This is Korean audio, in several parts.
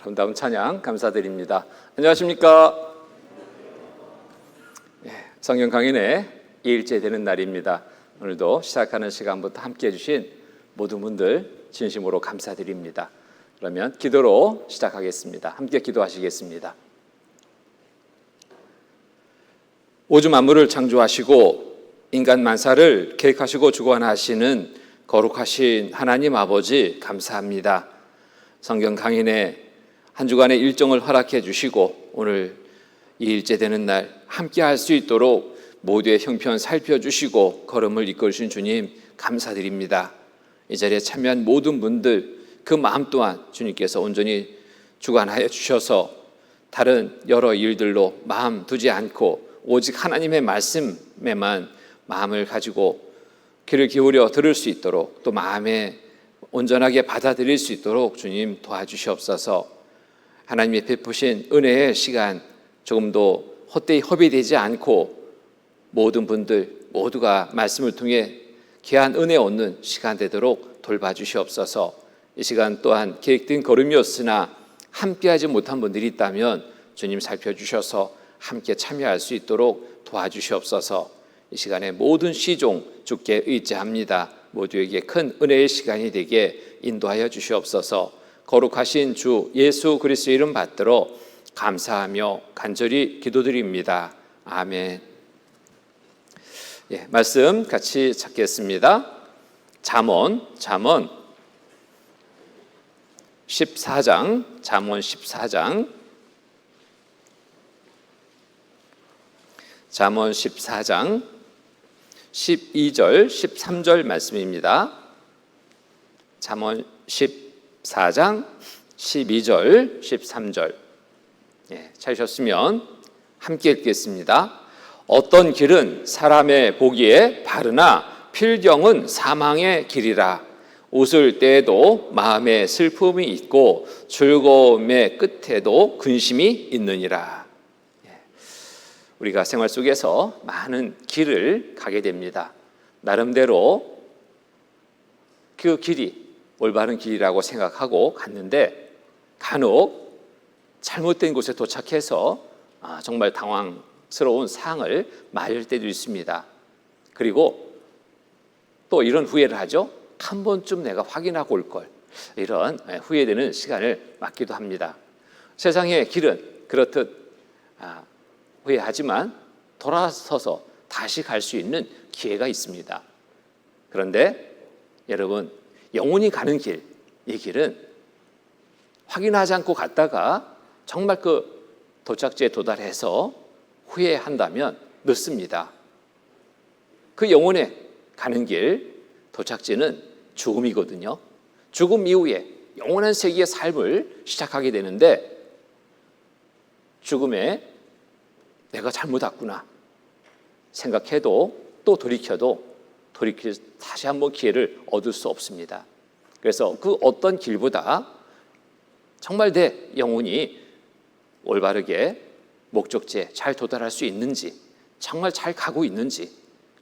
아름다운 찬양 감사드립니다. 안녕하십니까? 성경 강인의 2일째 되는 날입니다. 오늘도 시작하는 시간부터 함께 해주신 모든 분들 진심으로 감사드립니다. 그러면 기도로 시작하겠습니다. 함께 기도하시겠습니다. 우주 만물을 창조하시고 인간 만사를 계획하시고 주관하시는 거룩하신 하나님 아버지 감사합니다. 성경 강인의 한 주간의 일정을 허락해 주시고 오늘 2일째 되는 날 함께 할 수 있도록 모두의 형편 살펴주시고 걸음을 이끌으신 주님 감사드립니다. 이 자리에 참여한 모든 분들 그 마음 또한 주님께서 온전히 주관하여 주셔서 다른 여러 일들로 마음 두지 않고 오직 하나님의 말씀에만 마음을 가지고 귀를 기울여 들을 수 있도록 또 마음에 온전하게 받아들일 수 있도록 주님 도와주시옵소서. 하나님이 베푸신 은혜의 시간 조금도 헛되이 허비되지 않고 모든 분들 모두가 말씀을 통해 귀한 은혜 얻는 시간 되도록 돌봐주시옵소서. 이 시간 또한 계획된 걸음이었으나 함께하지 못한 분들이 있다면 주님 살펴주셔서 함께 참여할 수 있도록 도와주시옵소서. 이 시간에 모든 시종 주께 의지합니다. 모두에게 큰 은혜의 시간이 되게 인도하여 주시옵소서. 거룩하신 주 예수 그리스도의 이름 받들어 감사하며 간절히 기도드립니다. 아멘. 말씀 같이 찾겠습니다. 잠언 14장 12절 13절 말씀입니다. 잠언 14장 12절 13절 찾으셨으면 함께 읽겠습니다. 어떤 길은 사람의 보기에 바르나 필경은 사망의 길이라. 웃을 때에도 마음에 슬픔이 있고 즐거움의 끝에도 근심이 있느니라. 우리가 생활 속에서 많은 길을 가게 됩니다. 나름대로 그 길이 올바른 길이라고 생각하고 갔는데 간혹 잘못된 곳에 도착해서 정말 당황스러운 상을 맞을 때도 있습니다. 그리고 또 이런 후회를 하죠. 한 번쯤 내가 확인하고 올 걸. 이런 후회되는 시간을 맞기도 합니다. 세상의 길은 그렇듯 후회하지만 돌아서서 다시 갈 수 있는 기회가 있습니다. 그런데 여러분 영혼이 가는 길, 이 길은 확인하지 않고 갔다가 정말 그 도착지에 도달해서 후회한다면 늦습니다. 그 영혼에 가는 길, 도착지는 죽음이거든요. 죽음 이후에 영원한 세계의 삶을 시작하게 되는데 죽음에 내가 잘못 왔구나 생각해도 또 돌이켜 다시 한번 기회를 얻을 수 없습니다. 그래서 그 어떤 길보다 정말 내 영혼이 올바르게 목적지에 잘 도달할 수 있는지 정말 잘 가고 있는지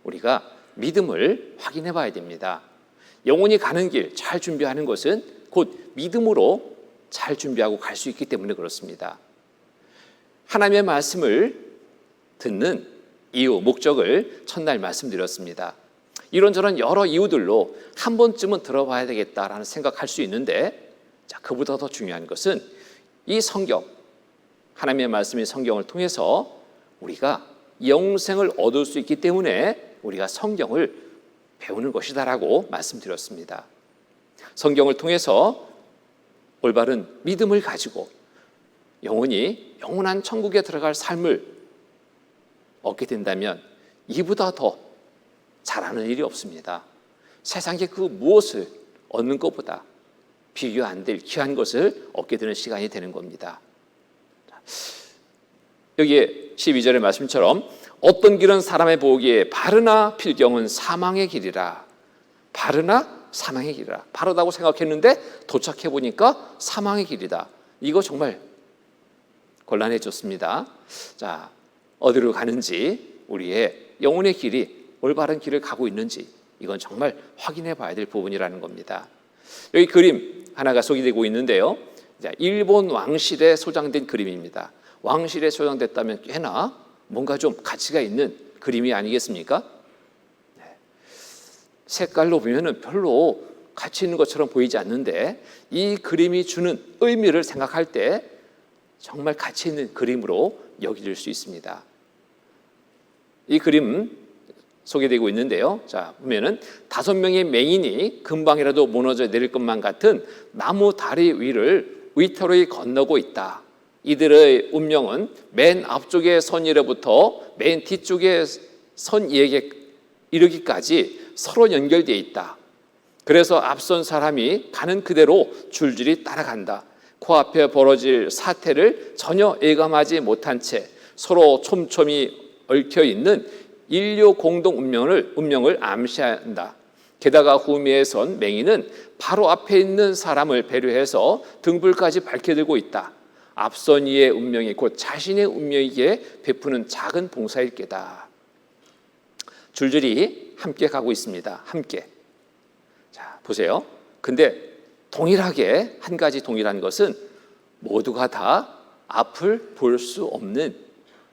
우리가 믿음을 확인해 봐야 됩니다. 영혼이 가는 길 잘 준비하는 것은 곧 믿음으로 잘 준비하고 갈 수 있기 때문에 그렇습니다. 하나님의 말씀을 듣는 이유, 목적을 첫날 말씀드렸습니다. 이런저런 여러 이유들로 한 번쯤은 들어봐야 되겠다라는 생각할 수 있는데 그보다 더 중요한 것은 이 성경, 하나님의 말씀인 성경을 통해서 우리가 영생을 얻을 수 있기 때문에 우리가 성경을 배우는 것이다라고 말씀드렸습니다. 성경을 통해서 올바른 믿음을 가지고 영혼이 영원한 천국에 들어갈 삶을 얻게 된다면 이보다 더 잘하는 일이 없습니다. 세상의 그 무엇을 얻는 것보다 비교 안 될 귀한 것을 얻게 되는 시간이 되는 겁니다. 여기에 12절의 말씀처럼 어떤 길은 사람의 보기에 바르나 필경은 사망의 길이라. 바르나 사망의 길이라. 바르다고 생각했는데 도착해 보니까 사망의 길이다. 이거 정말 곤란해졌습니다. 자, 어디로 가는지 우리의 영혼의 길이 올바른 길을 가고 있는지 이건 정말 확인해 봐야 될 부분이라는 겁니다. 여기 그림 하나가 소개되고 있는데요. 일본 왕실에 소장된 그림입니다. 왕실에 소장됐다면 꽤나 뭔가 좀 가치가 있는 그림이 아니겠습니까? 색깔로 보면은 별로 가치 있는 것처럼 보이지 않는데 이 그림이 주는 의미를 생각할 때 정말 가치 있는 그림으로 여길 수 있습니다. 이 그림 소개되고 있는데요. 자, 보면은 5명의 맹인이 금방이라도 무너져 내릴 것만 같은 나무 다리 위를 위태로이 건너고 있다. 이들의 운명은 맨 앞쪽의 선이로부터 맨 뒤쪽의 선이에게 이르기까지 서로 연결되어 있다. 그래서 앞선 사람이 가는 그대로 줄줄이 따라간다. 코앞에 벌어질 사태를 전혀 예감하지 못한 채 서로 촘촘히 얽혀 있는 인류 공동 운명을 암시한다. 게다가 후미에 선 맹인은 바로 앞에 있는 사람을 배려해서 등불까지 밝혀들고 있다. 앞선 이의 운명이 곧 자신의 운명이기에 베푸는 작은 봉사일 게다. 줄줄이 함께 가고 있습니다. 함께. 자, 보세요. 근데 동일하게 한 가지 동일한 것은 모두가 다 앞을 볼 수 없는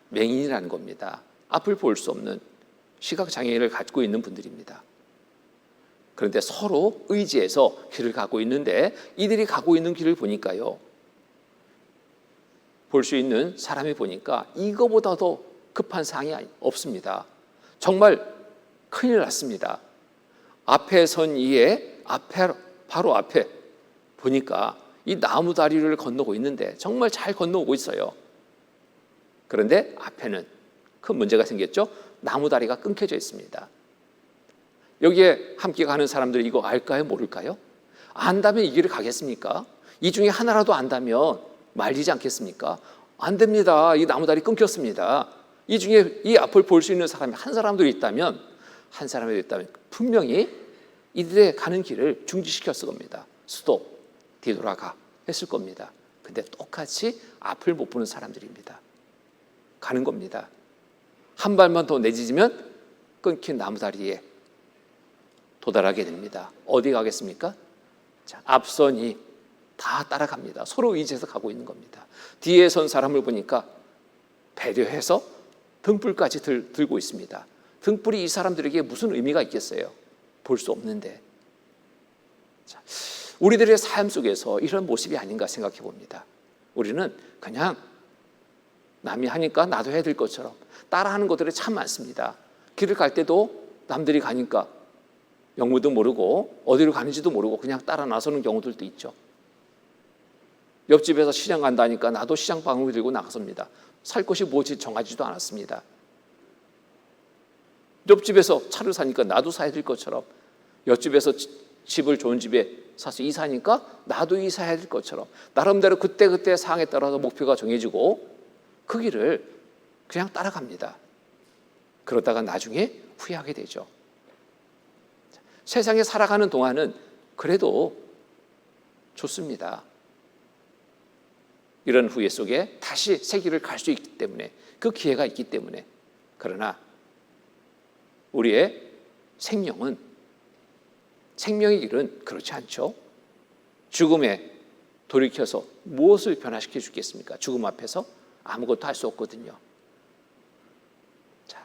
맹인이라는 겁니다. 앞을 볼 수 없는 시각장애를 갖고 있는 분들입니다. 그런데 서로 의지해서 길을 가고 있는데 이들이 가고 있는 길을 보니까요, 볼 수 있는 사람이 보니까 이거보다 더 급한 사항이 없습니다. 정말 큰일 났습니다. 앞에 선 이에 바로 앞에 보니까 이 나무 다리를 건너고 있는데 정말 잘 건너오고 있어요. 그런데 앞에는 큰 문제가 생겼죠. 나무 다리가 끊겨져 있습니다. 여기에 함께 가는 사람들이 이거 알까요? 모를까요? 안다면 이 길을 가겠습니까? 이 중에 하나라도 안다면 말리지 않겠습니까? 안 됩니다. 이 나무 다리 끊겼습니다. 이 중에 이 앞을 볼 수 있는 사람이 한 사람도 있다면 분명히 이들의 가는 길을 중지시켰을 겁니다. 스톱, 뒤돌아가 했을 겁니다. 근데 똑같이 앞을 못 보는 사람들입니다. 가는 겁니다. 한 발만 더 내딛으면 끊긴 나무다리에 도달하게 됩니다. 어디 가겠습니까? 자, 앞선이 다 따라갑니다. 서로 의지해서 가고 있는 겁니다. 뒤에 선 사람을 보니까 배려해서 등불까지 들고 있습니다. 등불이 이 사람들에게 무슨 의미가 있겠어요? 볼 수 없는데. 자, 우리들의 삶 속에서 이런 모습이 아닌가 생각해 봅니다. 우리는 그냥 남이 하니까 나도 해야 될 것처럼 따라하는 것들이 참 많습니다. 길을 갈 때도 남들이 가니까 영문도 모르고 어디로 가는지도 모르고 그냥 따라 나서는 경우들도 있죠. 옆집에서 시장 간다니까 나도 시장 방울을 들고 나갔습니다. 살 것이 무엇이 정하지도 않았습니다. 옆집에서 차를 사니까 나도 사야 될 것처럼, 옆집에서 집을 좋은 집에 사서 이사하니까 나도 이사해야 될 것처럼 나름대로 그때그때 상황에 따라서 목표가 정해지고 그 길을 그냥 따라갑니다. 그러다가 나중에 후회하게 되죠. 세상에 살아가는 동안은 그래도 좋습니다. 이런 후회 속에 다시 새 길을 갈 수 있기 때문에, 그 기회가 있기 때문에. 그러나 우리의 생명의 길은 그렇지 않죠. 죽음에 돌이켜서 무엇을 변화시켜 주겠습니까? 죽음 앞에서 아무것도 할 수 없거든요. 자,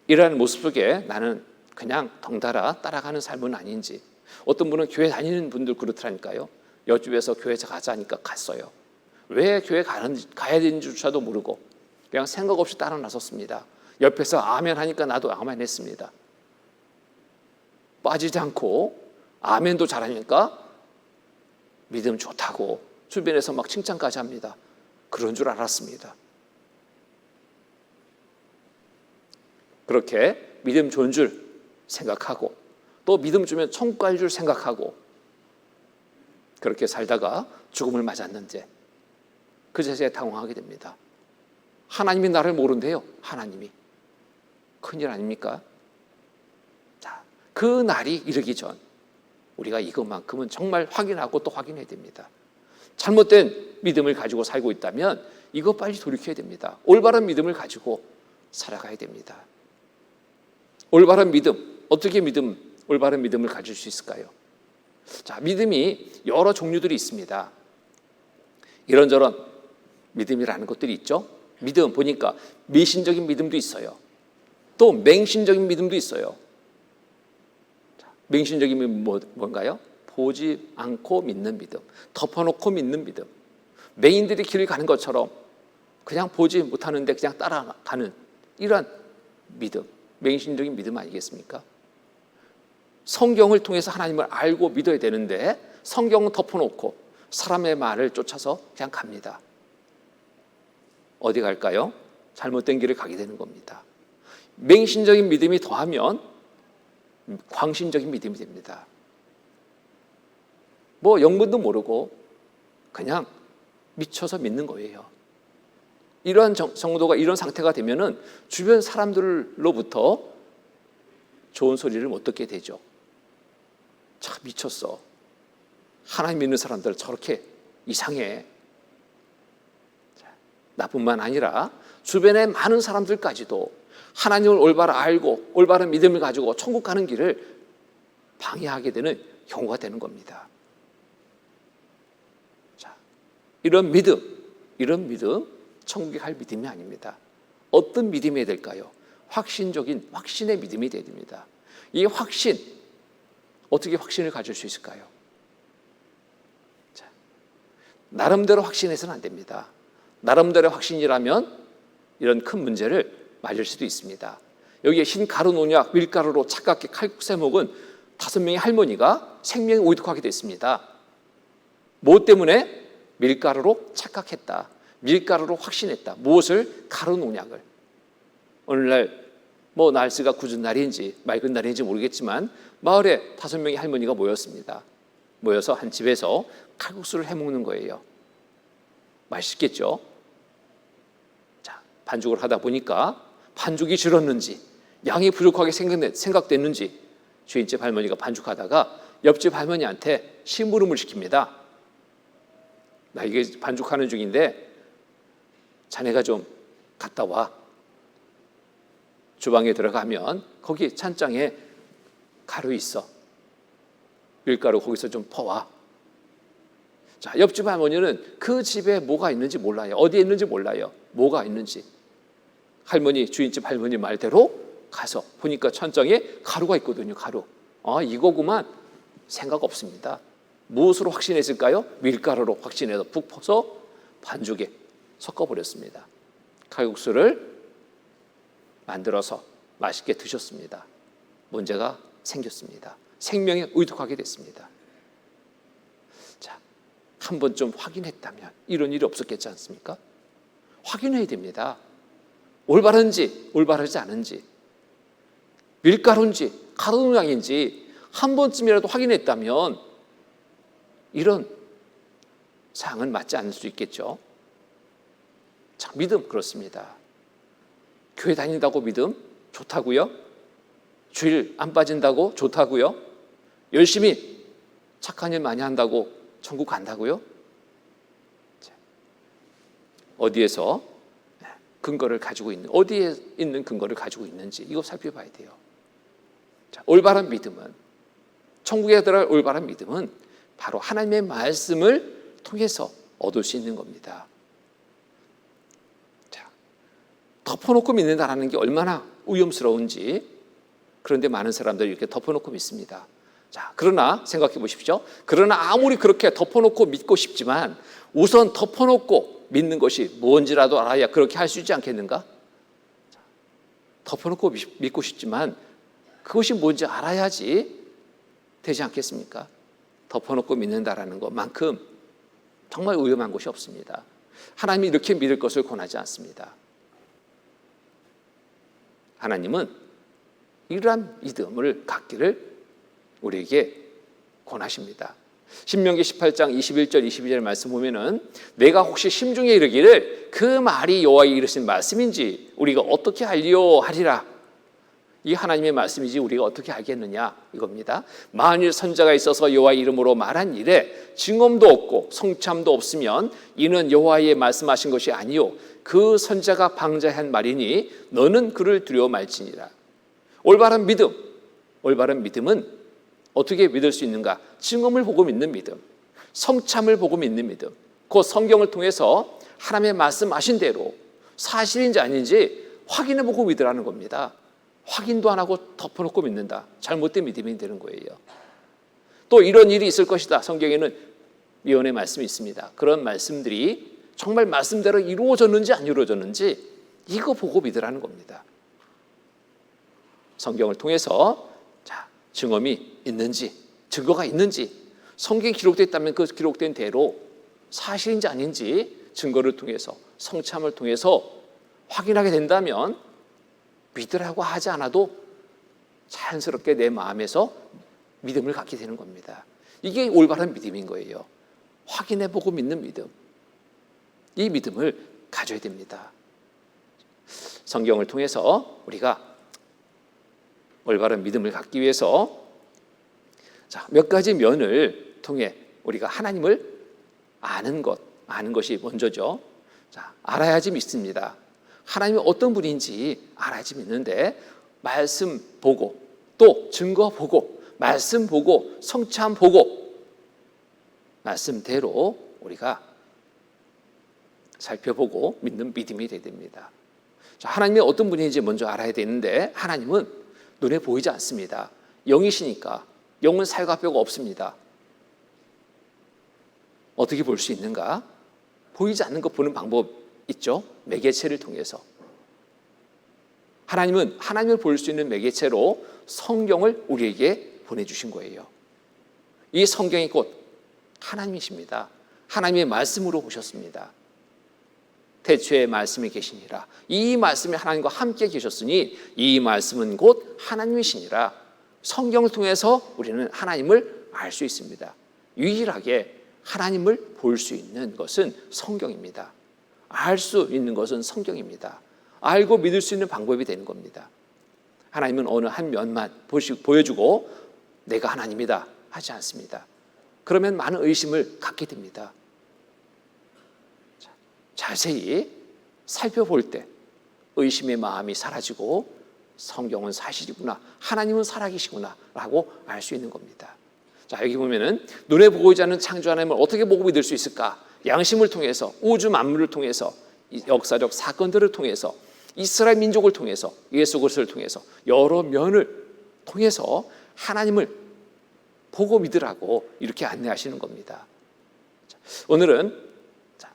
이러한 모습 속에 나는 그냥 덩달아 따라가는 삶은 아닌지. 어떤 분은 교회 다니는 분들 그렇더라니까요. 옆집에서 교회 가자니까 갔어요. 왜 교회 가야 되는지조차도 모르고 그냥 생각 없이 따라 나섰습니다. 옆에서 아멘 하니까 나도 아멘 했습니다. 빠지지 않고 아멘도 잘하니까 믿음 좋다고 주변에서 막 칭찬까지 합니다. 그런 줄 알았습니다. 그렇게 믿음 좋은 줄 생각하고 또 믿음 주면 천국 갈 줄 생각하고 그렇게 살다가 죽음을 맞았는데 그제서야 당황하게 됩니다. 하나님이 나를 모른대요. 하나님이. 큰일 아닙니까? 자, 그 날이 이르기 전 우리가 이것만큼은 정말 확인하고 또 확인해야 됩니다. 잘못된 믿음을 가지고 살고 있다면 이거 빨리 돌이켜야 됩니다. 올바른 믿음을 가지고 살아가야 됩니다. 올바른 믿음, 어떻게 올바른 믿음을 가질 수 있을까요? 자, 믿음이 여러 종류들이 있습니다. 이런저런 믿음이라는 것들이 있죠. 믿음 보니까 미신적인 믿음도 있어요. 또 맹신적인 믿음도 있어요. 자, 맹신적인 믿음은 뭔가요? 보지 않고 믿는 믿음, 덮어놓고 믿는 믿음. 맹인들이 길을 가는 것처럼 그냥 보지 못하는데 그냥 따라가는 이러한 믿음, 맹신적인 믿음 아니겠습니까? 성경을 통해서 하나님을 알고 믿어야 되는데 성경은 덮어놓고 사람의 말을 쫓아서 그냥 갑니다. 어디 갈까요? 잘못된 길을 가게 되는 겁니다. 맹신적인 믿음이 더하면 광신적인 믿음이 됩니다. 뭐 영문도 모르고 그냥 미쳐서 믿는 거예요. 이런 정도가, 이런 상태가 되면은 주변 사람들로부터 좋은 소리를 못 듣게 되죠. 참 미쳤어. 하나님 믿는 사람들 저렇게 이상해. 나뿐만 아니라 주변의 많은 사람들까지도 하나님을 올바로 알고 올바른 믿음을 가지고 천국 가는 길을 방해하게 되는 경우가 되는 겁니다. 자, 이런 믿음, 천국에 갈 믿음이 아닙니다. 어떤 믿음이 해야 될까요? 확신적인 확신의 믿음이 되어야 됩니다. 이 확신, 어떻게 확신을 가질 수 있을까요? 자, 나름대로 확신해서는 안 됩니다. 나름대로 확신이라면 이런 큰 문제를 맞을 수도 있습니다. 여기에 흰 가루 농약, 밀가루로 차갑게 칼국수에 먹은 5명의 할머니가 생명이 오이득하게 됐습니다. 무엇 때문에? 밀가루로 착각했다. 밀가루로 확신했다. 무엇을? 가루 농약을. 오늘날 뭐 날씨가 궂은 날인지 맑은 날인지 모르겠지만 마을에 5명의 할머니가 모였습니다. 모여서 한 집에서 칼국수를 해먹는 거예요. 맛있겠죠? 자, 반죽을 하다 보니까 반죽이 줄었는지 양이 부족하게 생각됐는지 주인집 할머니가 반죽하다가 옆집 할머니한테 심부름을 시킵니다. 나 이게 반죽하는 중인데 자네가 좀 갔다 와. 주방에 들어가면 거기 찬장에 가루 있어. 밀가루 거기서 좀 퍼와. 자, 옆집 할머니는 그 집에 뭐가 있는지 몰라요. 어디에 있는지 몰라요. 뭐가 있는지. 주인집 할머니 말대로 가서 보니까 찬장에 가루가 있거든요. 가루. 이거구만. 생각 없습니다. 무엇으로 확신했을까요? 밀가루로 확신해서 푹 퍼서 반죽에 섞어버렸습니다. 칼국수를 만들어서 맛있게 드셨습니다. 문제가 생겼습니다. 생명에 의독하게 됐습니다. 자, 한번 좀 확인했다면 이런 일이 없었겠지 않습니까? 확인해야 됩니다. 올바른지 올바르지 않은지, 밀가루인지 가루 농약인지 한 번쯤이라도 확인했다면 이런 사항은 맞지 않을 수 있겠죠. 자, 믿음 그렇습니다. 교회 다닌다고 믿음 좋다고요? 주일 안 빠진다고 좋다고요? 열심히 착한 일 많이 한다고 천국 간다고요? 자, 어디에서 근거를 가지고 있는, 어디에 있는 근거를 가지고 있는지 이거 살펴봐야 돼요. 자, 올바른 믿음은, 천국에 들어갈 올바른 믿음은 바로 하나님의 말씀을 통해서 얻을 수 있는 겁니다. 자, 덮어놓고 믿는다는 게 얼마나 위험스러운지, 그런데 많은 사람들이 이렇게 덮어놓고 믿습니다. 자, 그러나 생각해 보십시오. 그러나 아무리 그렇게 덮어놓고 믿고 싶지만 우선 덮어놓고 믿는 것이 뭔지라도 알아야 그렇게 할 수 있지 않겠는가? 자, 덮어놓고 믿고 싶지만 그것이 뭔지 알아야지 되지 않겠습니까? 덮어놓고 믿는다라는 것만큼 정말 위험한 것이 없습니다. 하나님이 이렇게 믿을 것을 권하지 않습니다. 하나님은 이러한 믿음을 갖기를 우리에게 권하십니다. 신명기 18장 21절 22절 말씀 보면은 내가 혹시 심중에 이르기를 그 말이 여호와의 이르신 말씀인지 우리가 어떻게 알리오 하리라. 이 하나님의 말씀이지 우리가 어떻게 알겠느냐 이겁니다. 만일 선자가 있어서 여호와의 이름으로 말한 일에 증언도 없고 성참도 없으면 이는 여호와의 말씀하신 것이 아니요 그 선자가 방자한 말이니 너는 그를 두려워 말지니라. 올바른 믿음은 어떻게 믿을 수 있는가? 증언을 보고 믿는 믿음, 성참을 보고 믿는 믿음, 그 성경을 통해서 하나님의 말씀하신 대로 사실인지 아닌지 확인해 보고 믿으라는 겁니다. 확인도 안 하고 덮어놓고 믿는다. 잘못된 믿음이 되는 거예요. 또 이런 일이 있을 것이다. 성경에는 예언의 말씀이 있습니다. 그런 말씀들이 정말 말씀대로 이루어졌는지 안 이루어졌는지 이거 보고 믿으라는 겁니다. 성경을 통해서 증언이 있는지, 증거가 있는지, 성경에 기록되었다면 그 기록된 대로 사실인지 아닌지 증거를 통해서, 성참을 통해서 확인하게 된다면 믿으라고 하지 않아도 자연스럽게 내 마음에서 믿음을 갖게 되는 겁니다. 이게 올바른 믿음인 거예요. 확인해보고 믿는 믿음. 이 믿음을 가져야 됩니다. 성경을 통해서 우리가 올바른 믿음을 갖기 위해서 몇 가지 면을 통해 우리가 하나님을 아는 것이 먼저죠. 알아야지 믿습니다. 하나님이 어떤 분인지 알아야지 믿는데, 말씀 보고 또 증거 보고 말씀 보고 성참 보고 말씀대로 우리가 살펴보고 믿는 믿음이 되어야 됩니다. 하나님이 어떤 분인지 먼저 알아야 되는데, 하나님은 눈에 보이지 않습니다. 영이시니까. 영은 살과 뼈가 없습니다. 어떻게 볼 수 있는가? 보이지 않는 것 보는 방법 있죠? 매개체를 통해서. 하나님은 하나님을 볼 수 있는 매개체로 성경을 우리에게 보내주신 거예요. 이 성경이 곧 하나님이십니다. 하나님의 말씀으로 오셨습니다. 태초에 말씀이 계시니라. 이 말씀이 하나님과 함께 계셨으니 이 말씀은 곧 하나님이시니라. 성경을 통해서 우리는 하나님을 알 수 있습니다. 유일하게 하나님을 볼 수 있는 것은 성경입니다. 알 수 있는 것은 성경입니다. 알고 믿을 수 있는 방법이 되는 겁니다. 하나님은 어느 한 면만 보여주고 내가 하나님이다 하지 않습니다. 그러면 많은 의심을 갖게 됩니다. 자세히 살펴볼 때 의심의 마음이 사라지고 성경은 사실이구나, 하나님은 살아계시구나 라고 알 수 있는 겁니다. 여기 보면은 눈에 보이지 않는 창조 하나님을 어떻게 보고 믿을 수 있을까? 양심을 통해서, 우주 만물을 통해서, 역사적 사건들을 통해서, 이스라엘 민족을 통해서, 예수 그리스도를 통해서, 여러 면을 통해서 하나님을 보고 믿으라고 이렇게 안내하시는 겁니다. 오늘은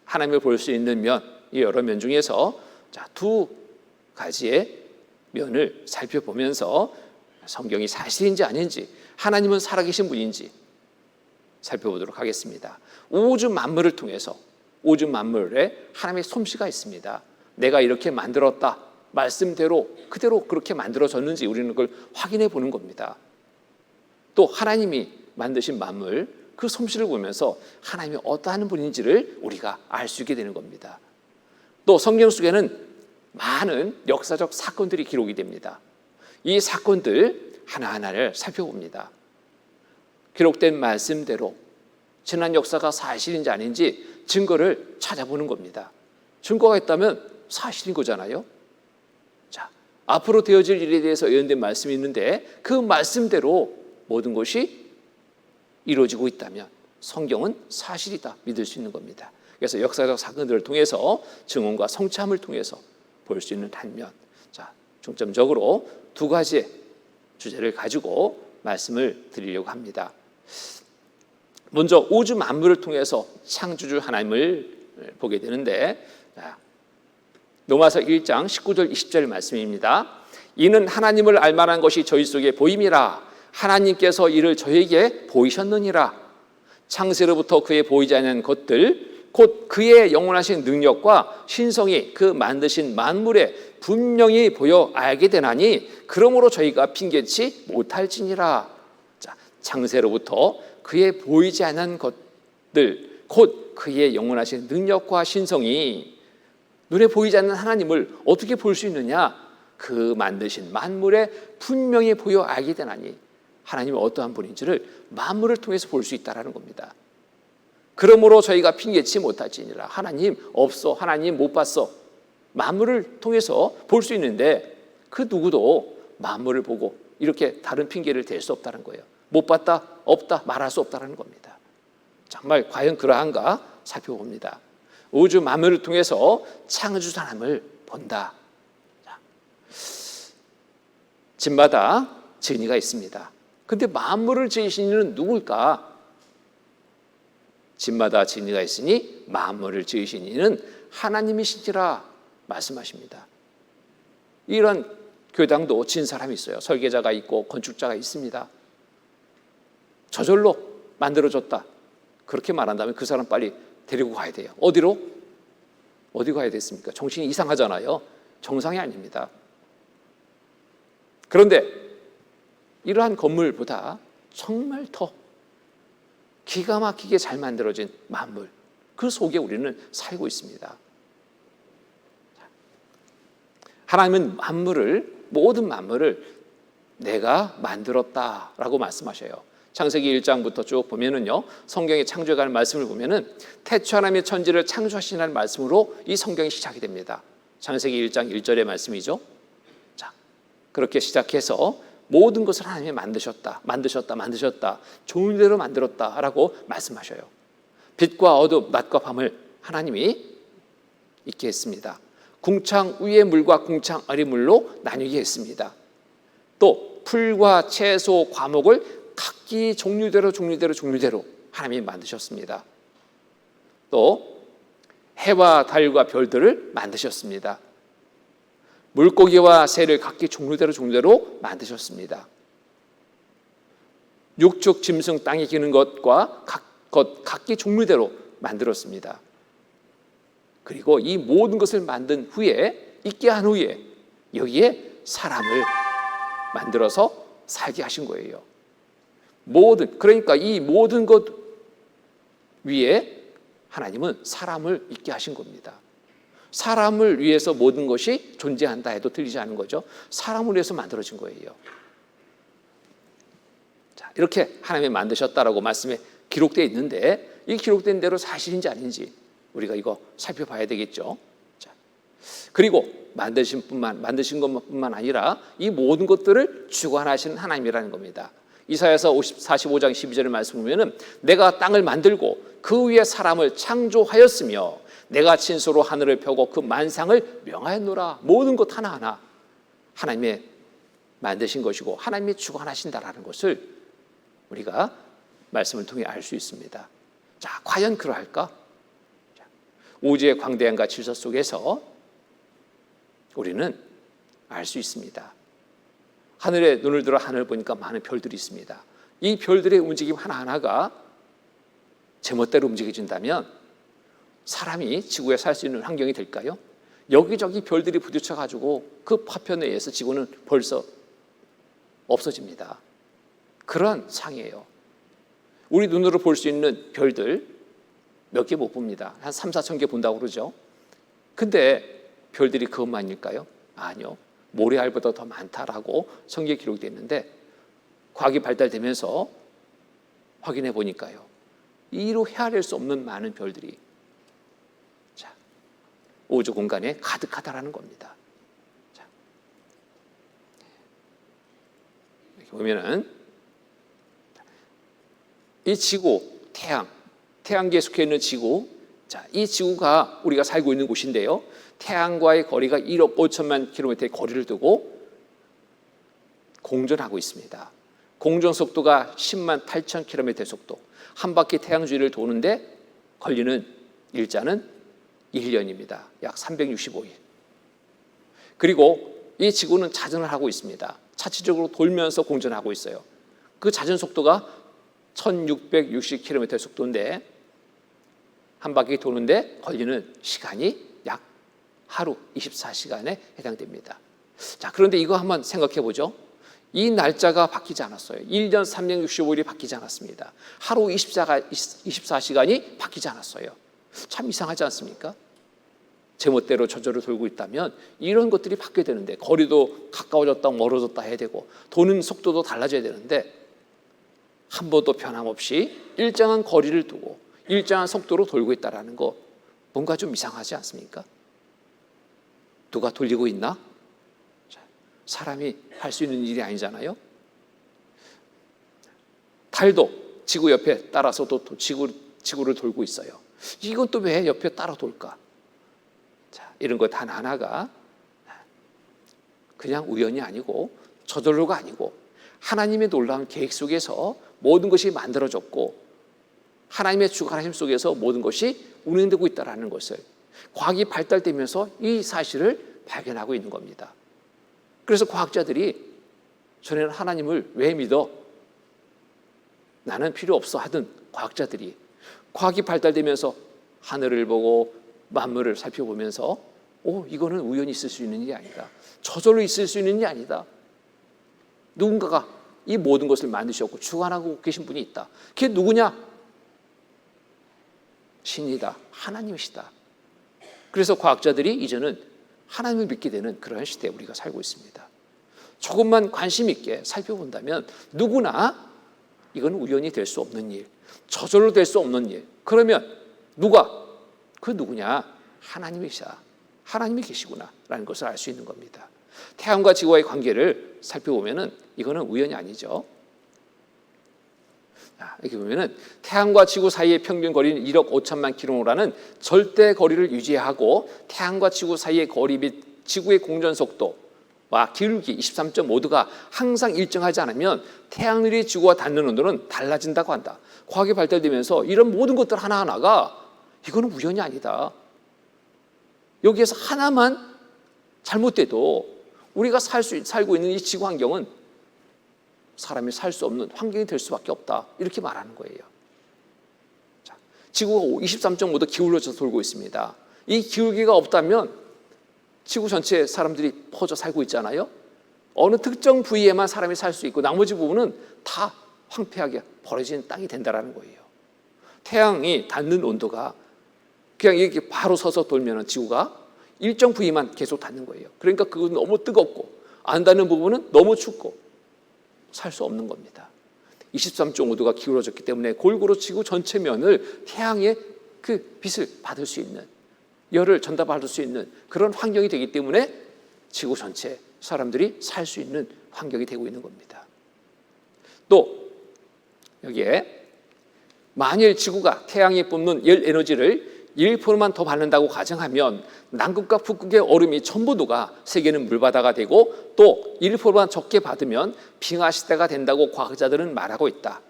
하나님을 볼 수 있는 면, 이 여러 면 중에서 두 가지의 면을 살펴보면서 성경이 사실인지 아닌지, 하나님은 살아계신 분인지 살펴보도록 하겠습니다. 우주 만물을 통해서, 우주 만물에 하나님의 솜씨가 있습니다. 내가 이렇게 만들었다, 말씀대로 그대로 그렇게 만들어졌는지 우리는 그걸 확인해 보는 겁니다. 또 하나님이 만드신 만물, 그 솜씨를 보면서 하나님이 어떠한 분인지를 우리가 알 수 있게 되는 겁니다. 또 성경 속에는 많은 역사적 사건들이 기록이 됩니다. 이 사건들 하나하나를 살펴봅니다. 기록된 말씀대로 지난 역사가 사실인지 아닌지 증거를 찾아보는 겁니다. 증거가 있다면 사실인 거잖아요. 앞으로 되어질 일에 대해서 예언된 말씀이 있는데 그 말씀대로 모든 것이 이루어지고 있다면 성경은 사실이다 믿을 수 있는 겁니다. 그래서 역사적 사건들을 통해서 증언과 성참을 통해서 볼 수 있는 한 면, 중점적으로 두 가지의 주제를 가지고 말씀을 드리려고 합니다. 먼저 우주 만물을 통해서 창조주 하나님을 보게 되는데, 로마서 1장 19절 20절 말씀입니다. 이는 하나님을 알만한 것이 저희 속에 보임이라. 하나님께서 이를 저에게 보이셨느니라. 창세로부터 그의 보이지 않는 것들 곧 그의 영원하신 능력과 신성이 그 만드신 만물에 분명히 보여 알게 되나니 그러므로 저희가 핑계치 못할지니라. 창세로부터 그의 보이지 않는 것들 곧 그의 영원하신 능력과 신성이, 눈에 보이지 않는 하나님을 어떻게 볼 수 있느냐? 그 만드신 만물에 분명히 보여 알게 되나니, 하나님이 어떠한 분인지를 만물을 통해서 볼 수 있다는 겁니다. 그러므로 저희가 핑계치 못할지니라. 하나님 없어, 하나님 못 봤어. 만물을 통해서 볼 수 있는데 그 누구도 만물을 보고 이렇게 다른 핑계를 댈 수 없다는 거예요. 못 봤다, 없다, 말할 수 없다는 겁니다. 정말 과연 그러한가 살펴봅니다. 우주 만물을 통해서 창조주 하나님을 본다. 집마다 진이가 있습니다. 근데 만물을 지으신 이는 누굴까? 집마다 진이가 있으니 만물을 지으신 이는 하나님이시니라 말씀하십니다. 이런 교당도 진 사람이 있어요. 설계자가 있고 건축자가 있습니다. 저절로 만들어졌다. 그렇게 말한다면 그 사람 빨리 데리고 가야 돼요. 어디로? 어디 가야 됐습니까? 정신이 이상하잖아요. 정상이 아닙니다. 그런데 이러한 건물보다 정말 더 기가 막히게 잘 만들어진 만물, 그 속에 우리는 살고 있습니다. 하나님은 모든 만물을 내가 만들었다라고 말씀하셔요. 창세기 1장부터 쭉 보면은요, 성경의 창조에 관한 말씀을 보면은 태초 하나님의 천지를 창조하시는 말씀으로 이 성경이 시작이 됩니다. 창세기 1장 1절의 말씀이죠. 자, 그렇게 시작해서 모든 것을 하나님이 만드셨다. 좋은 대로 만들었다라고 말씀하셔요. 빛과 어둠, 낮과 밤을 하나님이 있게 했습니다. 궁창 위의 물과 궁창 아래 물로 나뉘게 했습니다. 또 풀과 채소, 과목을 각기 종류대로 하나님이 만드셨습니다. 또 해와 달과 별들을 만드셨습니다. 물고기와 새를 각기 종류대로 만드셨습니다. 육축, 짐승, 땅에 기는 것과 각기 종류대로 만들었습니다. 그리고 이 모든 것을 만든 후에, 있게 한 후에 여기에 사람을 만들어서 살게 하신 거예요. 그러니까 이 모든 것 위에 하나님은 사람을 있게 하신 겁니다. 사람을 위해서 모든 것이 존재한다 해도 틀리지 않은 거죠. 사람을 위해서 만들어진 거예요. 자, 이렇게 하나님이 만드셨다라고 말씀에 기록되어 있는데, 이 기록된 대로 사실인지 아닌지 우리가 이거 살펴봐야 되겠죠. 자, 그리고 만드신 것뿐만 아니라 이 모든 것들을 주관하시는 하나님이라는 겁니다. 이사야서 45장 12절의 말씀 보면은 내가 땅을 만들고 그 위에 사람을 창조하였으며 내가 친소로 하늘을 펴고 그 만상을 명하였노라. 모든 것 하나하나 하나님의 만드신 것이고 하나님이 주관하신다라는 것을 우리가 말씀을 통해 알 수 있습니다. 자, 과연 그러할까? 우주의 광대함과 질서 속에서 우리는 알 수 있습니다. 하늘에 눈을 들어 하늘을 보니까 많은 별들이 있습니다. 이 별들의 움직임 하나하나가 제멋대로 움직여진다면 사람이 지구에 살 수 있는 환경이 될까요? 여기저기 별들이 부딪혀가지고 그 파편에 의해서 지구는 벌써 없어집니다. 그런 상이에요. 우리 눈으로 볼 수 있는 별들 몇 개 못 봅니다. 한 3, 4천 개 본다고 그러죠. 근데 별들이 그것만일까요? 아니요. 모래알보다 더 많다라고 성경에 기록되어 있는데 과학이 발달되면서 확인해 보니까요, 이로 헤아릴 수 없는 많은 별들이 우주 공간에 가득하다라는 겁니다. 자, 이렇게 보면은 이 지구, 태양계에 속해 있는 지구, 자, 이 지구가 우리가 살고 있는 곳인데요, 태양과의 거리가 1억 5천만 킬로미터의 거리를 두고 공전하고 있습니다. 공전 속도가 10만 8천 킬로미터의 속도, 한 바퀴 태양 주위를 도는데 걸리는 일자는 1년입니다. 약 365일. 그리고 이 지구는 자전을 하고 있습니다. 차체적으로 돌면서 공전하고 있어요. 그 자전 속도가 1660km의 속도인데 한 바퀴 도는데 걸리는 시간이 약 하루 24시간에 해당됩니다. 자, 그런데 이거 한번 생각해 보죠. 이 날짜가 바뀌지 않았어요. 1년 365일이 바뀌지 않았습니다. 하루 24시간이 바뀌지 않았어요. 참 이상하지 않습니까? 제멋대로 저절로 돌고 있다면 이런 것들이 바뀌어야 되는데, 거리도 가까워졌다 멀어졌다 해야 되고 도는 속도도 달라져야 되는데 한 번도 변함없이 일정한 거리를 두고 일정한 속도로 돌고 있다는 거, 뭔가 좀 이상하지 않습니까? 누가 돌리고 있나? 사람이 할 수 있는 일이 아니잖아요. 달도 지구 옆에 따라서도 지구를 돌고 있어요. 이건 또 왜 옆에 따라 돌까? 자, 이런 것 하나하나가 그냥 우연이 아니고 저절로가 아니고 하나님의 놀라운 계획 속에서 모든 것이 만들어졌고 하나님의 주관하심 속에서 모든 것이 운행되고 있다는 것을 과학이 발달되면서 이 사실을 발견하고 있는 겁니다. 그래서 과학자들이 전에는 하나님을 왜 믿어? 나는 필요 없어 하던 과학자들이 과학이 발달되면서 하늘을 보고 만물을 살펴보면서 이거는 우연히 있을 수 있는 일이 아니다. 저절로 있을 수 있는 일이 아니다. 누군가가 이 모든 것을 만드셨고 주관하고 계신 분이 있다. 그게 누구냐? 신이다. 하나님이시다. 그래서 과학자들이 이제는 하나님을 믿게 되는 그런 시대에 우리가 살고 있습니다. 조금만 관심 있게 살펴본다면 누구나 이건 우연히 될 수 없는 일, 저절로 될 수 없는 일. 그러면 그 누구냐? 하나님이시다. 하나님이 계시구나 라는 것을 알 수 있는 겁니다. 태양과 지구와의 관계를 살펴보면 이거는 우연이 아니죠. 이렇게 보면 태양과 지구 사이의 평균 거리는 1억 5천만 킬로라는 절대 거리를 유지하고 태양과 지구 사이의 거리 및 지구의 공전 속도와 기울기 23.5도가 항상 일정하지 않으면 태양열이 지구와 닿는 온도는 달라진다고 한다. 과학이 발달되면서 이런 모든 것들 하나하나가 이거는 우연이 아니다. 여기에서 하나만 잘못돼도 우리가 살고 있는 이 지구 환경은 사람이 살 수 없는 환경이 될 수밖에 없다. 이렇게 말하는 거예요. 자, 지구가 23.5도 기울어져 돌고 있습니다. 이 기울기가 없다면 지구 전체에 사람들이 퍼져 살고 있잖아요. 어느 특정 부위에만 사람이 살 수 있고 나머지 부분은 다 황폐하게 버려진 땅이 된다는 거예요. 태양이 닿는 온도가 그냥 이렇게 바로 서서 돌면 지구가 일정 부위만 계속 닿는 거예요. 그러니까 그건 너무 뜨겁고 안 닿는 부분은 너무 춥고 살 수 없는 겁니다. 23.5도가 기울어졌기 때문에 골고루 지구 전체 면을 태양의 그 빛을 받을 수 있는, 열을 전달받을 수 있는 그런 환경이 되기 때문에 지구 전체 사람들이 살 수 있는 환경이 되고 있는 겁니다. 또 여기에 만일 지구가 태양이 뿜는 열 에너지를 1%만 더 받는다고 가정하면 남극과 북극의 얼음이 전부 녹아 세계는 물바다가 되고 또 1%만 적게 받으면 빙하 시대가 된다고 과학자들은 말하고 있다.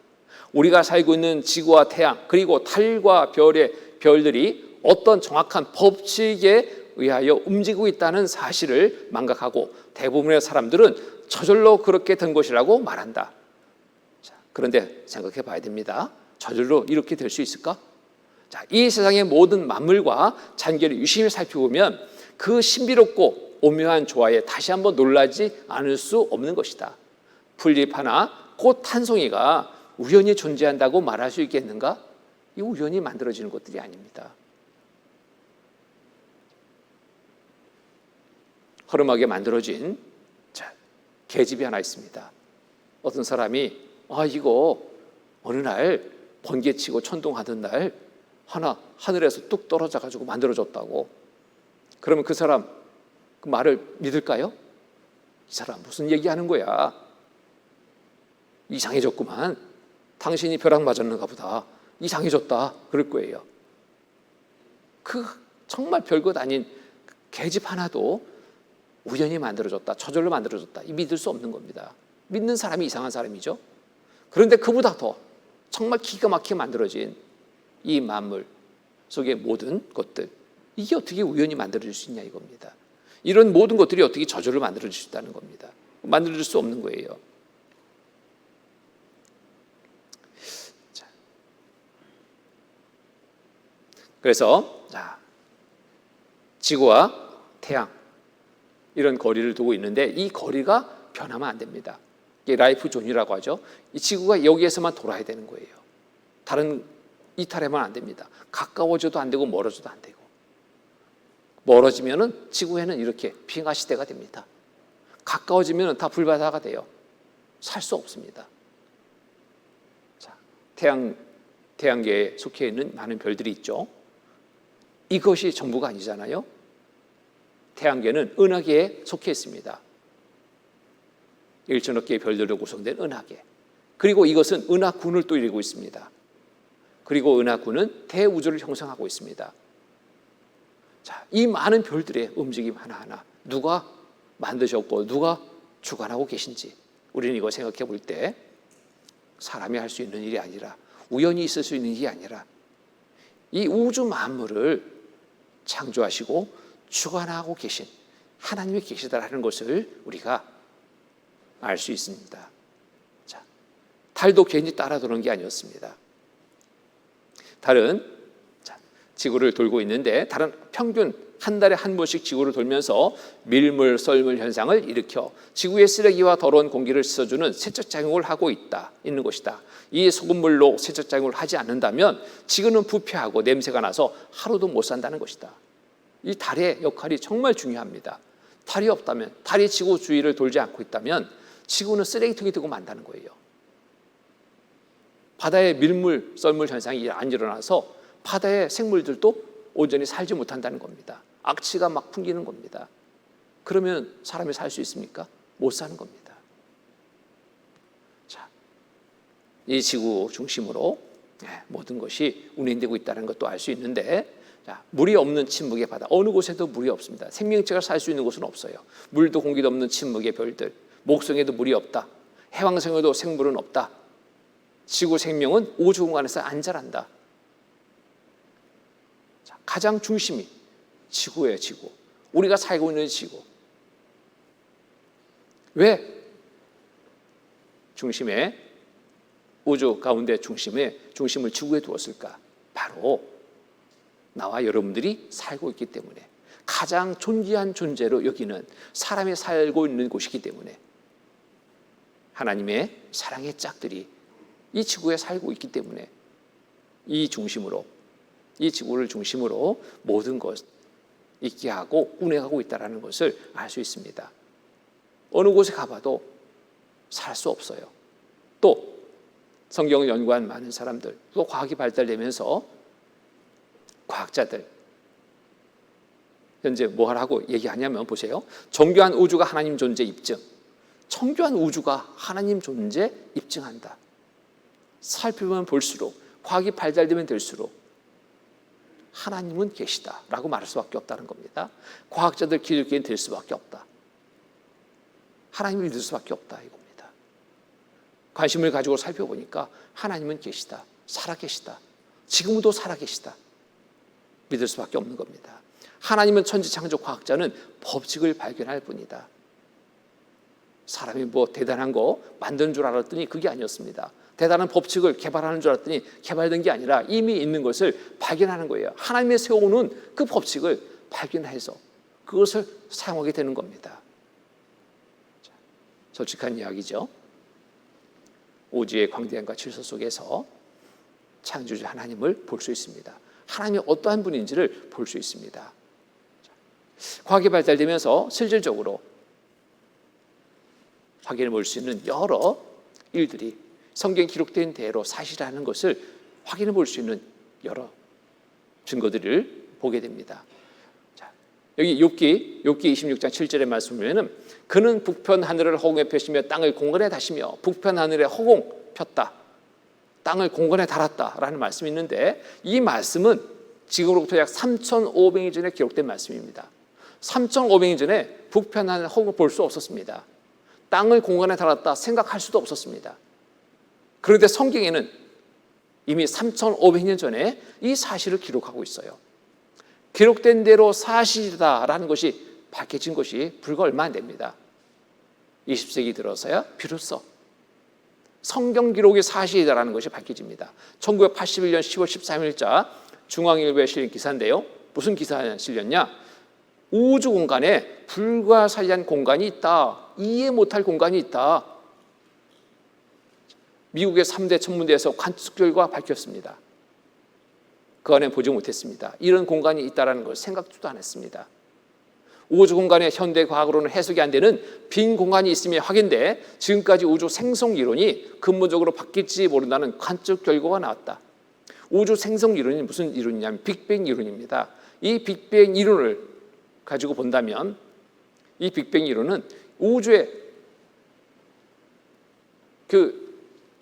우리가 살고 있는 지구와 태양 그리고 달과 별들이 어떤 정확한 법칙에 의하여 움직이고 있다는 사실을 망각하고 대부분의 사람들은 저절로 그렇게 된 것이라고 말한다. 그런데 생각해 봐야 됩니다. 저절로 이렇게 될 수 있을까? 자, 이 세상의 모든 만물과 잔결을 유심히 살펴보면 그 신비롭고 오묘한 조화에 다시 한번 놀라지 않을 수 없는 것이다. 풀잎 하나, 꽃 한 송이가 우연히 존재한다고 말할 수 있겠는가? 이 우연히 만들어지는 것들이 아닙니다. 허름하게 만들어진 계집이 하나 있습니다. 어떤 사람이 이거 어느 날 번개치고 천둥하던 날 하나 하늘에서 뚝 떨어져 가지고 만들어졌다고. 그러면 그 사람 그 말을 믿을까요? 이 사람 무슨 얘기하는 거야? 이상해졌구만. 당신이 벼락 맞았는가 보다. 이상해졌다. 그럴 거예요. 그 정말 별것 아닌 계집 하나도 우연히 만들어졌다. 저절로 만들어졌다. 이 믿을 수 없는 겁니다. 믿는 사람이 이상한 사람이죠. 그런데 그보다 더 정말 기가 막히게 만들어진 이 만물 속의 모든 것들, 이게 어떻게 우연히 만들어질 수 있냐 이겁니다. 이런 모든 것들이 어떻게 저절로 만들어질 수 있다는 겁니다. 만들어질 수 없는 거예요. 자, 그래서 지구와 태양 이런 거리를 두고 있는데 이 거리가 변하면 안 됩니다. 이게 라이프 존이라고 하죠. 이 지구가 여기에서만 돌아야 되는 거예요. 다른 이탈하면 안 됩니다. 가까워져도 안 되고 멀어져도 안 되고. 멀어지면은 지구에는 이렇게 빙하 시대가 됩니다. 가까워지면은 다 불바다가 돼요. 살 수 없습니다. 자, 태양계에 속해 있는 많은 별들이 있죠. 이것이 전부가 아니잖아요. 태양계는 은하계에 속해 있습니다. 1천억 개의 별들로 구성된 은하계. 그리고 이것은 은하군을 또 이루고 있습니다. 그리고 은하군은 대우주를 형성하고 있습니다. 자, 이 많은 별들의 움직임 하나하나 누가 만드셨고 누가 주관하고 계신지 우리는 이거 생각해 볼 때 사람이 할 수 있는 일이 아니라, 우연히 있을 수 있는 일이 아니라 이 우주 만물을 창조하시고 주관하고 계신 하나님이 계시다라는 것을 우리가 알 수 있습니다. 자, 달도 괜히 따라 도는 게 아니었습니다. 달은 지구를 돌고 있는데, 달은 평균 한 달에 한 번씩 지구를 돌면서 밀물, 썰물 현상을 일으켜 지구의 쓰레기와 더러운 공기를 씻어주는 세척작용을 하고 있는 것이다. 이 소금물로 세척작용을 하지 않는다면 지구는 부패하고 냄새가 나서 하루도 못 산다는 것이다. 이 달의 역할이 정말 중요합니다. 달이 없다면, 달이 지구 주위를 돌지 않고 있다면 지구는 쓰레기통이 되고 만다는 거예요. 바다에 밀물, 썰물 현상이 안 일어나서 바다의 생물들도 온전히 살지 못한다는 겁니다. 악취가 막 풍기는 겁니다. 그러면 사람이 살 수 있습니까? 못 사는 겁니다. 자, 이 지구 중심으로 모든 것이 운행되고 있다는 것도 알 수 있는데, 자, 물이 없는 침묵의 바다, 어느 곳에도 물이 없습니다. 생명체가 살 수 있는 곳은 없어요. 물도 공기도 없는 침묵의 별들, 목성에도 물이 없다. 해왕성에도 생물은 없다. 지구 생명은 우주 공간에서 안 자란다. 자, 가장 중심이 지구예요. 지구. 우리가 살고 있는 지구. 왜 중심에, 우주 가운데 중심을 지구에 두었을까? 바로 나와 여러분들이 살고 있기 때문에, 가장 존귀한 존재로 여기는 사람이 살고 있는 곳이기 때문에, 하나님의 사랑의 짝들이 이 지구에 살고 있기 때문에 이 중심으로, 이 지구를 중심으로 모든 것 있게 하고 운행하고 있다는 것을 알 수 있습니다. 어느 곳에 가봐도 살 수 없어요. 또 성경을 연구한 많은 사람들, 또 과학이 발달되면서 과학자들 현재 뭐 하라고 얘기하냐면, 보세요. 정교한 우주가 하나님 존재 입증. 정교한 우주가 하나님 존재 입증한다. 살펴보면 볼수록, 과학이 발달되면 될수록 하나님은 계시다라고 말할 수밖에 없다는 겁니다. 과학자들 기독교인 될 수밖에 없다. 하나님을 믿을 수밖에 없다 이겁니다. 관심을 가지고 살펴보니까 하나님은 계시다, 살아계시다, 지금도 살아계시다, 믿을 수밖에 없는 겁니다. 하나님은 천지창조 과학자는 법칙을 발견할 뿐이다. 사람이 뭐 대단한 거 만드는 줄 알았더니 그게 아니었습니다. 대단한 법칙을 개발하는 줄 알았더니 개발된 게 아니라 이미 있는 것을 발견하는 거예요. 하나님의 세워놓은 그 법칙을 발견해서 그것을 사용하게 되는 겁니다. 자, 솔직한 이야기죠. 우주의 광대함과 질서 속에서 창조주 하나님을 볼 수 있습니다. 하나님이 어떠한 분인지를 볼 수 있습니다. 자, 과학이 발달되면서 실질적으로 확인해 볼 수 있는 여러 일들이 성경에 기록된 대로 사실이라는 것을 확인해 볼 수 있는 여러 증거들을 보게 됩니다. 자, 여기 욥기 26장 7절의 말씀을 보면은, 그는 북편 하늘을 허공에 펴시며 땅을 공간에 다시며 북편 하늘에 허공 폈다, 땅을 공간에 달았다라는 말씀이 있는데, 이 말씀은 지금으로부터 약 3,500년 전에 기록된 말씀입니다. 3,500년 전에 북편 하늘 허공을 볼 수 없었습니다. 땅을 공간에 달았다 생각할 수도 없었습니다. 그런데 성경에는 이미 3,500년 전에 이 사실을 기록하고 있어요. 기록된 대로 사실이다라는 것이 밝혀진 것이 불과 얼마 안 됩니다. 20세기 들어서야 비로소 성경 기록이 사실이다라는 것이 밝혀집니다. 1981년 10월 13일자 중앙일보에 실린 기사인데요. 무슨 기사에 실렸냐? 우주 공간에 불가사의한 공간이 있다. 이해 못할 공간이 있다. 미국의 3대 천문대에서 관측 결과가 밝혔습니다. 그 안에 보지 못했습니다. 이런 공간이 있다는 걸 생각도 안 했습니다. 우주 공간에 현대 과학으로는 해석이 안 되는 빈 공간이 있음이 확인돼 지금까지 우주 생성 이론이 근본적으로 바뀔지 모른다는 관측 결과가 나왔다. 우주 생성 이론이 무슨 이론이냐면 빅뱅 이론입니다. 이 빅뱅 이론을 가지고 본다면, 이 빅뱅 이론은 우주의 그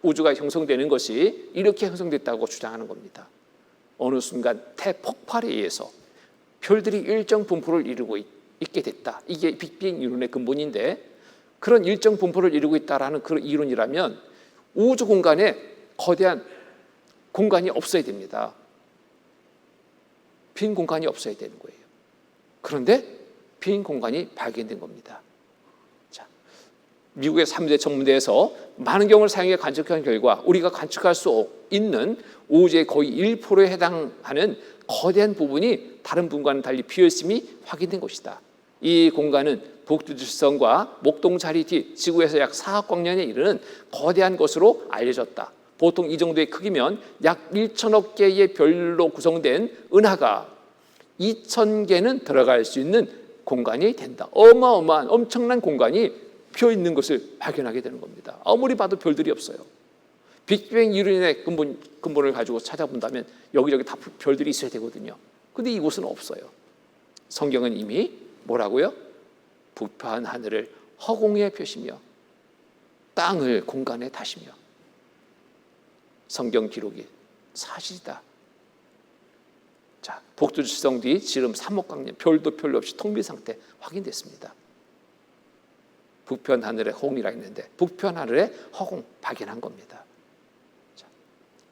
우주가 형성되는 것이 이렇게 형성됐다고 주장하는 겁니다. 어느 순간 대폭발에 의해서 별들이 일정 분포를 이루고 있게 됐다. 이게 빅뱅 이론의 근본인데, 그런 일정 분포를 이루고 있다라는 그런 이론이라면 우주 공간에 거대한 공간이 없어야 됩니다. 빈 공간이 없어야 되는 거예요. 그런데 빈 공간이 발견된 겁니다. 자, 미국의 3대 천문대에서 많은 경우를 사용해 관측한 결과 우리가 관측할 수 있는 우주의 거의 1%에 해당하는 거대한 부분이 다른 부분과는 달리 비어있음이 확인된 것이다. 이 공간은 북두칠성과 목동자리 뒤 지구에서 약 4억 광년에 이르는 거대한 것으로 알려졌다. 보통 이 정도의 크기면 약 1천억 개의 별로 구성된 은하가 2,000개는 들어갈 수 있는 공간이 된다. 어마어마한 엄청난 공간이 비어있는 것을 발견하게 되는 겁니다. 아무리 봐도 별들이 없어요. 빅뱅 이론의 근본을 가지고 찾아본다면 여기저기 다 별들이 있어야 되거든요. 근데 이곳은 없어요. 성경은 이미 뭐라고요? 부패한 하늘을 허공에 펴시며 땅을 공간에 다시며. 성경 기록이 사실이다. 자, 북두칠성 뒤 지름 3억 광년, 별도 별로 없이 텅 빈 상태 확인됐습니다. 북편 하늘의 허공이라 했는데 북편 하늘의 허공 발견한 겁니다. 자,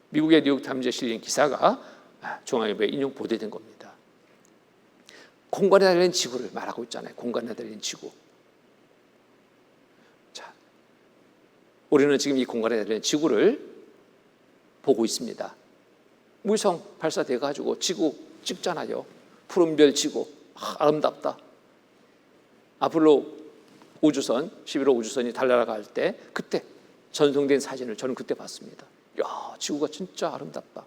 미국의 뉴욕타임즈에 실린 기사가 중앙일보에 인용 보도된 겁니다. 공간에 달린 지구를 말하고 있잖아요. 공간에 달린 지구. 자, 우리는 지금 이 공간에 달린 지구를 보고 있습니다. 위성 발사돼 가지고 지구 찍잖아요. 푸른별 지구, 아름답다. 아폴로 우주선, 11호 우주선이 달려갈 때 그때 전송된 사진을 저는 그때 봤습니다. 야, 지구가 진짜 아름답다.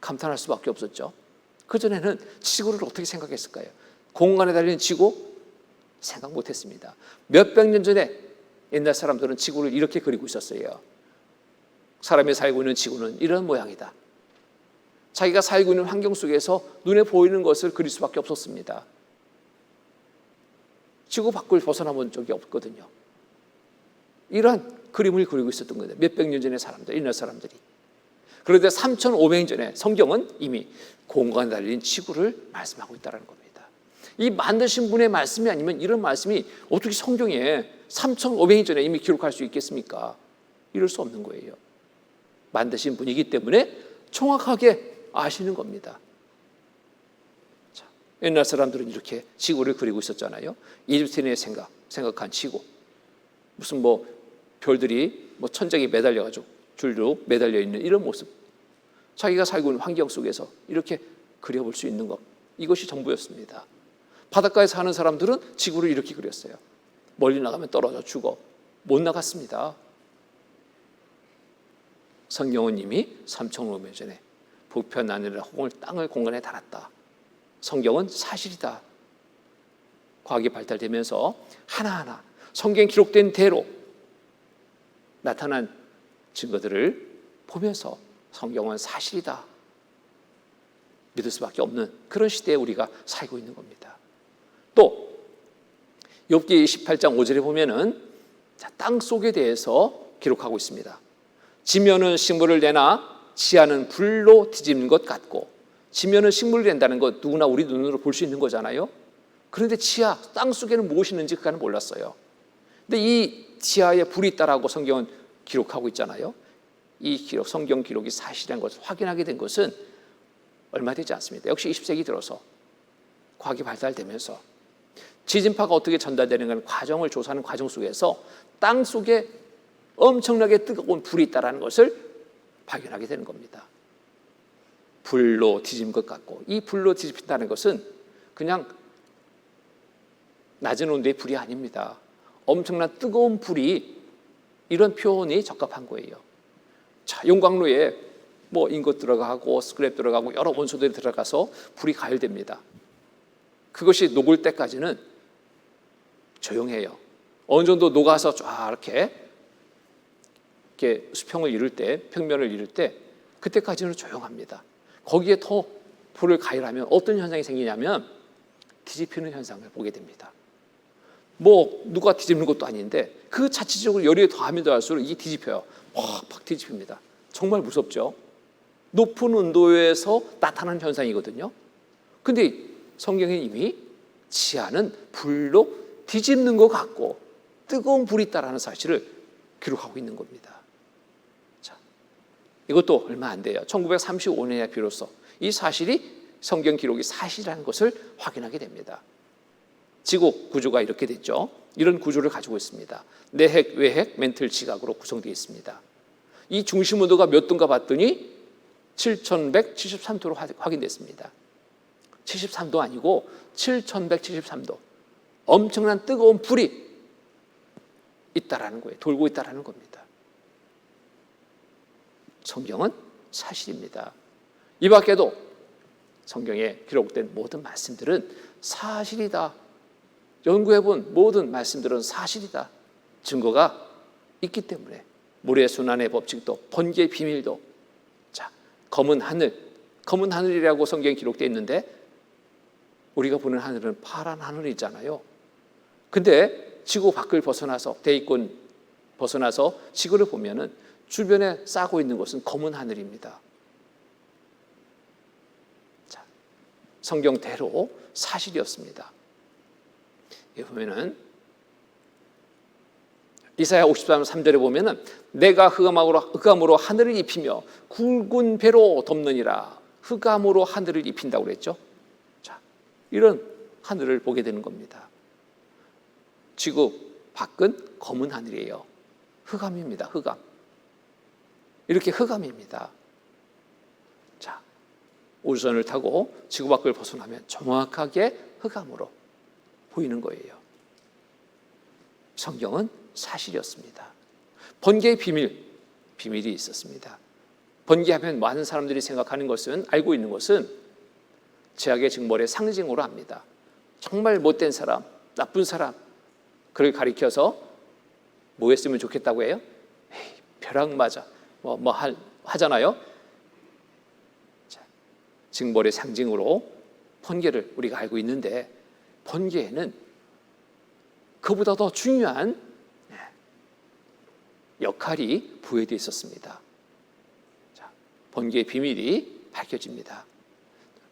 감탄할 수밖에 없었죠. 그전에는 지구를 어떻게 생각했을까요? 공간에 달린 지구? 생각 못했습니다. 몇백 년 전에 옛날 사람들은 지구를 이렇게 그리고 있었어요. 사람이 살고 있는 지구는 이런 모양이다. 자기가 살고 있는 환경 속에서 눈에 보이는 것을 그릴 수밖에 없었습니다. 지구 밖을 벗어나본 적이 없거든요. 이러한 그림을 그리고 있었던 거예요. 몇백 년 전의 사람들, 옛날 사람들이. 그런데 3,500년 전에 성경은 이미 공간에 달린 지구를 말씀하고 있다는 겁니다. 이 만드신 분의 말씀이 아니면 이런 말씀이 어떻게 성경에 3,500년 전에 이미 기록할 수 있겠습니까? 이럴 수 없는 거예요. 만드신 분이기 때문에 정확하게 아시는 겁니다. 자, 옛날 사람들은 이렇게 지구를 그리고 있었잖아요. 이집트인의 생각한 지구. 무슨 별들이 천장에 매달려가지고 줄로 매달려 있는 이런 모습. 자기가 살고 있는 환경 속에서 이렇게 그려볼 수 있는 것. 이것이 전부였습니다. 바닷가에 사는 사람들은 지구를 이렇게 그렸어요. 멀리 나가면 떨어져 죽어. 못 나갔습니다. 성경은 이미 3,500년 전에 북편 하늘의 허공을 땅을 공간에 달았다. 성경은 사실이다. 과학이 발달되면서 하나하나 성경에 기록된 대로 나타난 증거들을 보면서 성경은 사실이다. 믿을 수밖에 없는 그런 시대에 우리가 살고 있는 겁니다. 또 욥기 28장 5절에 보면은 땅 속에 대해서 기록하고 있습니다. 지면은 식물을 내나 지하는 불로 뒤집는 것 같고, 지면은 식물을 낸다는 것 누구나 우리 눈으로 볼 수 있는 거잖아요. 그런데 지하, 땅 속에는 무엇이 있는지 그간은 몰랐어요. 근데 이 지하에 불이 있다라고 성경은 기록하고 있잖아요. 이 기록, 성경 기록이 사실이라는 것을 확인하게 된 것은 얼마 되지 않습니다. 역시 20세기 들어서 과학이 발달되면서 지진파가 어떻게 전달되는 과정을 조사하는 과정 속에서 땅 속에 엄청나게 뜨거운 불이 있다는 것을 발견하게 되는 겁니다. 불로 뒤집은 것 같고, 이 불로 뒤집힌다는 것은 그냥 낮은 온도의 불이 아닙니다. 엄청난 뜨거운 불이, 이런 표현이 적합한 거예요. 자, 용광로에 인got 들어가고 스크랩 들어가고 여러 원소들이 들어가서 불이 가열됩니다. 그것이 녹을 때까지는 조용해요. 어느 정도 녹아서 쫙 이렇게 수평을 이룰 때, 평면을 이룰 때 그때까지는 조용합니다. 거기에 더 불을 가열하면 어떤 현상이 생기냐면 뒤집히는 현상을 보게 됩니다. 누가 뒤집는 것도 아닌데 그 자체적으로 열이 더하면 더할수록 이게 뒤집혀요. 팍 뒤집힙니다. 정말 무섭죠. 높은 온도에서 나타나는 현상이거든요. 근데 성경에 이미 지하는 불로 뒤집는 것 같고 뜨거운 불이 있다라는 사실을 기록하고 있는 겁니다. 자, 이것도 얼마 안 돼요. 1935년에 비로소 이 사실이 성경 기록이 사실이라는 것을 확인하게 됩니다. 지구 구조가 이렇게 됐죠. 이런 구조를 가지고 있습니다. 내핵, 외핵, 멘틀 지각으로 구성되어 있습니다. 이 중심 온도가 몇 도인가 봤더니 7173도로 확인됐습니다. 73도 아니고 7173도. 엄청난 뜨거운 불이 있다라는 거예요. 돌고 있다라는 겁니다. 성경은 사실입니다. 이 밖에도 성경에 기록된 모든 말씀들은 사실이다. 연구해본 모든 말씀들은 사실이다. 증거가 있기 때문에 모래순환의 법칙도 번개의 비밀도 자, 검은 하늘이라고 성경에 기록되어 있는데 우리가 보는 하늘은 파란 하늘이잖아요. 근데 지구 밖을 벗어나서 대기권 벗어나서 지구를 보면은 주변에 싸고 있는 것은 검은 하늘입니다. 자, 성경대로 사실이었습니다. 여기 보면은 이사야 53장 3절에 보면은 내가 흑암으로 하늘을 입히며 굵은 배로 덮느니라. 흑암으로 하늘을 입힌다고 그랬죠. 자, 이런 하늘을 보게 되는 겁니다. 지구 밖은 검은 하늘이에요. 흑암입니다. 흑암. 이렇게 흑암입니다. 자, 우주선을 타고 지구 밖을 벗어나면 정확하게 흑암으로 보이는 거예요. 성경은 사실이었습니다. 번개의 비밀이 있었습니다. 번개하면 많은 사람들이 생각하는 것은 알고 있는 것은 죄악의 징벌의 상징으로 합니다. 정말 못된 사람, 나쁜 사람 그를 가리켜서 뭐 했으면 좋겠다고 해요? 에이, 벼락 맞아 하잖아요. 자, 징벌의 상징으로 번개를 우리가 알고 있는데 번개에는 그보다 더 중요한 역할이 부여되어 있었습니다. 자, 번개의 비밀이 밝혀집니다.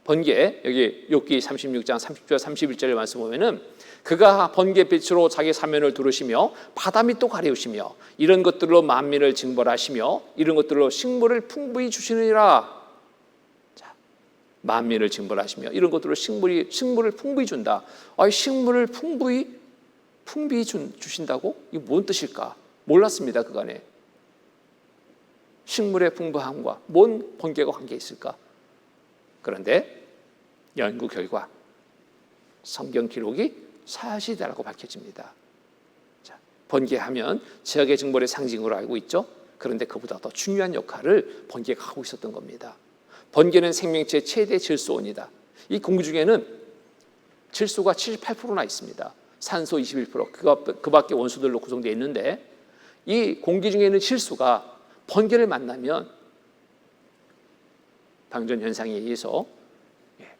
번개, 여기 욥기 36장 30절 31절의 말씀 보면은 그가 번개빛으로 자기 사면을 두르시며 바다 밑도 가리우시며 이런 것들로 만민을 징벌하시며 이런 것들로 식물을 풍부히 주시느니라. 자, 만민을 징벌하시며 이런 것들로 식물을 풍부히 준다. 식물을 풍부히 주신다고? 이게 뭔 뜻일까? 몰랐습니다. 그간에 식물의 풍부함과 뭔 번개가 관계 있을까? 그런데 연구 결과 성경 기록이 사실이라고 밝혀집니다. 자, 번개하면 죄악의 징벌의 상징으로 알고 있죠. 그런데 그보다 더 중요한 역할을 번개가 하고 있었던 겁니다. 번개는 생명체의 최대 질소원이다. 이 공기 중에는 질소가 78%나 있습니다. 산소 21%, 그 밖에 원소들로 구성되어 있는데 이 공기 중에 있는 질소가 번개를 만나면 방전 현상에 의해서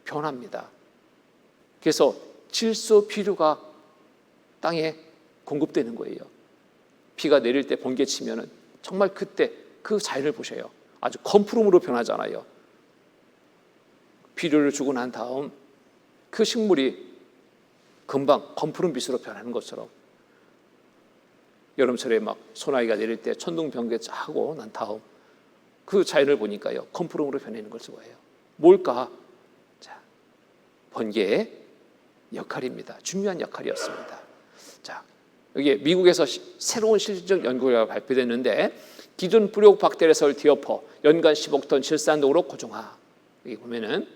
변합니다. 그래서 질소 비료가 땅에 공급되는 거예요. 비가 내릴 때 번개 치면은 정말 그때 그 자연을 보셔요. 아주 검푸름으로 변하잖아요. 비료를 주고 난 다음 그 식물이 금방 검푸른 빛으로 변하는 것처럼 여름철에 막 소나기가 내릴 때 천둥번개 하고 난 다음 그 자연을 보니까요 검푸름으로 변하는 것을 보여요. 뭘까? 자, 번개의 역할입니다. 중요한 역할이었습니다. 자, 여기 미국에서 새로운 실질적 연구가 발표됐는데 기존 뿌력 박테리아를 뒤엎어 연간 10억 톤 질산독으로 고정화. 여기 보면은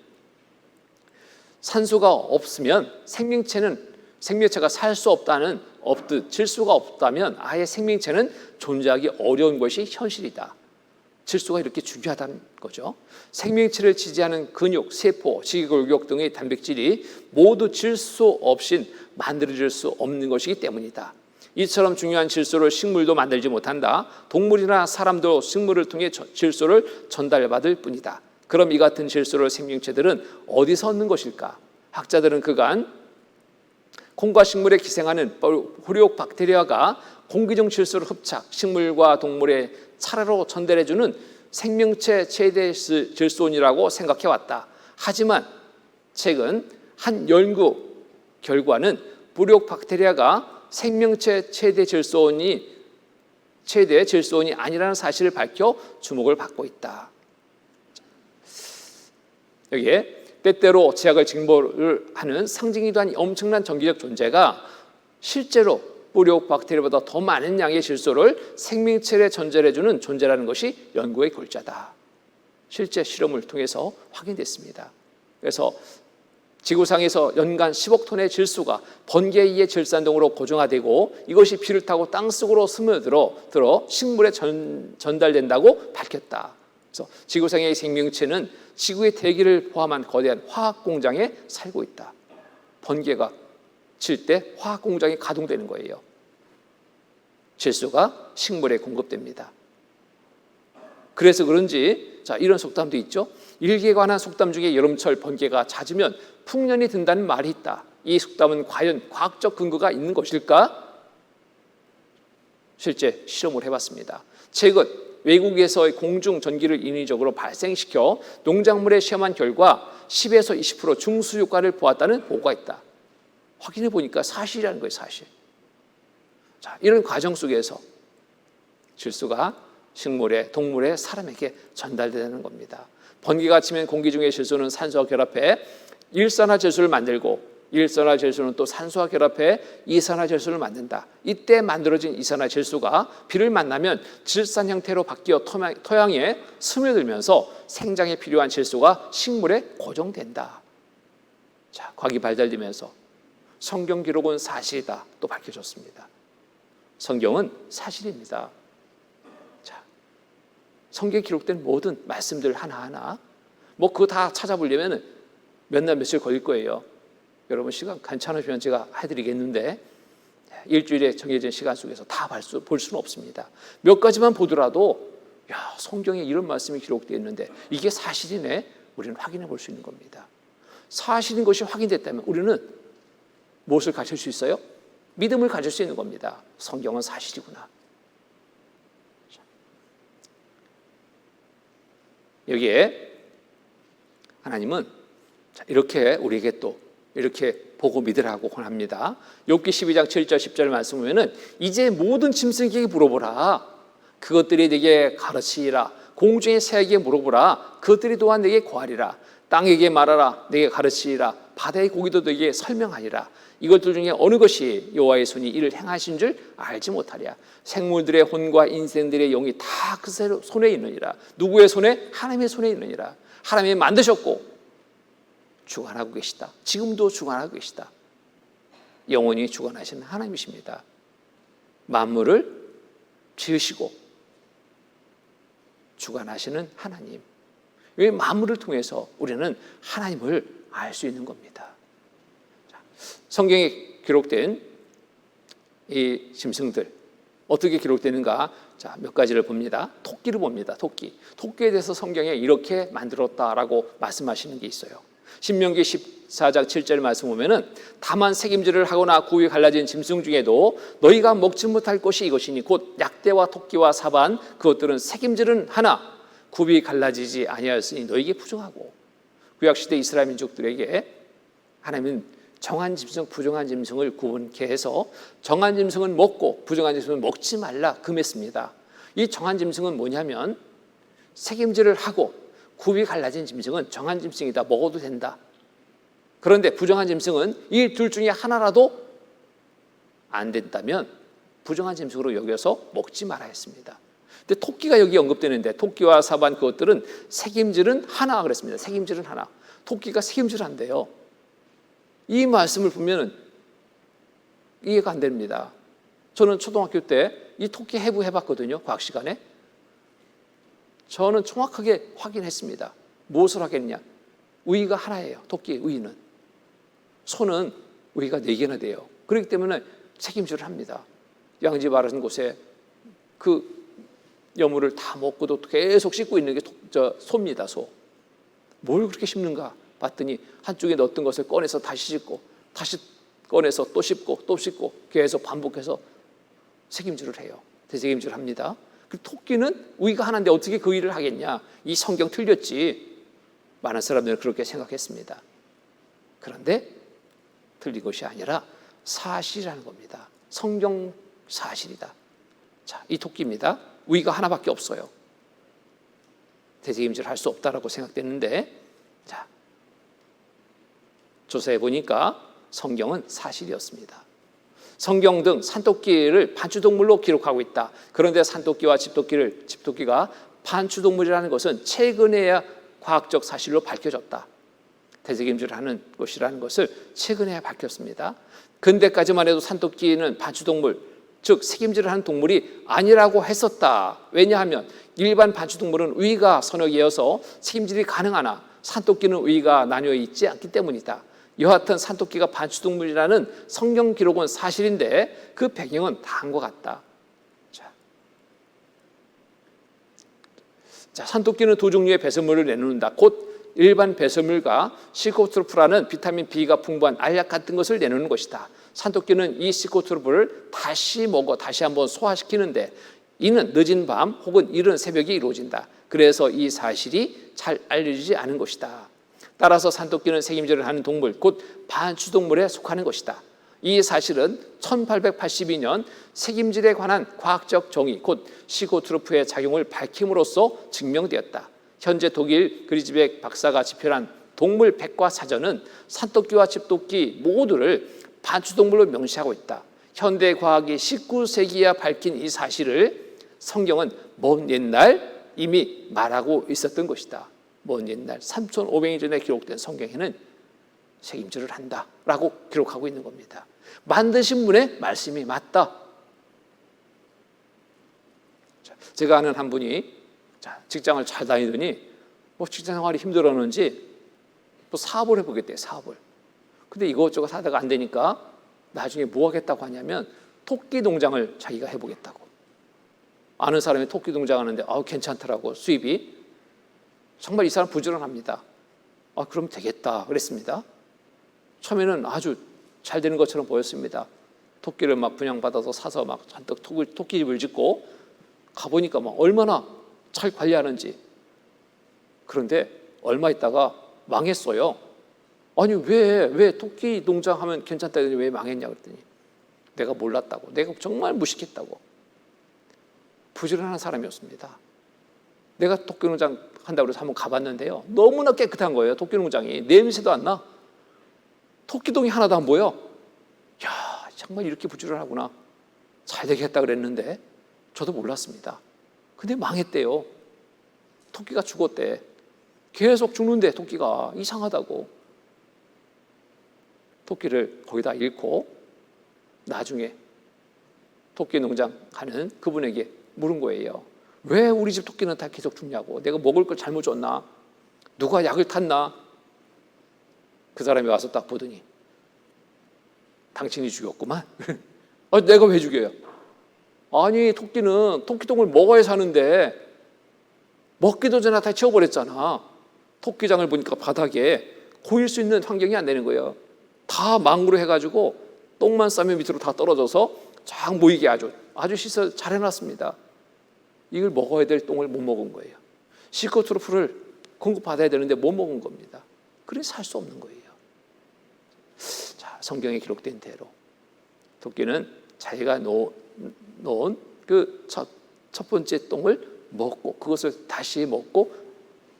산소가 없으면 생명체가 살 수 없듯 질소가 없다면 아예 생명체는 존재하기 어려운 것이 현실이다. 질소가 이렇게 중요하다는 거죠. 생명체를 지지하는 근육, 세포, 지기골격 등의 단백질이 모두 질소 없인 만들어질 수 없는 것이기 때문이다. 이처럼 중요한 질소를 식물도 만들지 못한다. 동물이나 사람도 식물을 통해 질소를 전달받을 뿐이다. 그럼 이 같은 질소를 생명체들은 어디서 얻는 것일까? 학자들은 그간 콩과 식물에 기생하는 호리옥 박테리아가 공기 중 질소를 흡착, 식물과 동물의 차례로 전달해주는 생명체 최대 질소원이라고 생각해왔다. 하지만 최근 한 연구 결과는 브리옥박테리아가 생명체 최대 질소원이 아니라는 사실을 밝혀 주목을 받고 있다. 여기에 때때로 제약을 징벌을 하는 상징이기도 한 엄청난 전기적 존재가 실제로 브리옥박테리아보다 더 많은 양의 질소를 생명체에 전달해주는 존재라는 것이 연구의 골자다. 실제 실험을 통해서 확인됐습니다. 그래서 지구상에서 연간 10억 톤의 질소가 번개에 의해 질산동으로 고정화되고 이것이 비를 타고 땅속으로 스며들어 식물에 전달된다고 밝혔다. 그래서 지구상의 생명체는 지구의 대기를 포함한 거대한 화학 공장에 살고 있다. 번개가 칠 때 화학 공장이 가동되는 거예요. 질소가 식물에 공급됩니다. 그래서 그런지 이런 속담도 있죠. 일기에 관한 속담 중에 여름철 번개가 잦으면 풍년이 든다는 말이 있다. 이 속담은 과연 과학적 근거가 있는 것일까? 실제 실험을 해봤습니다. 최근 외국에서의 공중 전기를 인위적으로 발생시켜 농작물에 시험한 결과 10에서 20% 중수 효과를 보았다는 보고가 있다. 확인해 보니까 사실이라는 거예요, 사실. 이런 과정 속에서 질소가 식물에, 동물에, 사람에게 전달되는 겁니다. 번개가 치면 공기 중의 질소는 산소와 결합해 일산화질소를 만들고 일산화질소는 또 산소와 결합해 이산화질소를 만든다. 이때 만들어진 이산화질소가 비를 만나면 질산 형태로 바뀌어 토양에 스며들면서 생장에 필요한 질소가 식물에 고정된다. 과학이 발달되면서 성경 기록은 사실이다 또 밝혀졌습니다. 성경은 사실입니다. 성경에 기록된 모든 말씀들 하나하나 그거 다 찾아보려면 몇 날 며칠 걸릴 거예요. 여러분 시간 괜찮으시면 제가 해드리겠는데 일주일에 정해진 시간 속에서 다 볼 수는 없습니다. 몇 가지만 보더라도 성경에 이런 말씀이 기록되어 있는데 이게 사실이네, 우리는 확인해 볼 수 있는 겁니다. 사실인 것이 확인됐다면 우리는 무엇을 가질 수 있어요? 믿음을 가질 수 있는 겁니다. 성경은 사실이구나. 여기에 하나님은 이렇게 우리에게 또 이렇게 보고 믿으라고 권합니다. 욥기 12장 7절 10절 말씀 보면은 이제 모든 짐승에게 물어보라. 그것들이 내게 가르치리라. 공중의 새에게 물어보라. 그것들이 또한 내게 고하리라. 땅에게 말하라. 내게 가르치리라. 바다의 고기도 내게 설명하리라. 이것들 중에 어느 것이 여호와의 손이 이를 행하신 줄 알지 못하랴. 생물들의 혼과 인생들의 영이 다 그 손에 있느니라. 누구의 손에? 하나님의 손에 있느니라. 하나님이 만드셨고 주관하고 계시다. 지금도 주관하고 계시다. 영원히 주관하시는 하나님이십니다. 만물을 지으시고 주관하시는 하나님. 이 만물을 통해서 우리는 하나님을 알 수 있는 겁니다. 성경에 기록된 이 짐승들 어떻게 기록되는가? 몇 가지를 봅니다. 토끼를 봅니다. 토끼에 대해서 성경에 이렇게 만들었다라고 말씀하시는 게 있어요. 신명기 14장 7절 말씀 보면은 다만 색임질을 하거나 굽이 갈라진 짐승 중에도 너희가 먹지 못할 것이 이것이니 곧 약대와 토끼와 사반 그것들은 색임질은 하나 굽이 갈라지지 아니하였으니 너희에게 부정하고. 구약시대 이스라엘 민족들에게 하나님은 정한 짐승, 부정한 짐승을 구분케 해서 정한 짐승은 먹고 부정한 짐승은 먹지 말라 금했습니다. 이 정한 짐승은 뭐냐면 색임질을 하고 굽이 갈라진 짐승은 정한 짐승이다, 먹어도 된다. 그런데 부정한 짐승은 이 둘 중에 하나라도 안 된다면 부정한 짐승으로 여겨서 먹지 말아야 했습니다. 근데 토끼가 여기 언급되는데 토끼와 사반 그것들은 색임질은 하나 그랬습니다. 색임질은 하나. 토끼가 색임질한대요. 이 말씀을 보면 이해가 안 됩니다. 저는 초등학교 때 이 토끼 해부 해봤거든요. 과학 시간에. 저는 정확하게 확인했습니다. 무엇을 하겠냐? 우위가 하나예요. 토끼 우위는. 손은 우위가 4개나 돼요. 그렇기 때문에 책임질을 합니다. 양지 바른 곳에 그 여물을 다 먹고도 계속 씻고 있는 게 소입니다. 소. 뭘 그렇게 씹는가 봤더니 한쪽에 넣었던 것을 꺼내서 다시 씻고 다시 꺼내서 또 씹고 또 씻고 계속 반복해서 책임질을 해요. 대책임질을 합니다. 그 토끼는 우위가 하나인데 어떻게 그 일을 하겠냐? 이 성경 틀렸지. 많은 사람들은 그렇게 생각했습니다. 그런데 틀린 것이 아니라 사실이라는 겁니다. 성경 사실이다. 자, 이 토끼입니다. 우위가 하나밖에 없어요. 대책임질을 할 수 없다라고 생각됐는데, 자, 조사해 보니까 성경은 사실이었습니다. 성경 등 산토끼를 반추동물로 기록하고 있다. 그런데 산토끼와 집토끼가 반추동물이라는 것은 최근에야 과학적 사실로 밝혀졌다. 대책임질을 하는 것이라는 것을 최근에야 밝혔습니다. 근대까지만 해도 산토끼는 반추동물, 즉 색임질을 하는 동물이 아니라고 했었다. 왜냐하면 일반 반추동물은 우위가 서너 개여서 색임질이 가능하나 산토끼는 우위가 나뉘어 있지 않기 때문이다. 여하튼 산토끼가 반추동물이라는 성경 기록은 사실인데 그 배경은 다음과 같다. 자, 산토끼는 두 종류의 배설물을 내놓는다. 곧 일반 배설물과 시코트로프라는 비타민 B가 풍부한 알약 같은 것을 내놓는 것이다. 산토끼는 이 시코트로프를 다시 한번 소화시키는데 이는 늦은 밤 혹은 이른 새벽에 이루어진다. 그래서 이 사실이 잘 알려지지 않은 것이다. 따라서 산토끼는 색임질을 하는 동물, 곧 반추동물에 속하는 것이다. 이 사실은 1882년 색임질에 관한 과학적 정의, 곧 시코트로프의 작용을 밝힘으로써 증명되었다. 현재 독일 그리즈백 박사가 집필한 동물 백과 사전은 산토끼와 집토끼 모두를 반추동물로 명시하고 있다. 현대 과학이 19세기에 밝힌 이 사실을 성경은 먼 옛날 이미 말하고 있었던 것이다. 먼 옛날 3,500년 전에 기록된 성경에는 책임질을 한다라고 기록하고 있는 겁니다. 만드신 분의 말씀이 맞다. 제가 아는 한 분이 직장을 잘 다니더니 직장 생활이 힘들었는지 사업을 해보겠대요. 사업을. 근데 이것저것 하다가 안 되니까 나중에 뭐 하겠다고 하냐면 토끼 농장을 자기가 해보겠다고. 아는 사람이 토끼 농장 하는데 괜찮더라고. 수입이. 정말 이 사람 부지런합니다. 그럼 되겠다 그랬습니다. 처음에는 아주 잘 되는 것처럼 보였습니다. 토끼를 막 분양받아서 사서 막 잔뜩 토끼집을 짓고 가보니까 막 얼마나 잘 관리하는지. 그런데 얼마 있다가 망했어요. 아니 왜 토끼 농장 하면 괜찮다 했더니 왜 망했냐 그랬더니 내가 몰랐다고. 내가 정말 무식했다고. 부지런한 사람이었습니다. 내가 토끼 농장 한다고 해서 한번 가봤는데요. 너무나 깨끗한 거예요. 토끼 농장이. 냄새도 안 나. 토끼동이 하나도 안 보여. 야, 정말 이렇게 부지런하구나. 잘 되겠다 그랬는데 저도 몰랐습니다. 근데 망했대요. 토끼가 죽었대. 계속 죽는데 토끼가 이상하다고. 토끼를 거기다 잃고 나중에 토끼 농장 가는 그분에게 물은 거예요. 왜 우리 집 토끼는 다 계속 죽냐고. 내가 먹을 걸 잘못 줬나? 누가 약을 탔나? 그 사람이 와서 딱 보더니 당신이 죽였구만. 내가 왜 죽여요? 아니 토끼는 토끼똥을 먹어야 사는데 먹기도 전에 다 치워버렸잖아. 토끼장을 보니까 바닥에 고일 수 있는 환경이 안 되는 거예요. 다 망으로 해가지고 똥만 싸면 밑으로 다 떨어져서 쫙 모이게 아주 시설 잘 해놨습니다. 이걸 먹어야 될 똥을 못 먹은 거예요. 시코트로프를 공급받아야 되는데 못 먹은 겁니다. 그래서 살 수 없는 거예요. 자, 성경에 기록된 대로 토끼는 자기가 놓은 그 첫 번째 똥을 먹고 그것을 다시 먹고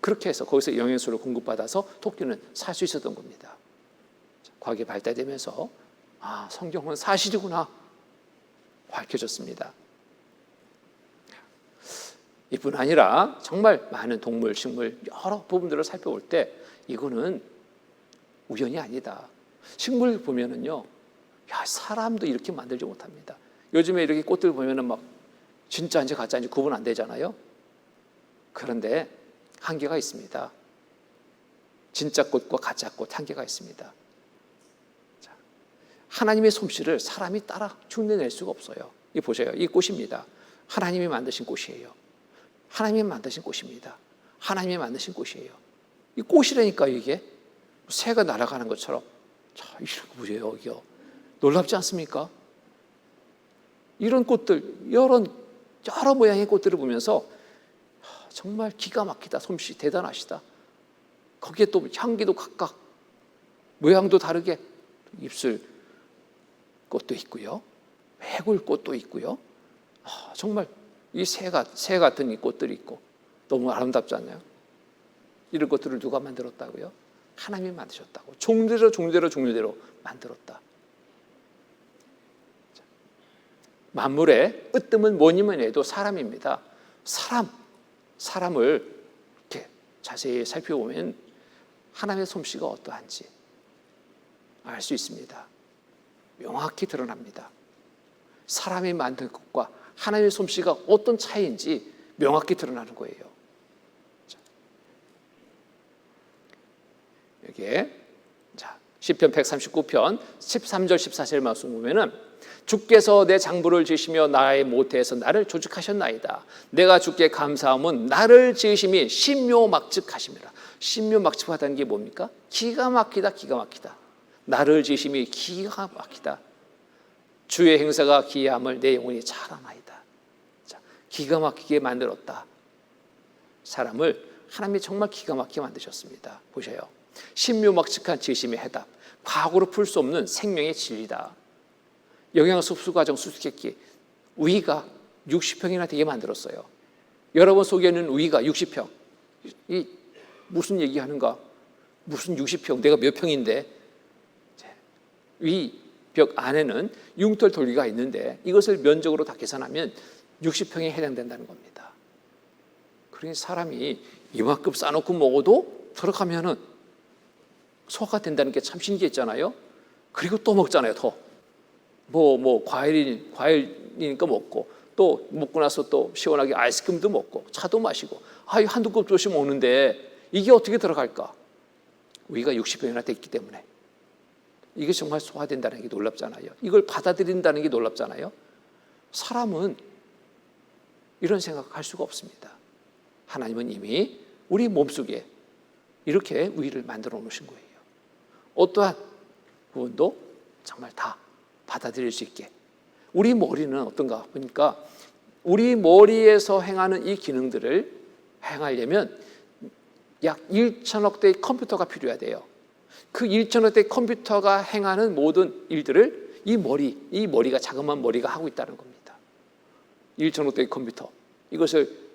그렇게 해서 거기서 영양소를 공급받아서 토끼는 살 수 있었던 겁니다. 과학이 발달되면서 성경은 사실이구나 밝혀졌습니다. 이뿐 아니라 정말 많은 동물, 식물 여러 부분들을 살펴볼 때 이거는 우연이 아니다. 식물 보면은요, 사람도 이렇게 만들지 못합니다. 요즘에 이렇게 꽃들 보면은 막 진짜인지 가짜인지 구분 안 되잖아요. 그런데 한계가 있습니다. 진짜 꽃과 가짜 꽃 한계가 있습니다. 자, 하나님의 솜씨를 사람이 따라 흉내낼 수가 없어요. 이 보세요. 이 꽃입니다. 하나님이 만드신 꽃이에요. 하나님이 만드신 꽃입니다. 하나님이 만드신 꽃이에요. 이 꽃이라니까 이게 새가 날아가는 것처럼. 자, 이런 거 보세요. 이게 놀랍지 않습니까? 이런 꽃들, 이런 여러 모양의 꽃들을 보면서 정말 기가 막히다, 솜씨 대단하시다. 거기에 또 향기도 각각 모양도 다르게 입술 꽃도 있고요, 해골 꽃도 있고요. 정말 이 새 같은 이 꽃들이 있고 너무 아름답지 않나요? 이런 것들을 누가 만들었다고요? 하나님이 만드셨다고. 종류대로 만들었다. 만물의 으뜸은 뭐니면 해도 사람입니다. 사람을 이렇게 자세히 살펴보면 하나님의 솜씨가 어떠한지 알 수 있습니다. 명확히 드러납니다. 사람이 만든 것과 하나님의 솜씨가 어떤 차이인지 명확히 드러나는 거예요. 여기에 시편 139편 13절 14절 말씀 보면은 주께서 내 장부를 지으시며 나의 모태에서 나를 조직하셨나이다. 내가 주께 감사함은 나를 지으심이 신묘막측하심이라. 신묘막측하다는 게 뭡니까? 기가 막히다. 나를 지으심이 기가 막히다. 주의 행사가 기이함을 내 영혼이 잘 아나이다. 기가 막히게 만들었다. 사람을 하나님이 정말 기가 막히게 만드셨습니다. 보셔요. 신묘막측한 지으심의 해답, 과거로 풀 수 없는 생명의 진리다. 영양소 흡수 과정 수수께끼, 우리가 60평이나 되게 만들었어요. 여러분 속에 있는 우리가 60평. 이 무슨 얘기하는가? 무슨 60평? 내가 몇 평인데? 위 벽 안에는 융털 돌기가 있는데 이것을 면적으로 다 계산하면 60평에 해당된다는 겁니다. 그러니 사람이 이만큼 싸놓고 먹어도 들어가면은 소화가 된다는 게 참 신기했잖아요. 그리고 또 먹잖아요. 더 과일이니까 먹고, 또 먹고 나서 또 시원하게 아이스크림도 먹고 차도 마시고, 한두 컵 조씩 먹는데 이게 어떻게 들어갈까? 우리가 60평이나 됐기 때문에 이게 정말 소화된다는 게 놀랍잖아요. 이걸 받아들인다는 게 놀랍잖아요. 사람은 이런 생각할 수가 없습니다. 하나님은 이미 우리 몸속에 이렇게 우리를 만들어 놓으신 거예요. 어떠한 부분도 정말 다 받아들일 수 있게. 우리 머리는 어떤가 보니까 우리 머리에서 행하는 이 기능들을 행하려면 약 1천억 대의 컴퓨터가 필요해야 돼요. 그 1천억 대의 컴퓨터가 행하는 모든 일들을 이 머리가, 자그마한 머리가 하고 있다는 겁니다. 1천억 대의 컴퓨터, 이것을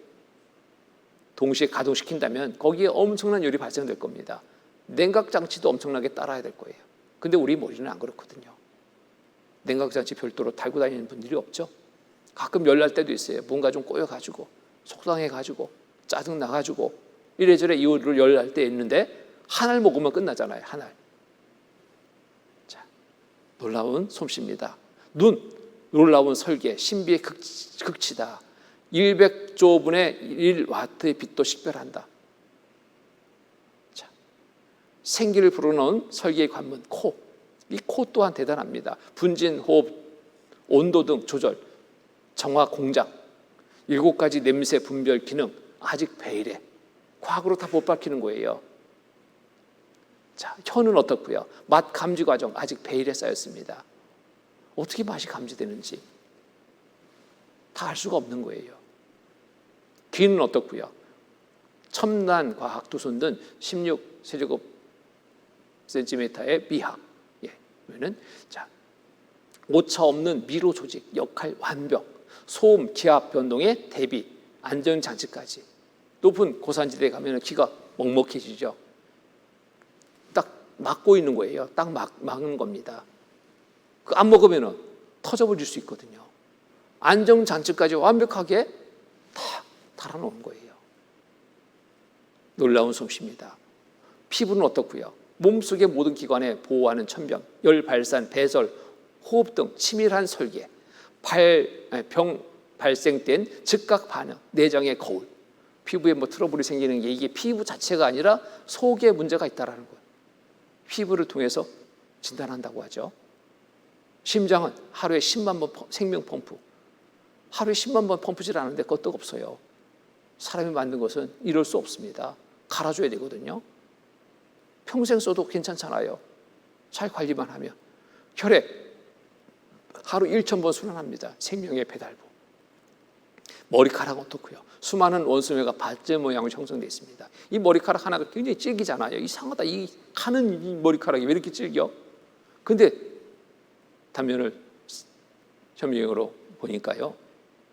동시에 가동시킨다면 거기에 엄청난 열이 발생될 겁니다. 냉각장치도 엄청나게 따라야 될 거예요. 근데 우리 머리는 안 그렇거든요. 냉각장치 별도로 달고 다니는 분들이 없죠. 가끔 열날 때도 있어요. 뭔가 좀 꼬여가지고, 속상해가지고, 짜증나가지고 이래저래 이유를 열날 때 있는데 한 알 먹으면 끝나잖아요. 한 알. 자, 놀라운 솜씨입니다. 눈, 놀라운 설계, 신비의 극치다. 100조 분의 1와트의 빛도 식별한다. 자, 생기를 불어넣은 설계의 관문, 코. 이 코 또한 대단합니다. 분진, 호흡, 온도 등 조절, 정화 공작, 7가지 냄새 분별 기능 아직 베일해. 과학으로 다 못 밝히는 거예요. 자, 혀는 어떻고요? 맛 감지 과정 아직 베일에 쌓였습니다. 어떻게 맛이 감지되는지 다 알 수가 없는 거예요. 귀는 어떻고요? 첨단 과학 두 손 든 16세제곱센티미터의 미학. 그러면은 자, 오차 없는 미로 조직, 역할 완벽, 소음, 기압 변동의 대비, 안전 장치까지. 높은 고산지대에 가면 귀가 먹먹해지죠. 딱 막고 있는 거예요. 딱 막는 겁니다. 그 안 먹으면 터져버릴 수 있거든요. 안정 장치까지 완벽하게 다 달아놓은 거예요. 놀라운 솜씨입니다. 피부는 어떻고요? 몸속의 모든 기관에 보호하는 천병, 열 발산, 배설, 호흡 등 치밀한 설계, 병 발생된 즉각 반응, 내장의 거울, 피부에 트러블이 생기는 게 이게 피부 자체가 아니라 속에 문제가 있다는 거예요. 피부를 통해서 진단한다고 하죠. 심장은 하루에 10만 번 생명 펌프, 하루에 10만 번 펌프질 않는데 그것도 없어요. 사람이 만든 것은 이럴 수 없습니다. 갈아줘야 되거든요. 평생 써도 괜찮잖아요. 잘 관리만 하면. 혈액 하루 1,000번 순환합니다. 생명의 배달부. 머리카락은 어떻고요? 수많은 원소매가 발제 모양으로 형성되어 있습니다. 이 머리카락 하나가 굉장히 질기잖아요. 이상하다. 이 가는 이 머리카락이 왜 이렇게 질겨? 근데 단면을 현미경으로 보니까요,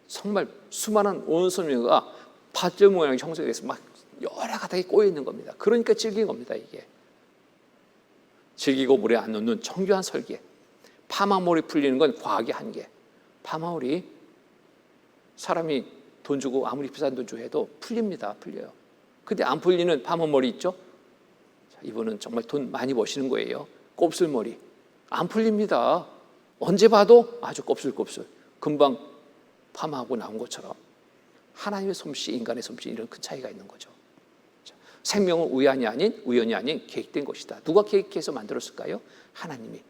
정말 수많은 원소매가 발제 모양으로 형성돼서 막 여러 가닥이 꼬여 있는 겁니다. 그러니까 질긴 겁니다. 이게 질기고 물에 안 녹는 정교한 설계. 파마몰이 풀리는 건 과학의 한계. 파마몰이 사람이 돈 주고 아무리 비싼 돈 주고 해도 풀립니다. 풀려요. 근데 안 풀리는 파마몰이 있죠. 자, 이분은 정말 돈 많이 버시는 거예요. 곱슬머리 안 풀립니다. 언제 봐도 아주 곱슬곱슬, 금방 파마하고 나온 것처럼 하나님의 솜씨, 인간의 솜씨, 이런 큰 차이가 있는 거죠. 자, 생명은 우연이 아닌 계획된 것이다. 누가 계획해서 만들었을까요? 하나님이.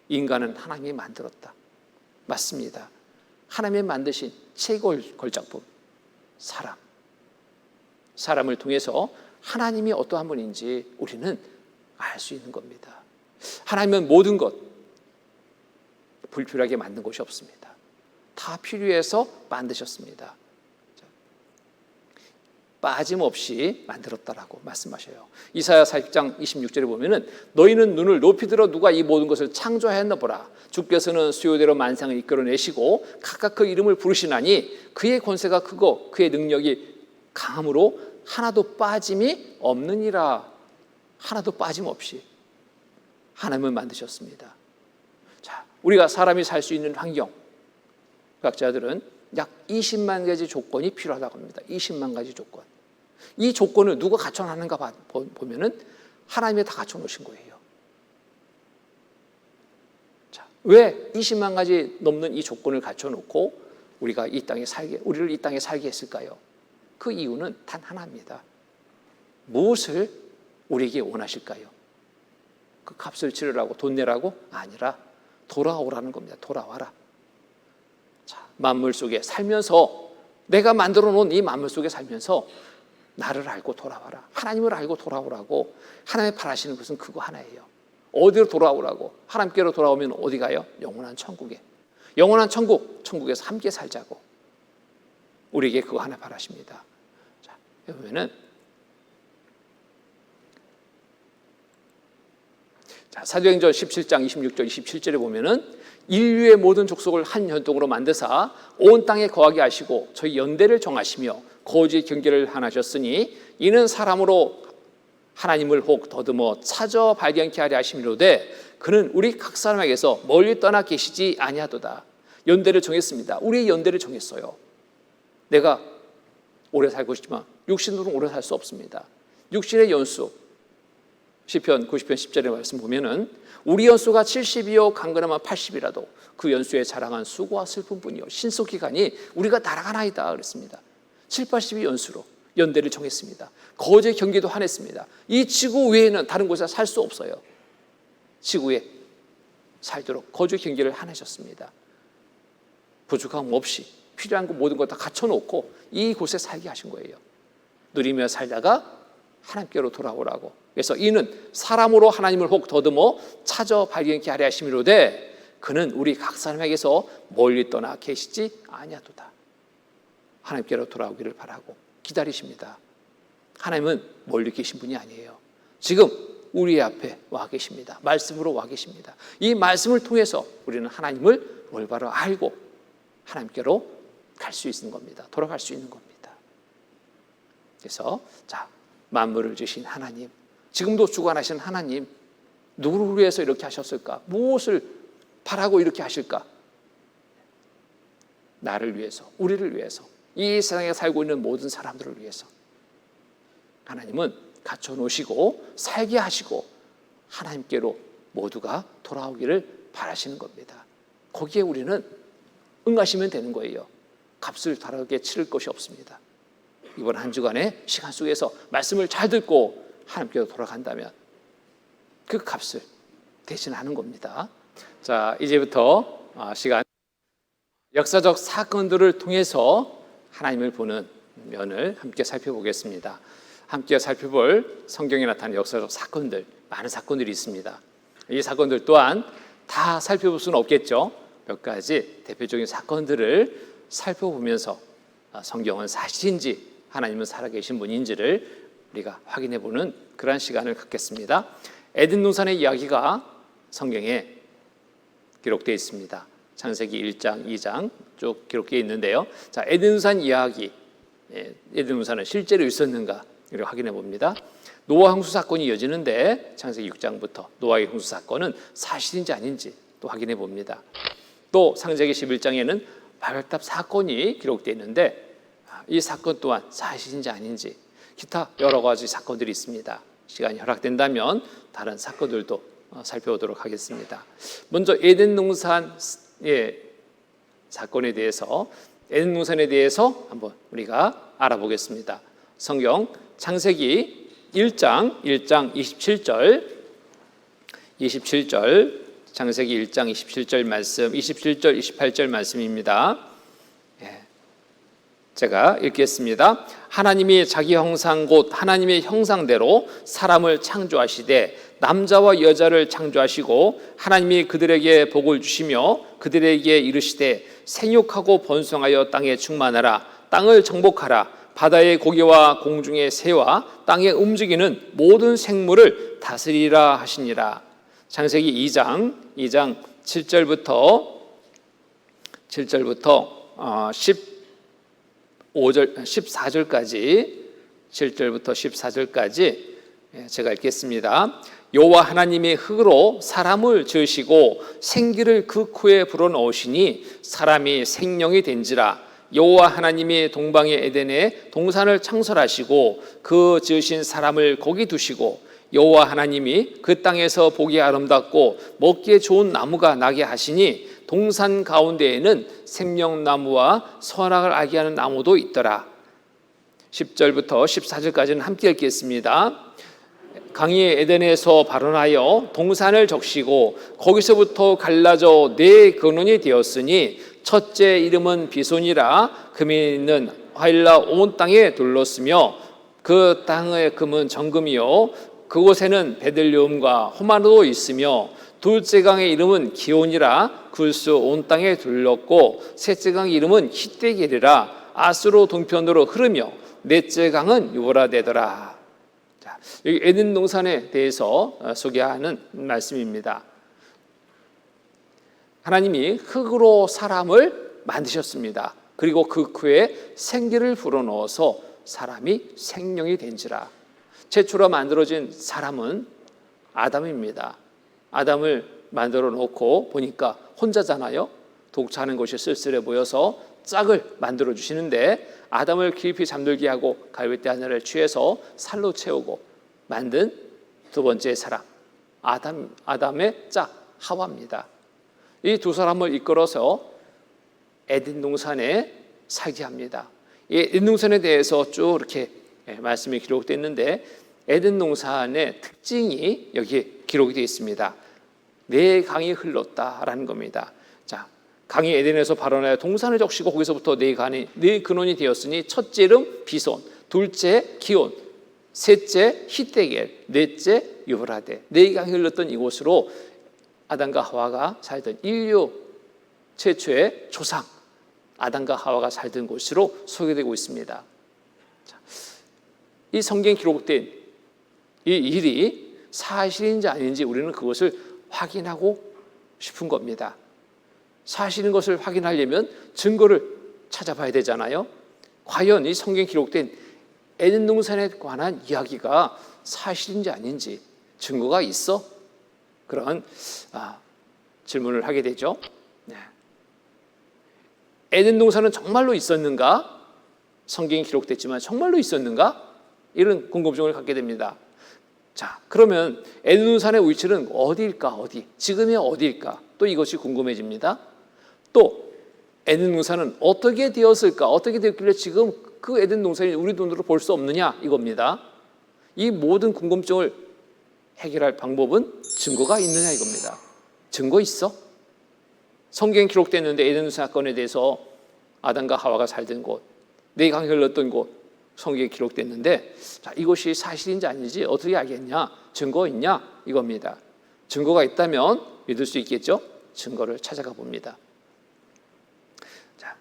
인간은 하나님이 만들었다. 맞습니다. 하나님이 만드신 최고 걸작품, 사람을 통해서 하나님이 어떠한 분인지 우리는 알 수 있는 겁니다. 하나님은 모든 것 불필요하게 만든 것이 없습니다. 다 필요해서 만드셨습니다. 빠짐없이 만들었다라고 말씀하셔요. 이사야 40장 26절에 보면은 너희는 눈을 높이 들어 누가 이 모든 것을 창조하였나 보라. 주께서는 수요대로 만상을 이끌어내시고 각각 그 이름을 부르시나니 그의 권세가 크고 그의 능력이 강함으로 하나도 빠짐이 없느니라. 하나도 빠짐없이 하나님을 만드셨습니다. 자, 우리가 사람이 살 수 있는 환경, 과학자들은 약 20만 가지 조건이 필요하다고 합니다. 20만 가지 조건. 이 조건을 누가 갖춰놨는가 보면은 하나님이 다 갖춰놓으신 거예요. 자, 왜 20만 가지 넘는 이 조건을 갖춰놓고 우리를 이 땅에 살게 했을까요? 그 이유는 단 하나입니다. 무엇을 우리에게 원하실까요? 그 값을 치르라고, 돈 내라고? 아니라 돌아오라는 겁니다. 돌아와라. 만물 속에 살면서, 내가 만들어 놓은 이 만물 속에 살면서 나를 알고 돌아와라. 하나님을 알고 돌아오라고. 하나님이 바라시는 것은 그거 하나예요. 어디로 돌아오라고? 하나님께로 돌아오면 어디 가요? 영원한 천국에. 영원한 천국에서 함께 살자고. 우리에게 그거 하나 바라십니다. 자, 여기 보면은 사도행전 17장 26절 27절에 보면은 인류의 모든 족속을 한 혈통으로 만드사 온 땅에 거하게 하시고 저희 연대를 정하시며 거짓 경계를 하나셨으니 이는 사람으로 하나님을 혹 더듬어 찾아 발견케 하려 하심이로되 그는 우리 각 사람에게서 멀리 떠나 계시지 아니하도다. 연대를 정했습니다. 우리의 연대를 정했어요. 내가 오래 살고 싶지만 육신으로는 오래 살 수 없습니다. 육신의 연수, 시편 90편 10절의 말씀 보면은 우리 연수가 70이요 강건하면 80이라도 그 연수에 자랑한 수고와 슬픔뿐이요 신속기간이 우리가 날아가나이다 그랬습니다. 7, 80이 연수로 연대를 정했습니다. 거제 경계도 한했습니다. 이 지구 외에는 다른 곳에 살 수 없어요. 지구에 살도록 거제 경계를 한하셨습니다. 부족함 없이 필요한 것 모든 것 다 갖춰놓고 이곳에 살게 하신 거예요. 누리며 살다가 하나님께로 돌아오라고. 그래서 이는 사람으로 하나님을 혹 더듬어 찾아 발견케 하려 하심이로되 그는 우리 각 사람에게서 멀리 떠나 계시지 아니하도다. 하나님께로 돌아오기를 바라고 기다리십니다. 하나님은 멀리 계신 분이 아니에요. 지금 우리 앞에 와 계십니다. 말씀으로 와 계십니다. 이 말씀을 통해서 우리는 하나님을 올바로 알고 하나님께로 갈 수 있는 겁니다. 돌아갈 수 있는 겁니다. 그래서 만물을 주신 하나님, 지금도 주관하시는 하나님, 누구를 위해서 이렇게 하셨을까? 무엇을 바라고 이렇게 하실까? 나를 위해서, 우리를 위해서, 이 세상에 살고 있는 모든 사람들을 위해서 하나님은 갖춰놓으시고 살게 하시고 하나님께로 모두가 돌아오기를 바라시는 겁니다. 거기에 우리는 응하시면 되는 거예요. 값을 다르게 치를 것이 없습니다. 이번 한 주간의 시간 속에서 말씀을 잘 듣고 하나님께로 돌아간다면 그 값을 대신하는 겁니다. 자, 이제부터 시간 역사적 사건들을 통해서 하나님을 보는 면을 함께 살펴보겠습니다. 함께 살펴볼 성경에 나타난 역사적 사건들, 많은 사건들이 있습니다. 이 사건들 또한 다 살펴볼 수는 없겠죠. 몇 가지 대표적인 사건들을 살펴보면서 성경은 사실인지 하나님은 살아계신 분인지를 우리가 확인해 보는 그러한 시간을 갖겠습니다. 에덴 동산의 이야기가 성경에 기록되어 있습니다. 창세기 1장, 2장 쭉 기록되어 있는데요. 자, 에덴 동산 이야기, 에덴 동산은 실제로 있었는가 이를 확인해 봅니다. 노아 홍수 사건이 이어지는데 창세기 6장부터 노아의 홍수 사건은 사실인지 아닌지 또 확인해 봅니다. 또 창세기 11장에는 바벨탑 사건이 기록되어 있는데 이 사건 또한 사실인지 아닌지 기타 여러 가지 사건들이 있습니다. 시간이 허락된다면 다른 사건들도 살펴보도록 하겠습니다. 먼저 에덴 동산의 사건에 대해서 에덴 동산에 대해서 한번 우리가 알아보겠습니다. 성경 창세기 1장 27절 창세기 1장 27절 말씀 27절 28절 말씀입니다. 제가 읽겠습니다. 하나님이 자기 형상 곧 하나님의 형상대로 사람을 창조하시되 남자와 여자를 창조하시고 하나님이 그들에게 복을 주시며 그들에게 이르시되 생육하고 번성하여 땅에 충만하라 땅을 정복하라 바다의 고기와 공중의 새와 땅에 움직이는 모든 생물을 다스리라 하시니라. 창세기 2장 7절부터 14절까지 7절부터 14절까지 제가 읽겠습니다. 여호와 하나님이 흙으로 사람을 지으시고 생기를 그 코에 불어넣으시니 사람이 생명이 된지라. 여호와 하나님이 동방의 에덴에 동산을 창설하시고 그 지으신 사람을 거기 두시고 여호와 하나님이 그 땅에서 보기 아름답고 먹기에 좋은 나무가 나게 하시니 동산 가운데에는 생명나무와 선악을 알게 하는 나무도 있더라. 10절부터 14절까지는 함께 읽겠습니다. 강이 에덴에서 발원하여 동산을 적시고 거기서부터 갈라져 네 근원이 되었으니 첫째 이름은 비손이라 금이 있는 하일라 온 땅에 둘렀으며 그 땅의 금은 정금이요 그곳에는 베들레헴과 호마노도 있으며 둘째 강의 이름은 기온이라 굴수 온 땅에 둘렀고 셋째 강의 이름은 히데겔이라 아스로 동편으로 흐르며 넷째 강은 유브라데더라. 자, 여기 에덴 동산에 대해서 소개하는 말씀입니다. 하나님이 흙으로 사람을 만드셨습니다. 그리고 그 코에 생기를 불어넣어서 사람이 생명이 된지라. 최초로 만들어진 사람은 아담입니다. 아담을 만들어 놓고 보니까 혼자잖아요. 독차하는 것이 쓸쓸해 보여서 짝을 만들어 주시는데 아담을 깊이 잠들게 하고 갈빗대 하나를 취해서 살로 채우고 만든 두 번째 사람 아담의 짝 하와입니다. 이 두 사람을 이끌어서 에덴 동산에 살게 합니다. 이 에덴 동산에 대해서 쭉 이렇게 말씀이 기록됐는데 에덴 동산의 특징이 여기에 기록이 되어 있습니다. 네 강이 흘렀다라는 겁니다. 자, 강이 에덴에서 발원하여 동산을 적시고 거기서부터 네 근원이 되었으니 첫째 이름 비손, 둘째 기온, 셋째 히데겔, 넷째 유브라데. 네 강이 흘렀던 이곳으로 아담과 하와가 살던 인류 최초의 조상 아담과 하와가 살던 곳으로 소개되고 있습니다. 자, 이 성경에 기록된 이 일이 사실인지 아닌지 우리는 그것을 확인하고 싶은 겁니다. 사실인 것을 확인하려면 증거를 찾아봐야 되잖아요. 과연 이 성경에 기록된 에덴 동산에 관한 이야기가 사실인지 아닌지 증거가 있어? 그런 질문을 하게 되죠. 네. 에덴 동산은 정말로 있었는가? 성경에 기록됐지만 정말로 있었는가? 이런 궁금증을 갖게 됩니다. 자, 그러면 에덴 동산의 위치는 어디일까? 지금의 어디일까? 또 이것이 궁금해집니다. 또 에덴 동산은 어떻게 되었을까? 어떻게 되었길래 지금 그 에덴 동산이 우리 눈으로 볼 수 없느냐? 이겁니다. 이 모든 궁금증을 해결할 방법은 증거가 있느냐 이겁니다. 증거 있어? 성경에 기록됐는데 에덴 동산 사건에 대해서 아담과 하와가 살던 곳, 네 강이 흘렀던 곳 성경에 기록됐는데 자, 이것이 사실인지 아닌지 어떻게 알겠냐? 증거 있냐? 이겁니다. 증거가 있다면 믿을 수 있겠죠? 증거를 찾아가 봅니다. 자,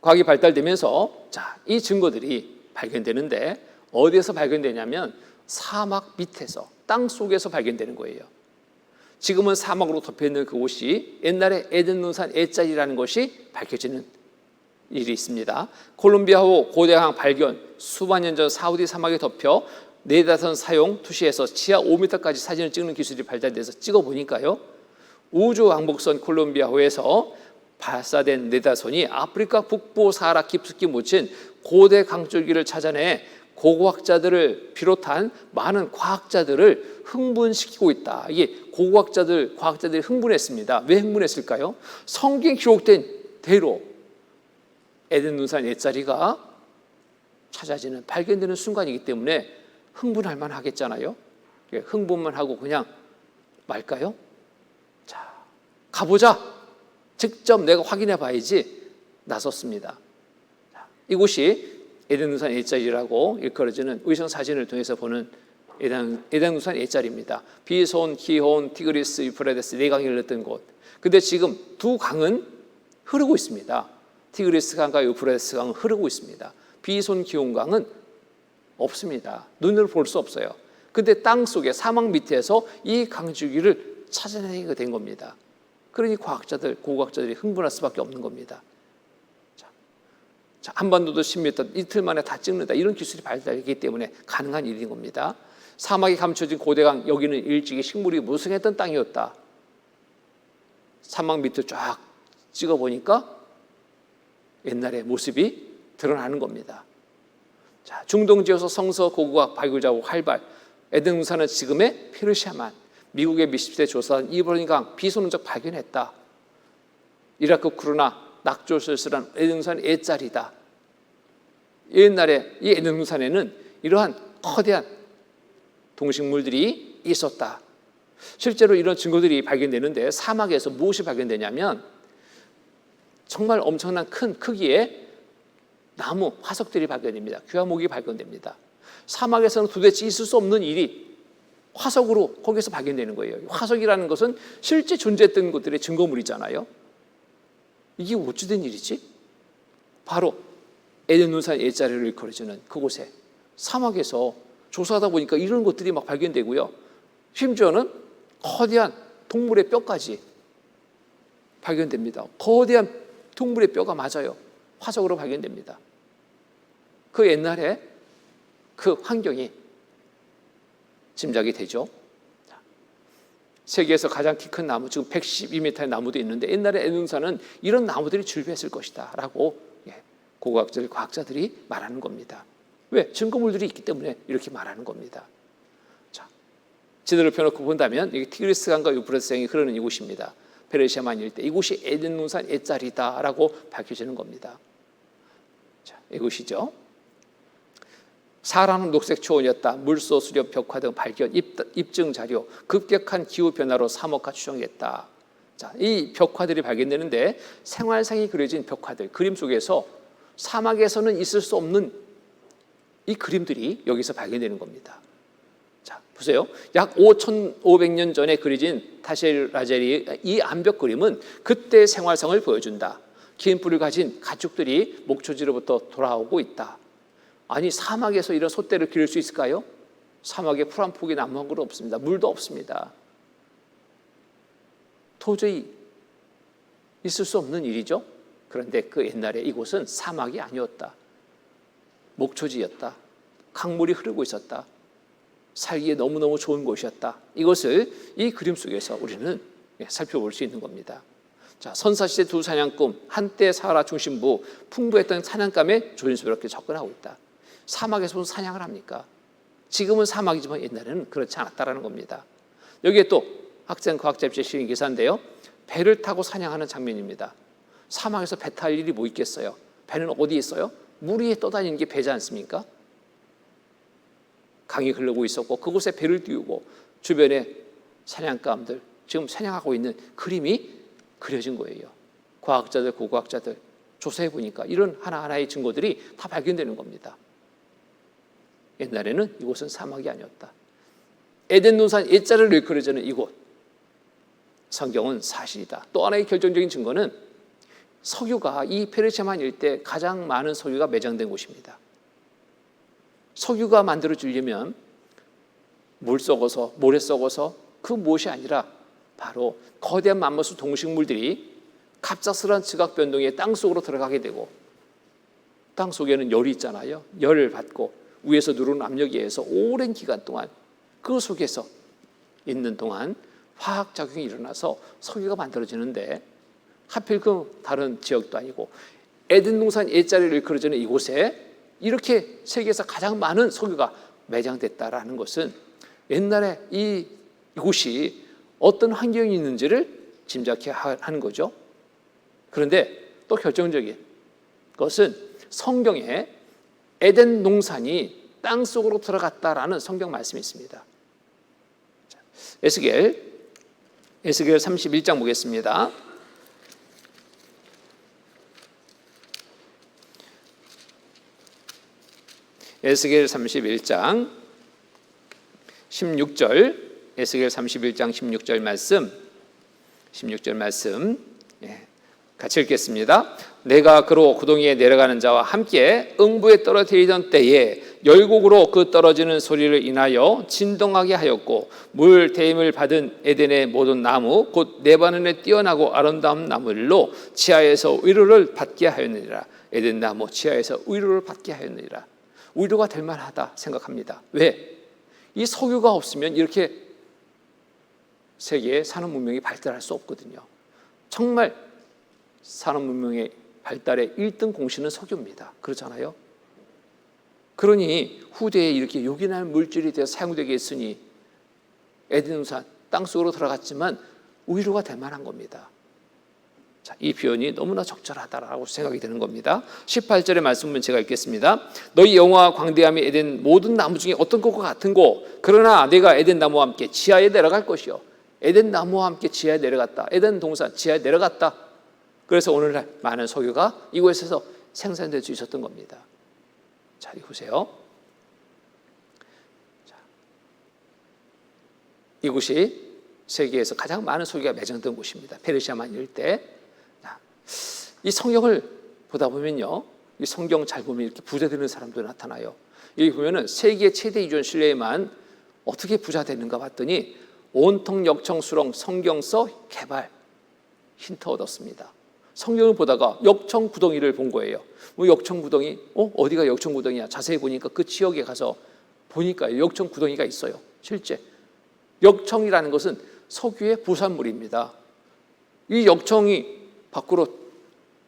과학이 발달되면서 이 증거들이 발견되는데 어디에서 발견되냐면 사막 밑에서, 땅 속에서 발견되는 거예요. 지금은 사막으로 덮여있는 그곳이 옛날에 에덴 눈산 A자리라는 것이 밝혀지는 일이 있습니다. 콜롬비아호 고대항 발견, 수만 년 전 사우디 사막에 덮여 레이더선 사용 투시해서 지하 5m까지 사진을 찍는 기술이 발달돼서 찍어보니까요, 우주 왕복선 콜롬비아호에서 발사된 레이더선이 아프리카 북부 사하라 깊숙이 묻힌 고대 강줄기를 찾아내 고고학자들을 비롯한 많은 과학자들을 흥분시키고 있다. 이게 고고학자들, 과학자들이 흥분했습니다. 왜 흥분했을까요? 성경에 기록된 대로 에덴 눈산 옛자리가 찾아지는, 발견되는 순간이기 때문에 흥분할 만하겠잖아요. 흥분만 하고 그냥 말까요? 자, 가보자. 직접 내가 확인해 봐야지 나섰습니다. 이곳이 에덴 눈산 옛자리라고 일컬어지는 의성 사진을 통해서 보는 에덴 눈산 옛자리입니다. 비손, 기혼, 티그리스, 유프라데스 네 강이 흘렀던 곳. 근데 지금 두 강은 흐르고 있습니다. 티그리스 강과 유프라데스 강은 흐르고 있습니다. 비손, 기혼 강은 없습니다. 눈으로 볼 수 없어요. 근데 땅 속에 사막 밑에서 이 강줄기를 찾아내게 된 겁니다. 그러니 과학자들, 고고학자들이 흥분할 수밖에 없는 겁니다. 자, 한반도도 10m 이틀 만에 다 찍는다. 이런 기술이 발달했기 때문에 가능한 일인 겁니다. 사막에 감춰진 고대강, 여기는 일찍이 식물이 무성했던 땅이었다. 사막 밑을 쫙 찍어보니까 옛날의 모습이 드러나는 겁니다. 자, 중동 지역에서 성서, 고고학 발굴자고 활발. 에덴 눈산은 지금의 페르시아만. 미국의 미시시피 조사한 이브라임강 비선운적 발견했다. 이라크 쿠르나 낙조슬슬한 에덴 눈산 A자리다. 옛날에 이 에덴 눈산에는 이러한 커다란 동식물들이 있었다. 실제로 이런 증거들이 발견되는데 사막에서 무엇이 발견되냐면 정말 엄청난 큰 크기의 나무, 화석들이 발견됩니다. 귀화목이 발견됩니다. 사막에서는 도대체 있을 수 없는 일이 화석으로 거기서 발견되는 거예요. 화석이라는 것은 실제 존재했던 것들의 증거물이잖아요. 이게 어찌된 일이지? 바로 에덴 눈산 옛자리를 일컬어주는 그곳에 사막에서 조사하다 보니까 이런 것들이 막 발견되고요. 심지어는 거대한 동물의 뼈까지 발견됩니다. 거대한 동물의 뼈가 맞아요. 화석으로 발견됩니다. 그 옛날에 그 환경이 짐작이 되죠. 세계에서 가장 키 큰 나무, 지금 112m의 나무도 있는데 옛날에 에덴 눈산은 이런 나무들이 즐비했을 것이다 라고 고고학자들, 과학자들이 말하는 겁니다. 왜? 증거물들이 있기 때문에 이렇게 말하는 겁니다. 자, 지도를 펴놓고 본다면 이게 티그리스 강과 유프라데스 강이 흐르는 이곳입니다. 페르시아만 일대, 이곳이 에덴 눈산 옛자리다라고 밝혀지는 겁니다. 자, 이곳이죠. 사라는 녹색 초원이었다. 물소, 수렵, 벽화 등 발견, 입증 자료, 급격한 기후 변화로 사막화 추정했다. 자, 이 벽화들이 발견되는데 생활상이 그려진 벽화들, 그림 속에서 사막에서는 있을 수 없는 이 그림들이 여기서 발견되는 겁니다. 자, 보세요. 약 5,500년 전에 그려진 타셀 라젤의 이 암벽 그림은 그때의 생활상을 보여준다. 긴 뿔을 가진 가축들이 목초지로부터 돌아오고 있다. 아니, 사막에서 이런 솥대를 기를 수 있을까요? 사막에 풀 한 폭이 나무 한 그루 없습니다. 물도 없습니다. 도저히 있을 수 없는 일이죠. 그런데 그 옛날에 이곳은 사막이 아니었다. 목초지였다. 강물이 흐르고 있었다. 살기에 너무너무 좋은 곳이었다. 이것을 이 그림 속에서 우리는 살펴볼 수 있는 겁니다. 자, 선사시대 두 사냥꾼, 한때 사하라 중심부 풍부했던 사냥감에 조심스럽게 접근하고 있다. 사막에서 무슨 사냥을 합니까? 지금은 사막이지만 옛날에는 그렇지 않았다라는 겁니다. 여기에 또 학생 과학자 입시 실행 기사인데요. 배를 타고 사냥하는 장면입니다. 사막에서 배 탈 일이 뭐 있겠어요? 배는 어디 있어요? 물 위에 떠다니는 게 배지 않습니까? 강이 흐르고 있었고 그곳에 배를 띄우고 주변에 사냥감들, 지금 사냥하고 있는 그림이 그려진 거예요. 과학자들, 고고학자들 조사해 보니까 이런 하나하나의 증거들이 다 발견되는 겁니다. 옛날에는 이곳은 사막이 아니었다. 에덴 눈산 옛자리를 일컬어주는 이곳, 성경은 사실이다. 또 하나의 결정적인 증거는 석유가 이 페르시아만 일대 가장 많은 석유가 매장된 곳입니다. 석유가 만들어지려면 모래 썩어서 그 무엇이 아니라 바로 거대한 맘모스 동식물들이 갑작스러운 지각 변동에 땅속으로 들어가게 되고, 땅 속에는 열이 있잖아요. 열을 받고 위에서 누르는 압력에 의해서 오랜 기간 동안 그 속에서 있는 동안 화학작용이 일어나서 석유가 만들어지는데, 하필 그 다른 지역도 아니고 에덴 동산 옛자리를 일컬어지는 이곳에 이렇게 세계에서 가장 많은 석유가 매장됐다라는 것은 옛날에 이곳이 어떤 환경이 있는지를 짐작해 하는 거죠. 그런데 또 결정적인 것은 성경에 에덴 동산이 땅속으로 들어갔다라는 성경 말씀이 있습니다. 에스겔 31장 보겠습니다. 에스겔 31장 16절, 에스겔 31장 16절 말씀 같이 읽겠습니다. 내가 그로 구덩이에 내려가는 자와 함께 응부에 떨어뜨리던 때에 열곡으로 그 떨어지는 소리를 인하여 진동하게 하였고, 물 대임을 받은 에덴의 모든 나무 곧 레바논에 뛰어나고 아름다운 나무들로 지하에서 위로를 받게 하였느니라. 에덴 나무 지하에서 위로를 받게 하였느니라. 위로가 될 만하다 생각합니다. 왜? 이 석유가 없으면 이렇게 세계의 산업 문명이 발달할 수 없거든요. 정말 산업 문명의 발달의 1등 공신은 석유입니다. 그렇잖아요. 그러니 후대에 이렇게 요긴할 물질이 되어 사용되게 했으니 에덴 동산 땅속으로 들어갔지만 위로가 될 만한 겁니다. 자, 이 표현이 너무나 적절하다라고 생각이 되는 겁니다. 18절의 말씀은 제가 읽겠습니다. 너희 영화와 광대함이 에덴 모든 나무 중에 어떤 것과 같은고, 그러나 내가 에덴 나무와 함께 지하에 내려갈 것이요. 에덴 나무와 함께 지하에 내려갔다. 에덴 동산 지하에 내려갔다. 그래서 오늘날 많은 석유가 이곳에서 생산될 수 있었던 겁니다. 자, 이 보세요. 자, 이곳이 세계에서 가장 많은 석유가 매장된 곳입니다. 페르시아만 일대. 이 성경을 보다 보면요, 이 성경 잘 보면 이렇게 부자 되는 사람도 나타나요. 여기 보면은 세계 최대 유전 신뢰에만 어떻게 부자 되는가 봤더니 온통 역청 수렁 성경서 개발 힌트 얻었습니다. 성경을 보다가 역청 구덩이를 본 거예요. 뭐 역청 구덩이? 어디가 역청 구덩이야? 자세히 보니까 그 지역에 가서 보니까 역청 구덩이가 있어요. 실제 역청이라는 것은 석유의 부산물입니다. 이 역청이 밖으로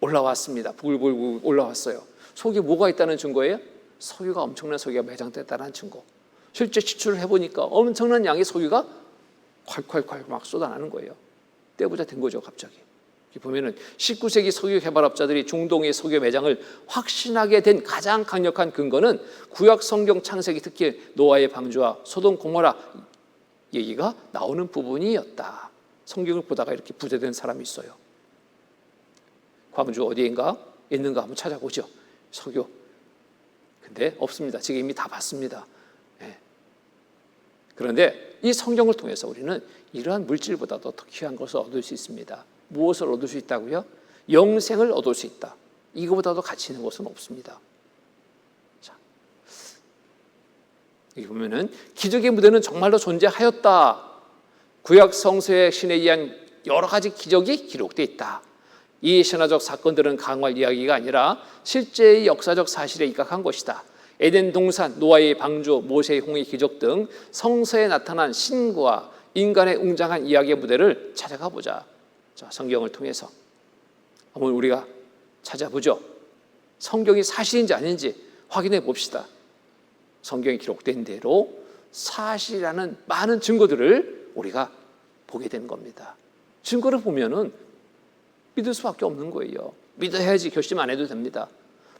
올라왔습니다. 부글부글 올라왔어요. 속에 뭐가 있다는 증거예요? 석유가 엄청난 석유가 매장됐다는 증거. 실제 지출을 해보니까 엄청난 양의 석유가 콸콸콸 막 쏟아나는 거예요. 떼부자 된 거죠, 갑자기. 보면은 19세기 석유 개발업자들이 중동의 석유 매장을 확신하게 된 가장 강력한 근거는 구약 성경 창세기, 특히 노아의 방주와 소돔 고모라 얘기가 나오는 부분이었다. 성경을 보다가 이렇게 부자된 사람이 있어요. 광주 어디인가 있는가 한번 찾아보죠. 석유. 근데 없습니다. 지금 이미 다 봤습니다. 네. 그런데 이 성경을 통해서 우리는 이러한 물질보다도 더 귀한 것을 얻을 수 있습니다. 무엇을 얻을 수 있다고요? 영생을 얻을 수 있다. 이거보다도 가치 있는 것은 없습니다. 자, 여기 보면은 기적의 무대는 정말로 존재하였다. 구약 성서의 신에 의한 여러 가지 기적이 기록되어 있다. 이 신화적 사건들은 강화할 이야기가 아니라 실제의 역사적 사실에 입각한 것이다. 에덴 동산, 노아의 방주, 모세의 홍해 기적 등 성서에 나타난 신과 인간의 웅장한 이야기의 무대를 찾아가 보자. 자, 성경을 통해서 한번 우리가 찾아보죠. 성경이 사실인지 아닌지 확인해 봅시다. 성경에 기록된 대로 사실이라는 많은 증거들을 우리가 보게 되는 겁니다. 증거를 보면은 믿을 수밖에 없는 거예요. 믿어야지 결심 안 해도 됩니다.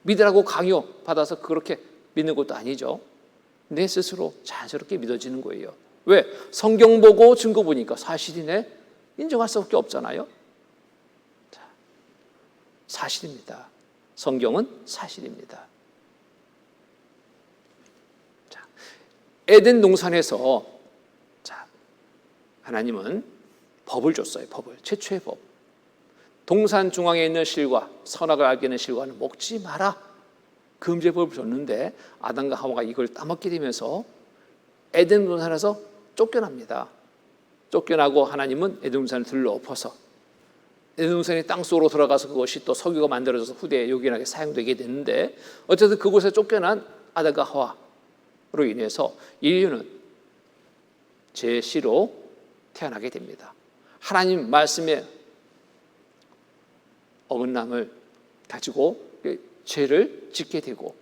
믿으라고 강요 받아서 그렇게 믿는 것도 아니죠. 내 스스로 자연스럽게 믿어지는 거예요. 왜? 성경 보고 증거 보니까 사실이네? 인정할 수밖에 없잖아요. 자, 사실입니다. 성경은 사실입니다. 자, 에덴 동산에서 하나님은 법을 줬어요. 법을. 최초의 법. 동산 중앙에 있는 실과 선악을 알게 하는 실과는 먹지 마라. 금지법을 줬는데 아담과 하와가 이걸 따먹게 되면서 에덴 동산에서 쫓겨납니다. 쫓겨나고 하나님은 에덴 동산을 들러엎어서 에덴 동산이 땅속으로 들어가서 그것이 또 석유가 만들어져서 후대에 요긴하게 사용되게 되는데, 어쨌든 그곳에 쫓겨난 아담과 하와로 인해서 인류는 제시로 태어나게 됩니다. 하나님 말씀의 어긋남을 가지고 죄를 짓게 되고,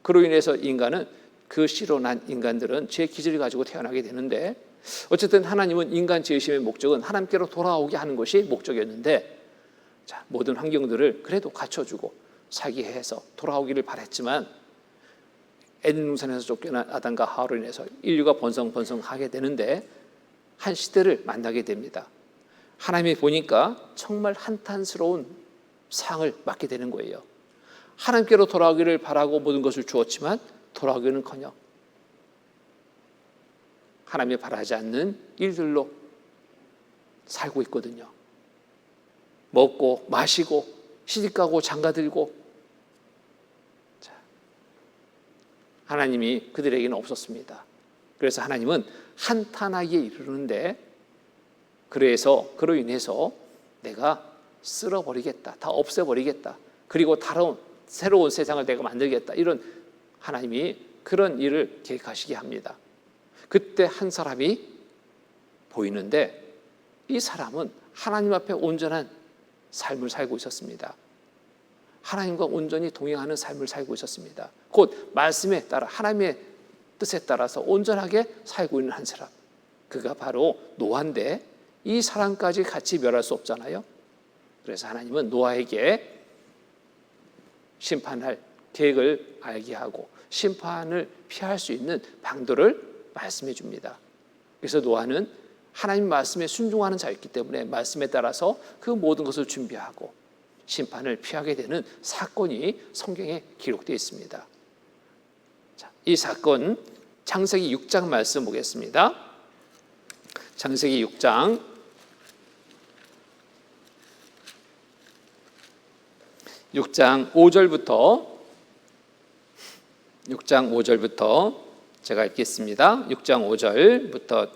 그로 인해서 인간은, 그 씨로 난 인간들은 죄 기질을 가지고 태어나게 되는데, 어쨌든 하나님은 인간 죄심의 목적은 하나님께로 돌아오게 하는 것이 목적이었는데, 자, 모든 환경들을 그래도 갖춰주고 살게 해서 돌아오기를 바랬지만, 에덴 동산에서 쫓겨난 아담과 하와로 인해서 인류가 번성하게 되는데 한 시대를 만나게 됩니다. 하나님이 보니까 정말 한탄스러운 상을 맞게 되는 거예요. 하나님께로 돌아오기를 바라고 모든 것을 주었지만 돌아오기는커녕 하나님이 바라지 않는 일들로 살고 있거든요. 먹고 마시고 시집가고 장가들고, 하나님이 그들에게는 없었습니다. 그래서 하나님은 한탄하기에 이르는데, 그로 인해서 내가 쓸어버리겠다, 다 없애버리겠다, 그리고 다른 새로운 세상을 내가 만들겠다, 이런 하나님이 그런 일을 계획하시게 합니다. 그때 한 사람이 보이는데, 이 사람은 하나님 앞에 온전한 삶을 살고 있었습니다. 하나님과 온전히 동행하는 삶을 살고 있었습니다. 곧 말씀에 따라, 하나님의 뜻에 따라서 온전하게 살고 있는 한 사람, 그가 바로 노아인데, 이 사람까지 같이 멸할 수 없잖아요. 그래서 하나님은 노아에게 심판할 계획을 알게 하고 심판을 피할 수 있는 방도를 말씀해 줍니다. 그래서 노아는 하나님 말씀에 순종하는 자였기 때문에 말씀에 따라서 그 모든 것을 준비하고 심판을 피하게 되는 사건이 성경에 기록되어 있습니다. 자, 이 사건 창세기 6장 말씀 보겠습니다. 창세기 6장 5절부터 제가 읽겠습니다. 6장 5절부터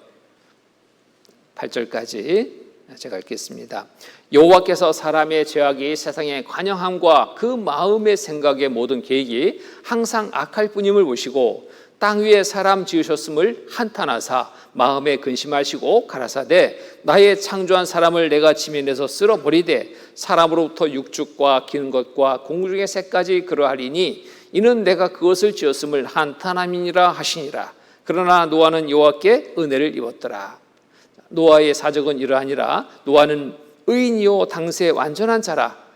8절까지 제가 읽겠습니다. 여호와께서 사람의 죄악이 세상에 관영함과 그 마음의 생각의 모든 계획이 항상 악할 뿐임을 보시고 땅 위에 사람 지으셨음을 한탄하사 마음에 근심하시고 가라사대 나의 창조한 사람을 내가 지면에서 쓸어버리되 사람으로부터 육축과 기는 것과 공중의 새까지 그러하리니 이는 내가 그것을 지었음을 한탄함이니라 하시니라. 그러나 노아는 여호와께 은혜를 입었더라. 노아의 사적은 이러하니라. 노아는 의인이요 당세 완전한 자라.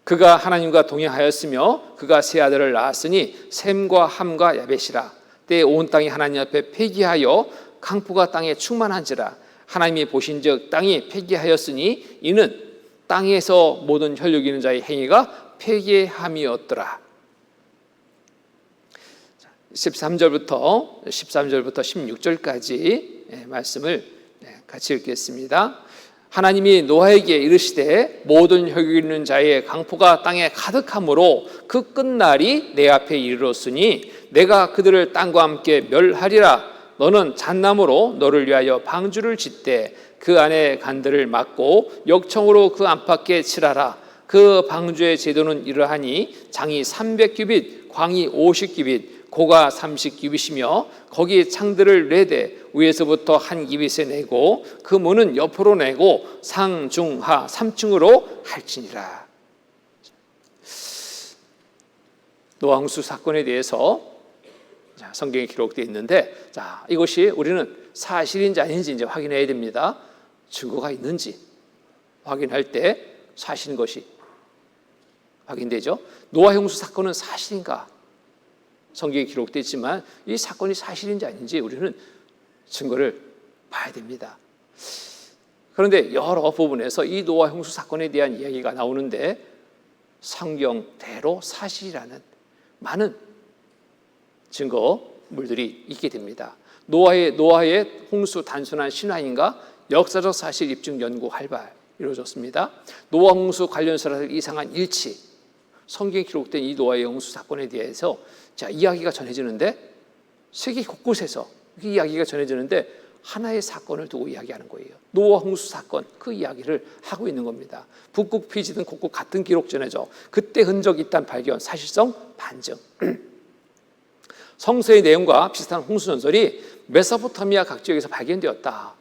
그가 하나님과 동행하였으며 그가 세 아들을 낳았으니 셈과 함과 야벳이라. 때에 온 땅이 하나님 앞에 폐기하여 강포가 땅에 충만한지라. 하나님이 보신즉 땅이 폐기하였으니 이는 땅에서 모든 혈육 있는 자의 행위가 폐기함이었더라. 13절부터 16절까지 말씀을 같이 읽겠습니다. 하나님이 노아에게 이르시되 모든 혈육 있는 자의 강포가 땅에 가득함으로 그 끝날이 내 앞에 이르렀으니 내가 그들을 땅과 함께 멸하리라. 너는 잣나무로 너를 위하여 방주를 짓되 그 안에 간들을 막고 역청으로 그 안팎에 칠하라. 그 방주의 제도는 이러하니 장이 300규빗, 광이 50규빗, 고가 30규빗이며 거기 창들을 내되 위에서부터 한 규빗에 내고 그 문은 옆으로 내고 상, 중, 하 3층으로 할지니라. 노아 홍수 사건에 대해서 성경에 기록되어 있는데, 자, 이것이 우리는 사실인지 아닌지 이제 확인해야 됩니다. 증거가 있는지 확인할 때 사실인 것이 확인되죠. 노아 홍수 사건은 사실인가? 성경에 기록되어 있지만 이 사건이 사실인지 아닌지 우리는 증거를 봐야 됩니다. 그런데 여러 부분에서 이 노아 홍수 사건에 대한 이야기가 나오는데 성경대로 사실이라는 많은 증거물들이 있게 됩니다. 노아의 홍수 단순한 신화인가? 역사적 사실 입증 연구 활발. 이루어졌습니다. 노아 홍수 관련서라들 이상한 일치, 성경에 기록된 이 노아의 홍수 사건에 대해서 이야기가 전해지는데 세계 곳곳에서 그 이야기가 전해지는데 하나의 사건을 두고 이야기하는 거예요. 노아 홍수 사건, 그 이야기를 하고 있는 겁니다. 북극 피지든 곳곳 같은 기록 전해져 그때 흔적이 있다는 발견, 사실성 반증. 성서의 내용과 비슷한 홍수 전설이 메소포타미아 각 지역에서 발견되었다.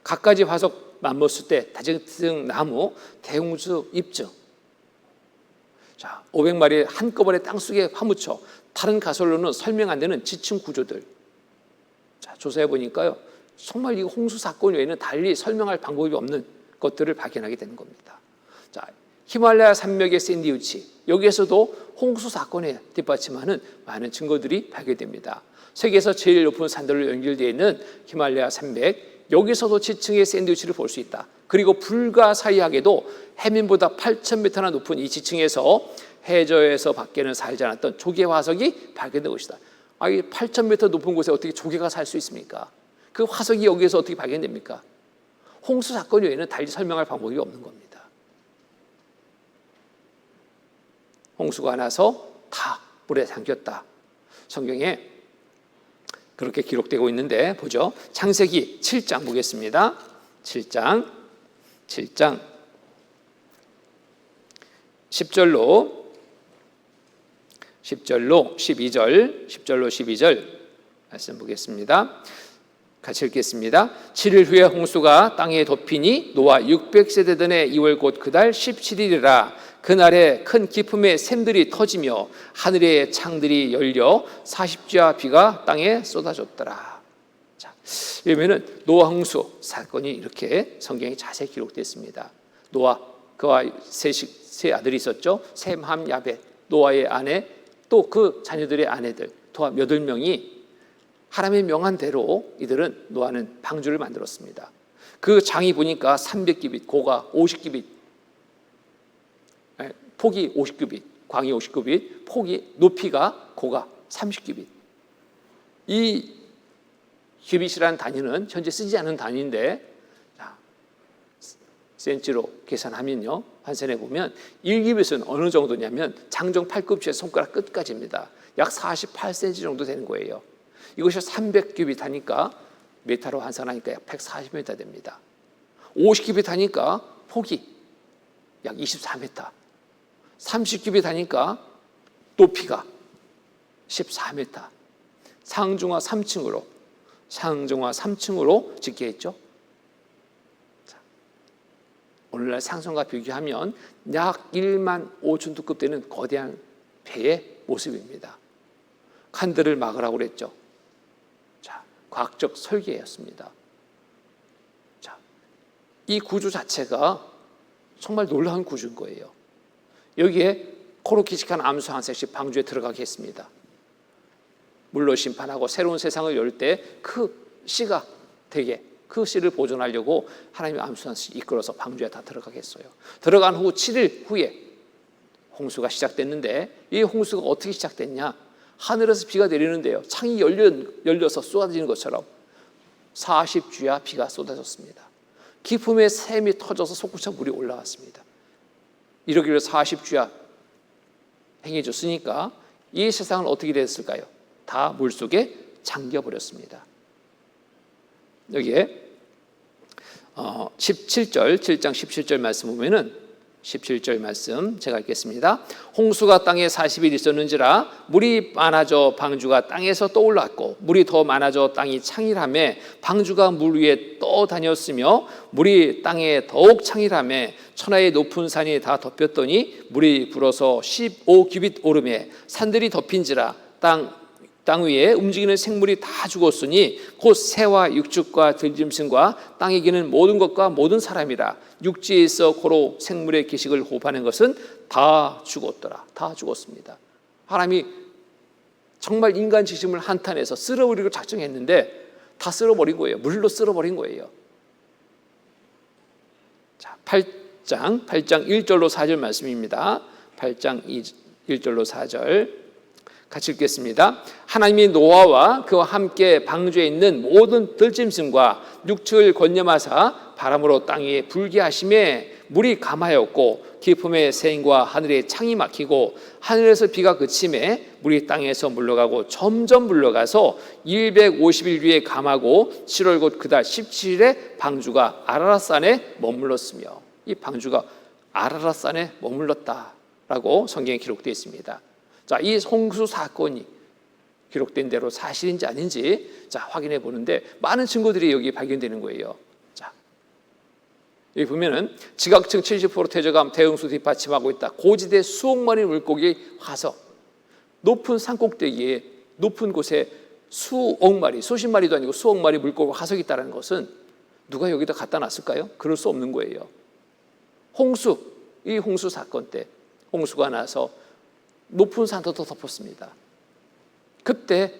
갖가지 화석 맘모스 때 다증 나무 대홍수 입증. 500마리 한꺼번에 땅속에 파묻혀 다른 가설로는 설명 안 되는 지층 구조들. 조사해 보니까요, 정말 이 홍수 사건 외에는 달리 설명할 방법이 없는 것들을 발견하게 되는 겁니다. 히말라야 산맥의 샌드위치, 여기에서도 홍수 사건에 뒷받침하는 많은 증거들이 발견됩니다. 세계에서 제일 높은 산들로 연결되어 있는 히말라야 산맥, 여기서도 지층의 샌드위치를 볼 수 있다. 그리고 불가사의하게도 해민보다 8,000m나 높은 이 지층에서 해저에서 밖에는 살지 않았던 조개 화석이 발견된 것이다. 이 8,000m 높은 곳에 어떻게 조개가 살 수 있습니까? 그 화석이 여기에서 어떻게 발견됩니까? 홍수 사건 외에는 달리 설명할 방법이 없는 겁니다. 홍수가 나서 다 물에 잠겼다. 성경에 그렇게 기록되고 있는데 보죠. 창세기 7장 보겠습니다. 7장 10절로 12절 말씀 보겠습니다. 같이 읽겠습니다. 7일 후에 홍수가 땅에 덮이니 노아 600세대 전에 2월 곧 그달 17일이라. 그날에 큰 기품의 샘들이 터지며 하늘의 창들이 열려 40주야 비가 땅에 쏟아졌더라. 이러면은 노아 홍수 사건이 이렇게 성경에 자세히 기록됐습니다. 노아, 그와 세 아들이 있었죠. 셈, 함, 야벳. 노아의 아내, 또 그 자녀들의 아내들, 도합 8명이 하나님의 명한 대로 이들은 노아는 방주를 만들었습니다. 그 장이 보니까 300규빗, 고가 50규빗, 폭이 50규빗, 광이 50규빗, 폭이 높이가 고가 30규빗. 이 규빗이라는 단위는 현재 쓰지 않은 단위인데 센치로 계산하면요, 환산해 보면 1규빗은 어느 정도냐면 장정 팔꿈치의 손가락 끝까지입니다. 약 48cm 정도 되는 거예요. 이것이 300규빗 하니까 메타로 환산하니까 약 140m 됩니다. 50규빗 하니까 폭이 약 24m, 30규빗 하니까 높이가 14m, 상중하 3층으로 짓게 했죠. 오늘날 상성과 비교하면 약 1만 5천 톤급 되는 거대한 배의 모습입니다. 칸들을 막으라고 그랬죠. 과학적 설계였습니다. 이 구조 자체가 정말 놀라운 구조인 거예요. 여기에 코르키식한 암수 한 셋씩 방주에 들어가게 했습니다. 물로 심판하고 새로운 세상을 열 때 그 씨가 되게, 그 씨를 보존하려고 하나님의 암수 한 셋씩 이끌어서 방주에 다 들어가겠어요. 들어간 후 7일 후에 홍수가 시작됐는데, 이 홍수가 어떻게 시작됐냐? 하늘에서 비가 내리는데요, 창이 열려서 쏟아지는 것처럼 40주야 비가 쏟아졌습니다. 기품의 샘이 터져서 솟구쳐 물이 올라왔습니다. 이러기를 40주야 행해졌으니까 이 세상은 어떻게 됐을까요? 다 물속에 잠겨버렸습니다. 여기에 7장 17절 말씀 보면은 17절 말씀 제가 읽겠습니다. 홍수가 땅에 40일 있었는지라 물이 많아져 방주가 땅에서 떠올랐고 물이 더 많아져 땅이 창일하매 방주가 물 위에 떠다녔으며 물이 땅에 더욱 창일하매 천하의 높은 산이 다 덮였더니 물이 불어서 15규빗 오르매 산들이 덮인지라 땅 위에 움직이는 생물이 다 죽었으니 곧 새와 육축과 들짐승과 땅에 기는 모든 것과 모든 사람이라. 육지에 있어 고로 생물의 기식을 호흡하는 것은 다 죽었더라. 다 죽었습니다. 하나님이 정말 인간 지심을 한탄해서 쓸어버리고 작정했는데 다 쓸어버린 거예요. 물로 쓸어버린 거예요. 자, 8장 1절로 4절 말씀입니다. 8장 1절로 4절 같이 읽겠습니다. 하나님이 노아와 그와 함께 방주에 있는 모든 들짐승과 육축을 권념하사 바람으로 땅 위에 불게 하심에 물이 감하였고 깊음의 새인과 하늘의 창이 막히고 하늘에서 비가 그침에 물이 땅에서 물러가고 점점 물러가서 150일 뒤에 감하고 7월 곧 그달 17일에 방주가 아라랏산에 머물렀으며, 이 방주가 아라랏산에 머물렀다라고 성경에 기록되어 있습니다. 자, 이 홍수 사건이 기록된 대로 사실인지 아닌지 확인해 보는데 많은 증거들이 여기 발견되는 거예요. 자, 여기 보면은 지각층 70% 퇴적함, 대응수 뒷받침하고 있다. 고지대 수억 마리 물고기 화석, 높은 산 꼭대기에 높은 곳에 수억 마리, 수십 마리도 아니고 수억 마리 물고기 화석이 있다는 것은 누가 여기다 갖다 놨을까요? 그럴 수 없는 거예요. 홍수, 이 홍수 사건 때 홍수가 나서 높은 산도 덮었습니다. 그때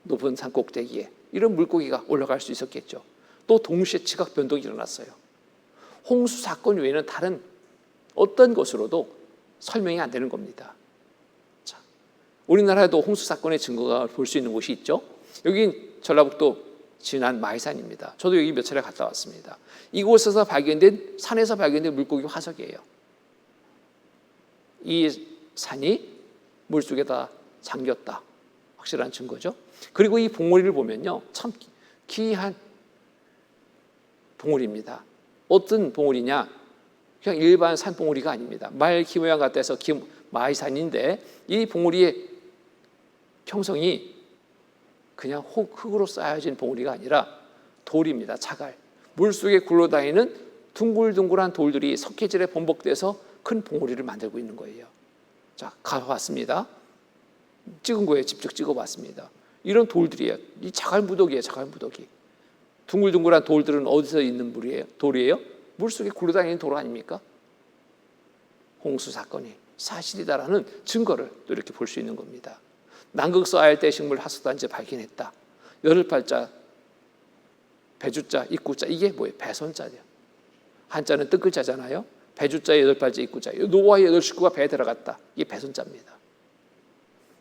높은 산 꼭대기에 이런 물고기가 올라갈 수 있었겠죠. 또 동시에 지각 변동이 일어났어요. 홍수 사건 외에는 다른 어떤 것으로도 설명이 안 되는 겁니다. 자, 우리나라에도 홍수 사건의 증거가 볼 수 있는 곳이 있죠. 여기 전라북도 진안 마이산입니다. 저도 여기 몇 차례 갔다 왔습니다. 이곳에서 발견된, 산에서 발견된 물고기 화석이에요. 이 산이 물속에다 잠겼다, 확실한 증거죠. 그리고 이 봉우리를 보면요, 참 기이한 봉우리입니다. 어떤 봉우리냐? 그냥 일반 산 봉우리가 아닙니다. 말 기모양 같다 해서 마이산인데, 이 봉우리의 형성이 그냥 흙으로 쌓여진 봉우리가 아니라 돌입니다. 자갈. 물속에 굴러다니는 둥글둥글한 돌들이 석회질에 번복돼서 큰 봉우리를 만들고 있는 거예요. 자, 가봤습니다. 찍은 거예요. 직접 찍어봤습니다. 이런 돌들이에요. 이 자갈 무더기예요. 자갈 무더기. 둥글둥글한 돌들은 어디서 있는 돌이에요? 물속에 굴러다니는 돌 아닙니까? 홍수 사건이 사실이다라는 증거를 또 이렇게 볼 수 있는 겁니다. 남극서 아열대 식물 하수단지 발견했다. 여덟팔자, 배주자, 입구자, 이게 뭐예요? 배선자죠. 한자는 뜻글자잖아요. 배주자의 여덟팔자, 입구자. 노아의 여덟 식구가 배에 들어갔다. 이게 배선자입니다.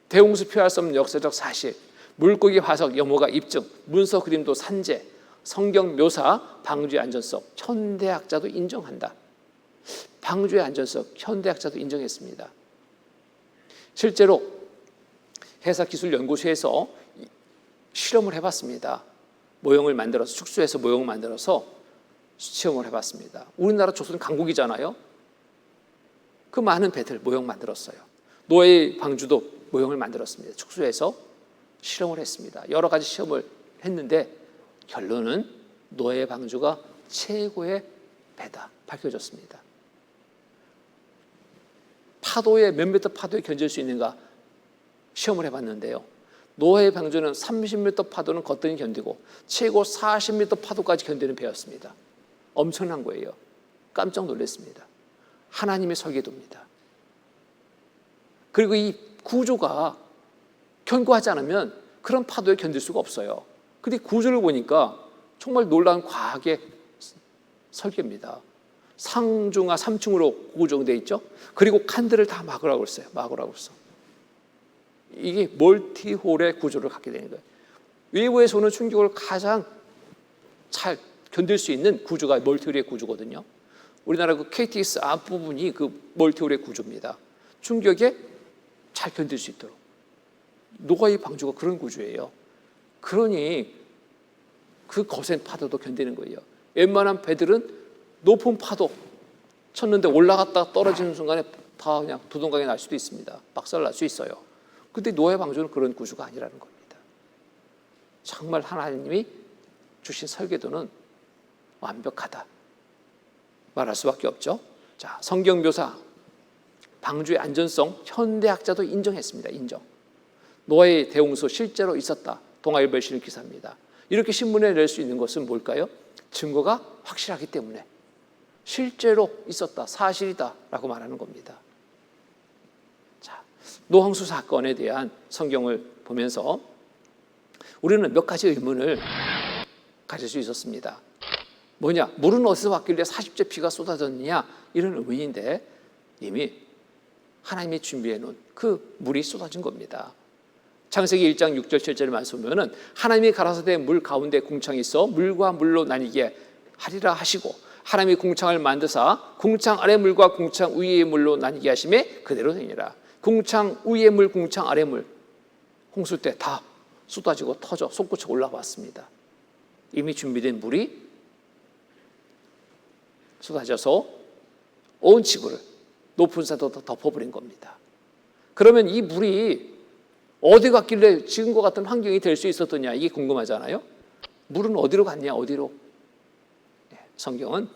대홍수 피할 수 없는 역사적 사실, 물고기 화석, 염호가 입증, 문서 그림도 산재, 성경 묘사, 방주의 안전성, 현대학자도 인정한다. 방주의 안전성, 현대학자도 인정했습니다. 실제로 해사기술연구소에서 실험을 해봤습니다. 모형을 만들어서, 축소해서 모형을 만들어서 시험을 해봤습니다. 우리나라 조선 강국이잖아요. 그 많은 배들 모형 만들었어요. 노아의 방주도 모형을 만들었습니다. 축소해서 실험을 했습니다. 여러 가지 시험을 했는데 결론은 노아의 방주가 최고의 배다 밝혀졌습니다. 파도에 몇 미터 파도에 견딜 수 있는가 시험을 해봤는데요. 노아의 방주는 30m 파도는 거뜬히 견디고 최고 40m 파도까지 견디는 배였습니다. 엄청난 거예요. 깜짝 놀랐습니다. 하나님의 설계도입니다. 그리고 이 구조가 견고하지 않으면 그런 파도에 견딜 수가 없어요. 근데 구조를 보니까 정말 놀라운 과학의 설계입니다. 상중하 3층으로 구조되어 있죠. 그리고 칸들을 다 막으라고 했어요. 막으라고 했어. 이게 멀티홀의 구조를 갖게 되는 거예요. 외부에서 오는 충격을 가장 잘 견딜 수 있는 구조가 멀티홀의 구조거든요. 우리나라 그 KTX 앞부분이 그 멀티홀의 구조입니다. 충격에 잘 견딜 수 있도록. 노아의 방주가 그런 구조예요. 그러니 그 거센 파도도 견디는 거예요. 웬만한 배들은 높은 파도 쳤는데 올라갔다가 떨어지는 순간에 다 그냥 두동강이 날 수도 있습니다. 박살 날 수 있어요. 근데 노아의 방주는 그런 구조가 아니라는 겁니다. 정말 하나님이 주신 설계도는 완벽하다 말할 수밖에 없죠. 자, 성경 묘사 방주의 안전성 현대학자도 인정했습니다. 인정. 노아의 대홍수 실제로 있었다. 동아일보에 실린 기사입니다. 이렇게 신문에 낼 수 있는 것은 뭘까요? 증거가 확실하기 때문에 실제로 있었다, 사실이다 라고 말하는 겁니다. 자, 노홍수 사건에 대한 성경을 보면서 우리는 몇 가지 의문을 가질 수 있었습니다. 뭐냐? 물은 어디서 왔길래 40째 비가 쏟아졌느냐? 이런 의문인데 이미 하나님이 준비해 놓은 그 물이 쏟아진 겁니다. 창세기 1장 6절 7절을 말씀하면 하나님이 가라사대 물 가운데 궁창이 있어 물과 물로 나뉘게 하리라 하시고 하나님이 궁창을 만드사 궁창 아래 물과 궁창 위의 물로 나뉘게 하심에 그대로 되니라. 궁창 위의 물, 궁창 아래 물, 홍수 때 다 쏟아지고 터져 솟구쳐 올라왔습니다. 이미 준비된 물이 쏟아져서 온 지구를, 높은 산도 덮어버린 겁니다. 그러면 이 물이 어디 갔길래 지금과 같은 환경이 될 수 있었더냐, 이게 궁금하잖아요. 물은 어디로 갔냐, 어디로? 성경은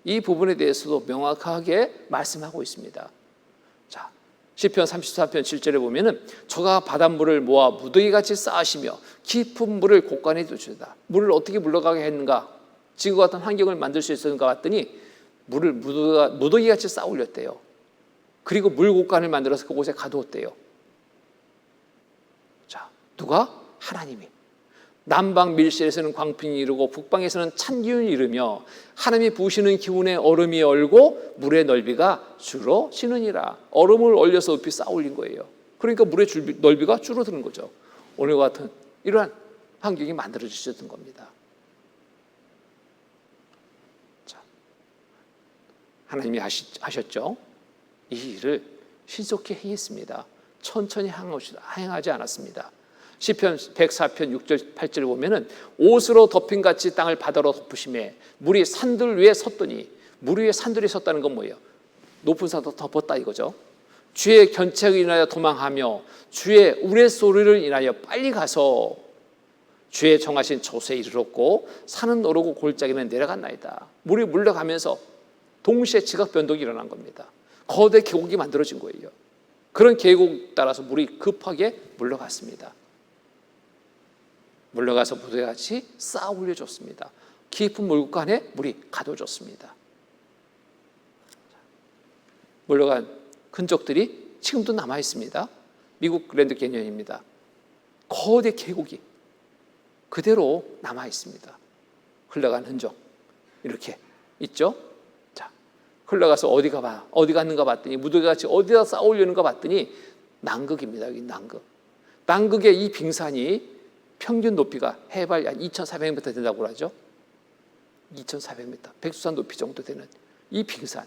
이 부분에 대해서도 명확하게 말씀하고 있습니다. 자, 시편 34편 7절에 보면은 저가 바닷물을 모아 무더기같이 쌓으시며 깊은 물을 곳간에 두시다. 물을 어떻게 물러가게 했는가? 지금과 같은 환경을 만들 수 있었는가 봤더니 물을 무더기같이 쌓아 올렸대요. 그리고 물 곳간을 만들어서 그곳에 가두었대요. 자, 누가? 하나님이. 남방 밀실에서는 광풍이 이르고 북방에서는 찬 기운이 이르며 하나님이 부으시는 기운에 얼음이 얼고 물의 넓이가 줄어지느니라. 얼음을 얼려서 높이 쌓아 올린 거예요. 그러니까 물의 넓이가 줄어드는 거죠. 오늘과 같은 이러한 환경이 만들어지셨던 겁니다. 자, 하나님이 하셨죠. 이 일을 신속히 행했습니다. 천천히 행하지 않았습니다. 시편 104편 6절 8절을 보면은 옷으로 덮인 같이 땅을 바다로 덮으심에 물이 산들 위에 섰더니, 물 위에 산들이 섰다는 건 뭐예요? 높은 산도 덮었다 이거죠. 주의 견책을 인하여 도망하며 주의 우레소리를 인하여 빨리 가서 주의 정하신 저수에 이르렀고 산은 오르고 골짜기는 내려갔나이다. 물이 물러가면서 동시에 지각 변동이 일어난 겁니다. 거대 계곡이 만들어진 거예요. 그런 계곡 따라서 물이 급하게 물러갔습니다. 물러가서 무더기같이 쌓아 올려줬습니다. 깊은 물간에 물이 가둬졌습니다. 물러간 흔적들이 지금도 남아 있습니다. 미국 그랜드 캐니언입니다. 거대 계곡이 그대로 남아 있습니다. 흘러간 흔적 이렇게 있죠. 자, 흘러가서 어디 갔는가 봤더니 무더기같이 어디다 쌓아 올리는가 봤더니 남극입니다. 여기 남극. 남극의 이 빙산이 평균 높이가 해발 약 2,400m 된다고 하죠. 2,400m, 백두산 높이 정도 되는 이 빙산.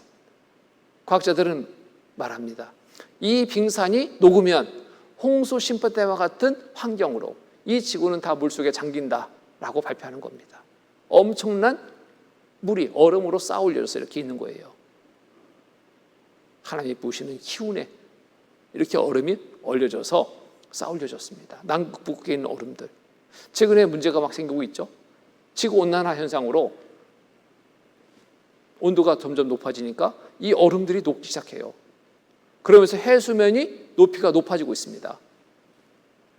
과학자들은 말합니다. 이 빙산이 녹으면 홍수 심판 때와 같은 환경으로 이 지구는 다 물속에 잠긴다라고 발표하는 겁니다. 엄청난 물이 얼음으로 쌓아 올려져서 이렇게 있는 거예요. 하나님이 부으시는 기운에 이렇게 얼음이 얼려져서 쌓아 올려졌습니다. 남극 북극에 있는 얼음들. 최근에 문제가 막 생기고 있죠. 지구온난화 현상으로 온도가 점점 높아지니까 이 얼음들이 녹기 시작해요. 그러면서 해수면이 높이가 높아지고 있습니다.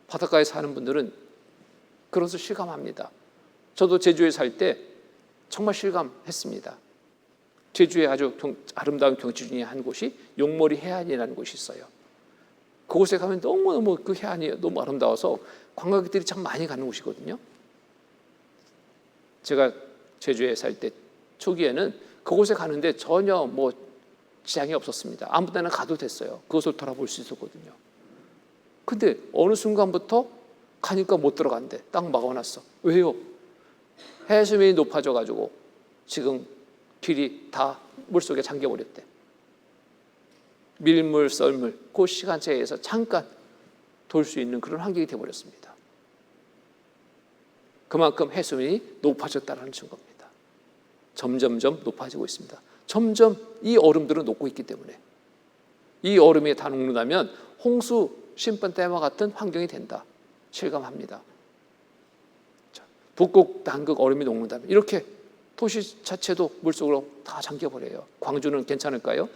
바닷가에 사는 분들은 그것을 실감합니다. 저도 제주에 살 때 정말 실감했습니다. 제주에 아주 아름다운 경치 중에 한 곳이 용머리 해안이라는 곳이 있어요. 그곳에 가면 너무너무 그 해안이 너무 아름다워서 관광객들이 참 많이 가는 곳이거든요. 제가 제주에 살 때 초기에는 그곳에 가는데 전혀 지장이 없었습니다. 아무 데나 가도 됐어요. 그것을 돌아볼 수 있었거든요. 근데 어느 순간부터 가니까 못 들어간대. 딱 막아놨어. 왜요? 해수면이 높아져가지고 지금 길이 다 물속에 잠겨버렸대. 밀물, 썰물, 그 시간차에서 잠깐 돌 수 있는 그런 환경이 되어버렸습니다. 그만큼 해수면이 높아졌다는 증거입니다. 점점점 높아지고 있습니다. 점점 이 얼음들은 녹고 있기 때문에 이 얼음이 다 녹는다면 홍수 심판 때와 같은 환경이 된다. 실감합니다. 자, 북극, 남극 얼음이 녹는다면 이렇게 도시 자체도 물속으로 다 잠겨버려요. 광주는 괜찮을까요?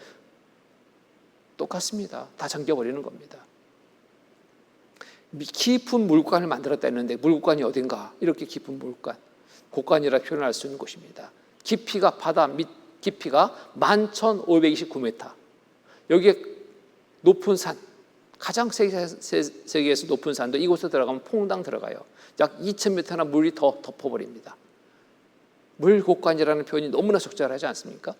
똑같습니다. 다 잠겨버리는 겁니다. 깊은 물관을 만들었다 했는데 물관이 어딘가? 이렇게 깊은 물관, 곳간이라 표현할 수 있는 곳입니다. 깊이가 바다 밑 깊이가 11,529m. 여기에 높은 산, 가장 세계에서 높은 산도 이곳에 들어가면 퐁당 들어가요. 약 2,000m나 물이 더 덮어버립니다. 물곳간이라는 표현이 너무나 적절하지 않습니까?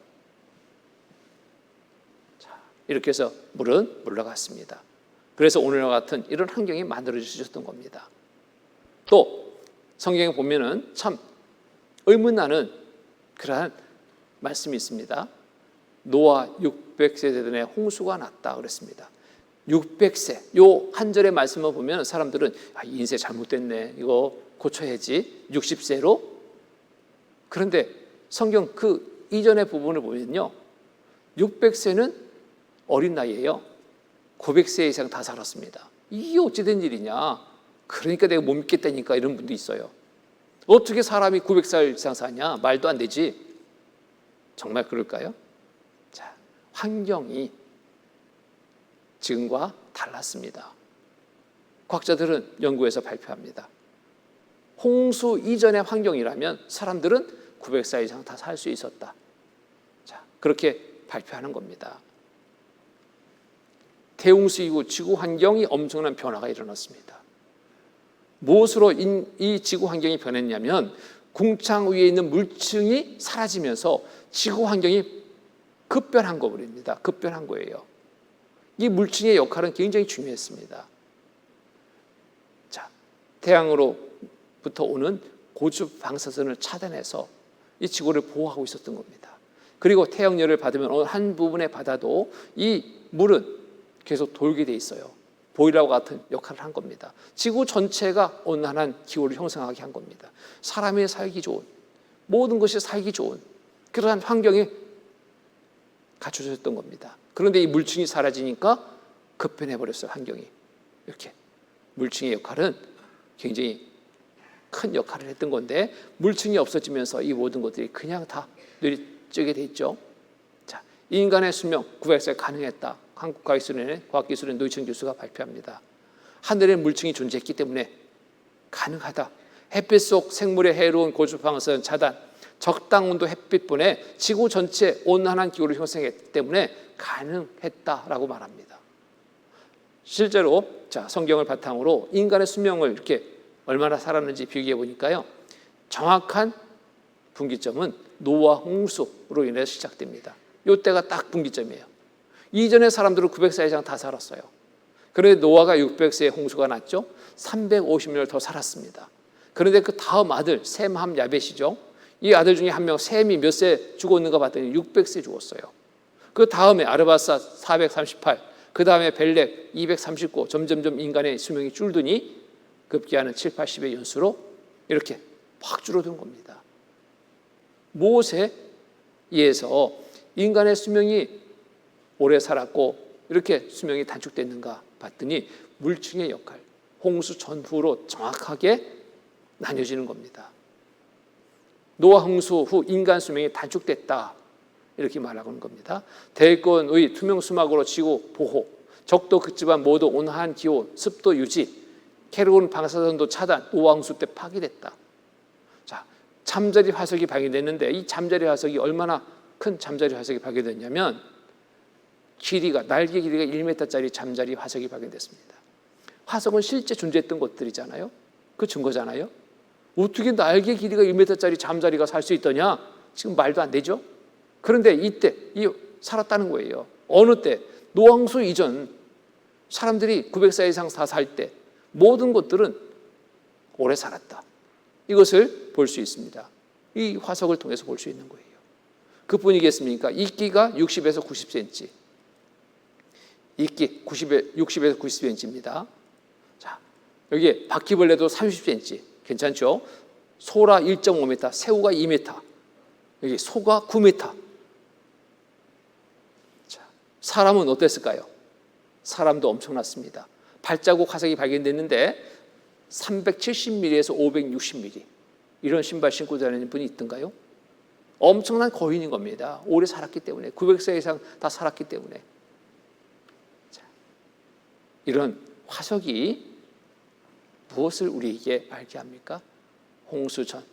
자, 이렇게 해서 물은 물러갔습니다. 그래서 오늘과 같은 이런 환경이 만들어지셨던 겁니다. 또 성경에 보면은 참 의문나는 그러한 말씀이 있습니다. 노아 600세 되던 해 홍수가 났다 그랬습니다. 600세 요 한 절의 말씀을 보면 사람들은 이 인생 잘못됐네, 이거 고쳐야지, 60세로. 그런데 성경 그 이전의 부분을 보면요, 600세는 어린 나이에요. 900세 이상 다 살았습니다. 이게 어찌된 일이냐, 그러니까 내가 못 믿겠다니까 이런 분도 있어요. 어떻게 사람이 900살 이상 사냐, 말도 안 되지. 정말 그럴까요? 자, 환경이 지금과 달랐습니다. 과학자들은 연구해서 발표합니다. 홍수 이전의 환경이라면 사람들은 900살 이상 다 살 수 있었다. 자, 그렇게 발표하는 겁니다. 대홍수 이후 지구 환경이 엄청난 변화가 일어났습니다. 무엇으로 이 지구 환경이 변했냐면 궁창 위에 있는 물층이 사라지면서 지구 환경이 급변한 거입니다. 급변한 거예요. 이 물층의 역할은 굉장히 중요했습니다. 자, 태양으로부터 오는 고주 방사선을 차단해서 이 지구를 보호하고 있었던 겁니다. 그리고 태양열을 받으면 어느 한 부분에 받아도 이 물은 계속 돌게 돼 있어요. 보일러와 같은 역할을 한 겁니다. 지구 전체가 온난한 기후를 형성하게 한 겁니다. 사람이 살기 좋은, 모든 것이 살기 좋은 그러한 환경이 갖춰졌던 겁니다. 그런데 이 물층이 사라지니까 급변해버렸어요. 환경이. 이렇게 물층의 역할은 굉장히 큰 역할을 했던 건데, 물층이 없어지면서 이 모든 것들이 그냥 다 내리쬐게 돼 있죠. 자, 인간의 수명 900살 가능했다. 한국과학기술원의 노희천 교수가 발표합니다. 하늘에 물층이 존재했기 때문에 가능하다. 햇빛 속 생물의 해로운 고주방사선 차단, 적당 온도 햇빛 보내 지구 전체 온난한 기후를 형성했기 때문에 가능했다라고 말합니다. 실제로 자, 성경을 바탕으로 인간의 수명을 이렇게 얼마나 살았는지 비교해 보니까요, 정확한 분기점은 노아 홍수로 인해서 시작됩니다. 이때가 딱 분기점이에요. 이전에 사람들은 900세 이상 다 살았어요. 그런데 노아가 600세에 홍수가 났죠. 350년을 더 살았습니다. 그런데 그 다음 아들 셈함 야벳이죠. 이 아들 중에 한 명 셈이 몇 세 죽었는가 봤더니 600세 죽었어요. 그 다음에 아르바사 438, 그 다음에 벨렉 239, 점점점 인간의 수명이 줄더니 급기야는 7, 80의 연수로 이렇게 확 줄어든 겁니다. 무엇에 의해서 인간의 수명이 오래 살았고 이렇게 수명이 단축됐는가 봤더니 물층의 역할, 홍수 전후로 정확하게 나뉘어지는 겁니다. 노아 홍수 후 인간 수명이 단축됐다, 이렇게 말하는 겁니다. 대권의 투명 수막으로 지구 보호, 적도 극지방 모두 온화한 기온, 습도 유지, 캐로운 방사선도 차단, 노아 홍수 때 파괴됐다. 자, 잠자리 화석이 발견됐는데 이 잠자리 화석이 얼마나 큰 잠자리 화석이 발견됐냐면 날개 길이가 1m짜리 잠자리 화석이 발견됐습니다. 화석은 실제 존재했던 것들이잖아요. 그 증거잖아요. 어떻게 날개 길이가 1m짜리 잠자리가 살 수 있더냐? 지금 말도 안 되죠. 그런데 이때 살았다는 거예요. 어느 때? 노홍수 이전 사람들이 900살 이상 다 살 때 모든 것들은 오래 살았다. 이것을 볼 수 있습니다. 이 화석을 통해서 볼 수 있는 거예요. 그뿐이겠습니까? 이끼가 60에서 90cm. 이끼 60에서 90cm입니다. 자, 여기에 바퀴벌레도 30cm. 괜찮죠? 소라 1.5m, 새우가 2m, 여기 소가 9m. 자, 사람은 어땠을까요? 사람도 엄청났습니다. 발자국 화석이 발견됐는데 370mm에서 560mm, 이런 신발 신고 다니는 분이 있던가요? 엄청난 거인인 겁니다. 오래 살았기 때문에, 900세 이상 다 살았기 때문에. 자, 이런 화석이 무엇을 우리에게 알게 합니까? 홍수 전,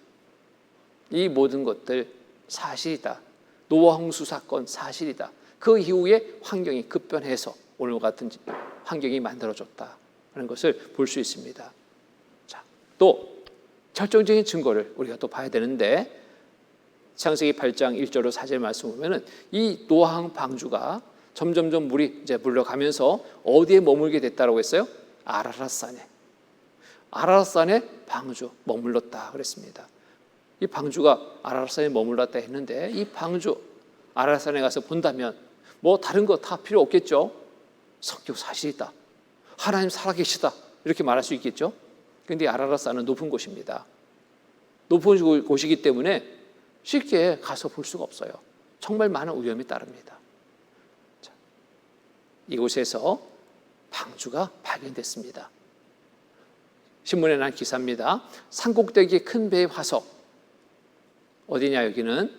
이 모든 것들 사실이다. 노아 홍수 사건 사실이다. 그 이후에 환경이 급변해서 오늘 같은 환경이 만들어졌다 하는 것을 볼 수 있습니다. 자, 또 결정적인 증거를 우리가 또 봐야 되는데, 창세기 8장 1절로 4절 말씀 보면은 이 노아항 방주가 점점점 물이 이제 물러가면서 어디에 머물게 됐다라고 했어요? 아라랏산에. 아라랏산에 방주 머물렀다 그랬습니다. 이 방주가 아라рат산에 머물렀다 했는데 이 방주 아라рат산에 가서 본다면 뭐 다른 거 다 필요 없겠죠. 성경 사실이다, 하나님 살아계시다, 이렇게 말할 수 있겠죠. 그런데 아라рат산은 높은 곳입니다. 높은 곳이기 때문에 쉽게 가서 볼 수가 없어요. 정말 많은 위험이 따릅니다. 자, 이곳에서 방주가 발견됐습니다. 신문에 난 기사입니다. 산꼭대기에 큰 배의 화석. 어디냐 여기는?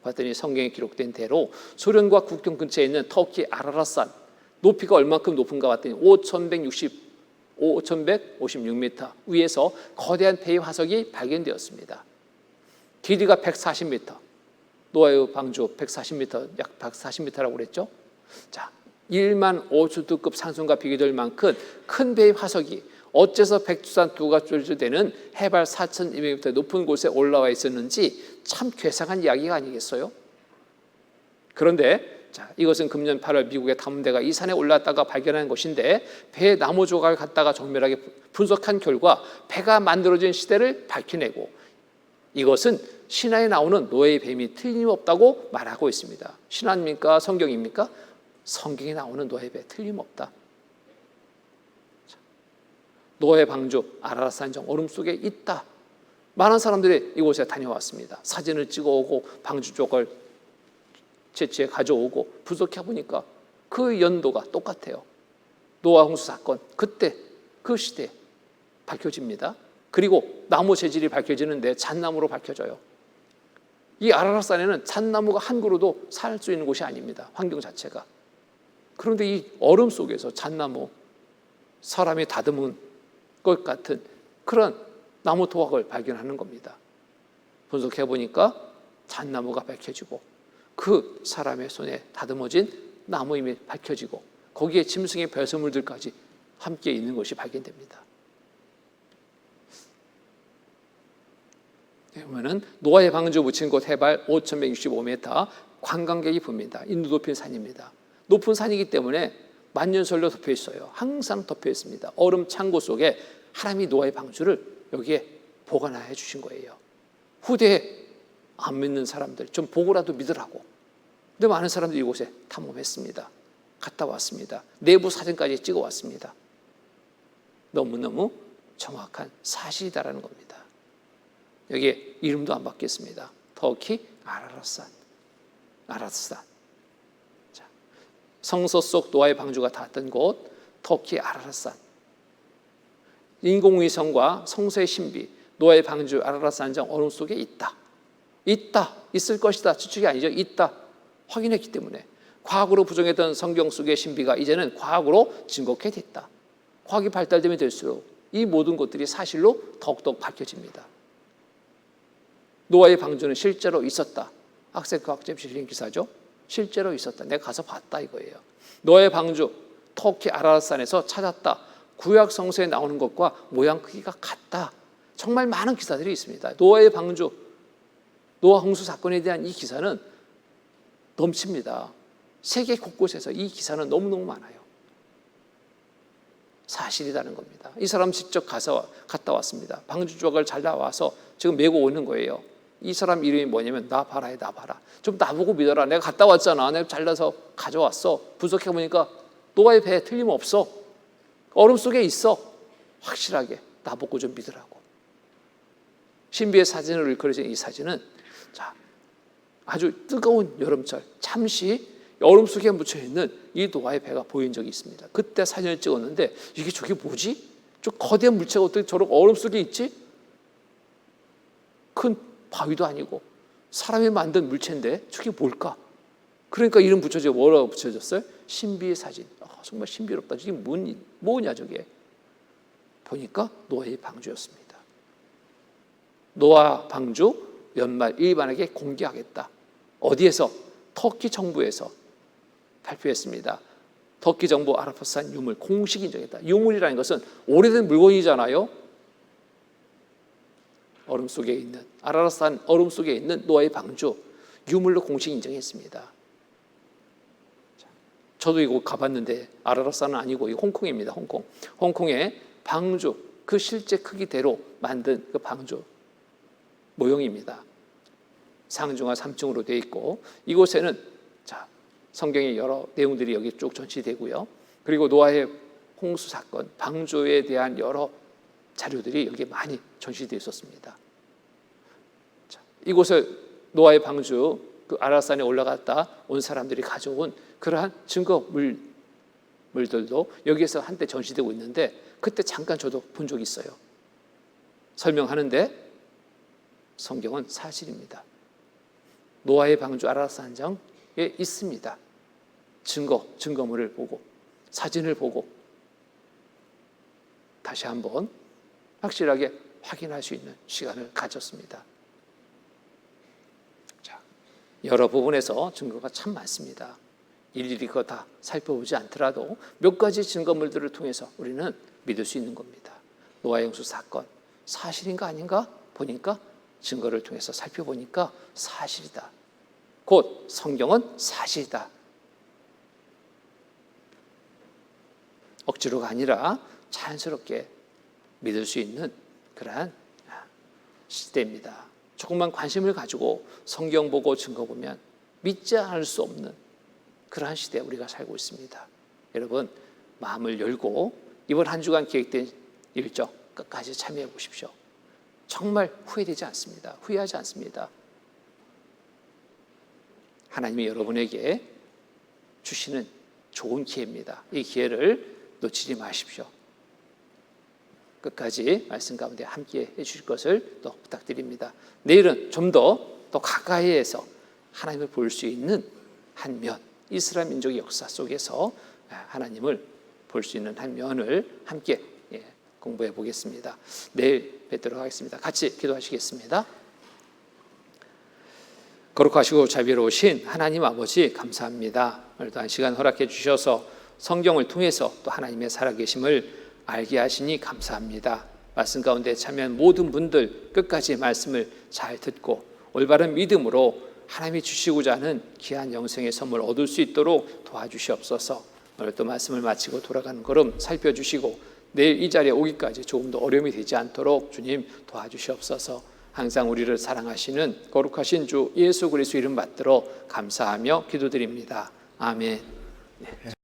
봤더니 성경에 기록된 대로 소련과 국경 근처에 있는 터키 아라рат산, 높이가 얼마큼 높은가 봤더니 5,156m 위에서 거대한 배의 화석이 발견되었습니다. 길이가 140m, 노아의 방주 140m, 약 140m라고 그랬죠. 자, 1만 5초급 상승과 비교될 만큼 큰 배의 화석이 어째서 백두산 두가 쫄쫄되는 해발 4,200m 높은 곳에 올라와 있었는지 참 괴상한 이야기가 아니겠어요? 그런데 자, 이것은 금년 8월 미국의 탐험대가 이 산에 올랐다가 발견한 것인데 배의 나무 조각을 갖다가 정밀하게 분석한 결과 배가 만들어진 시대를 밝혀내고 이것은 신화에 나오는 노아의 뱀이 틀림없다고 말하고 있습니다. 신화입니까? 성경입니까? 성경에 나오는 노아의 뱀 틀림없다. 노아의 방주 아라рат산정 얼음 속에 있다. 많은 사람들이 이곳에 다녀왔습니다. 사진을 찍어오고 방주 쪽을 채취해 가져오고 분석해 보니까 그 연도가 똑같아요. 노아 홍수 사건 그때 그 시대에 밝혀집니다. 그리고 나무 재질이 밝혀지는데 잣나무로 밝혀져요. 이 아라рат산에는 잣나무가 한 그루도 살 수 있는 곳이 아닙니다. 환경 자체가. 그런데 이 얼음 속에서 잣나무, 사람이 다듬은 것 같은 그런 나무 토막을 발견하는 겁니다. 분석해 보니까 잣나무가 밝혀지고 그 사람의 손에 다듬어진 나무임이 밝혀지고 거기에 짐승의 배설물들까지 함께 있는 것이 발견됩니다. 그러면은 노아의 방주 묻힌 곳 해발 5,165m, 관광객이 봅니다. 인도 높은 산입니다. 높은 산이기 때문에 만년설로 덮여 있어요. 항상 덮여 있습니다. 얼음 창고 속에 하나님이 노아의 방주를 여기에 보관해 주신 거예요. 후대에 안 믿는 사람들 좀 보고라도 믿으라고. 근데 많은 사람들이 이곳에 탐험했습니다. 갔다 왔습니다. 내부 사진까지 찍어 왔습니다. 너무너무 정확한 사실이다라는 겁니다. 여기에 이름도 안 바뀌었습니다. 터키 아라рат산. 자, 성서 속 노아의 방주가 닿았던 곳 터키 아라рат산. 인공위성과 성서의 신비, 노아의 방주 아라рат산정 얼음 속에 있다. 있을 것이다. 추측이 아니죠. 있다. 확인했기 때문에 과학으로 부정했던 성경 속의 신비가 이제는 과학으로 증거케 됐다. 과학이 발달되면 될수록 이 모든 것들이 사실로 더욱더 밝혀집니다. 노아의 방주는 실제로 있었다. 학생 과학자 실린 기사죠. 실제로 있었다. 내가 가서 봤다 이거예요. 노아의 방주 터키 아라рат산에서 찾았다. 구약 성서에 나오는 것과 모양 크기가 같다. 정말 많은 기사들이 있습니다. 노아의 방주, 노아 홍수 사건에 대한 이 기사는 넘칩니다. 세계 곳곳에서 이 기사는 너무너무 많아요. 사실이라는 겁니다. 이 사람 직접 갔다 왔습니다. 방주 조각을 잘 나와서 지금 메고 오는 거예요. 이 사람 이름이 뭐냐면 나바라예요. 나바라. 좀 나보고 믿어라. 내가 갔다 왔잖아. 내가 잘라서 가져왔어. 분석해 보니까 노아의 배에 틀림없어. 얼음 속에 있어. 확실하게 나보고 좀 믿으라고. 신비의 사진을 일컬어진 이 사진은 자, 아주 뜨거운 여름철 잠시 얼음 속에 묻혀있는 이 노아의 배가 보인 적이 있습니다. 그때 사진을 찍었는데 이게 저게 뭐지? 저 거대한 물체가 어떻게 저렇게 얼음 속에 있지? 큰 바위도 아니고 사람이 만든 물체인데 저게 뭘까? 그러니까 이름 붙여져 뭐라고 붙여졌어요? 신비의 사진. 정말 신비롭다. 저게 뭐냐 저게. 보니까 노아의 방주였습니다. 노아 방주 연말 일반에게 공개하겠다. 어디에서? 터키 정부에서 발표했습니다. 터키 정부 아라팟산 유물 공식 인정했다. 유물이라는 것은 오래된 물건이잖아요. 얼음 속에 있는 아라팟산 얼음 속에 있는 노아의 방주 유물로 공식 인정했습니다. 저도 이거 가봤는데 아라팟산은 아니고 이 홍콩입니다. 홍콩의 방주 그 실제 크기대로 만든 그 방주 모형입니다. 상중하 3층으로 되어 있고, 이곳에는 자, 성경의 여러 내용들이 여기 쭉 전시되고요. 그리고 노아의 홍수 사건, 방주에 대한 여러 자료들이 여기 많이 전시되어 있었습니다. 자, 이곳에 노아의 방주, 그 아라산에 올라갔다 온 사람들이 가져온 그러한 증거물들도 여기에서 한때 전시되고 있는데, 그때 잠깐 저도 본 적이 있어요. 설명하는데 성경은 사실입니다. 노아의 방주 아라산장에 있습니다. 증거물을 보고, 사진을 보고 다시 한번 확실하게 확인할 수 있는 시간을 가졌습니다. 자, 여러 부분에서 증거가 참 많습니다. 일일이 그거 다 살펴보지 않더라도 몇 가지 증거물들을 통해서 우리는 믿을 수 있는 겁니다. 노아의 홍수 사건 사실인가 아닌가 보니까, 증거를 통해서 살펴보니까 사실이다. 곧 성경은 사실이다. 억지로가 아니라 자연스럽게 믿을 수 있는 그러한 시대입니다. 조금만 관심을 가지고 성경 보고 증거 보면 믿지 않을 수 없는 그러한 시대에 우리가 살고 있습니다. 여러분, 마음을 열고 이번 한 주간 계획된 일정 끝까지 참여해 보십시오. 정말 후회되지 않습니다. 후회하지 않습니다. 하나님이 여러분에게 주시는 좋은 기회입니다. 이 기회를 놓치지 마십시오. 끝까지 말씀 가운데 함께 해주실 것을 또 부탁드립니다. 내일은 좀 더 가까이에서 하나님을 볼 수 있는 한 면, 이스라엘 민족의 역사 속에서 하나님을 볼 수 있는 한 면을 함께 공부해 보겠습니다. 내일 뵙도록 하겠습니다. 같이 기도하시겠습니다. 거룩하시고 자비로우신 하나님 아버지, 감사합니다. 오늘도 한 시간 허락해 주셔서 성경을 통해서 또 하나님의 살아계심을 알게 하시니 감사합니다. 말씀 가운데 참여한 모든 분들 끝까지 말씀을 잘 듣고 올바른 믿음으로 하나님이 주시고자 하는 귀한 영생의 선물 얻을 수 있도록 도와주시옵소서. 오늘 또 말씀을 마치고 돌아가는 걸음 살펴주시고 내일 이 자리에 오기까지 조금 더 어려움이 되지 않도록 주님 도와주시옵소서. 항상 우리를 사랑하시는 거룩하신 주 예수 그리스도 이름 받들어 감사하며 기도드립니다. 아멘.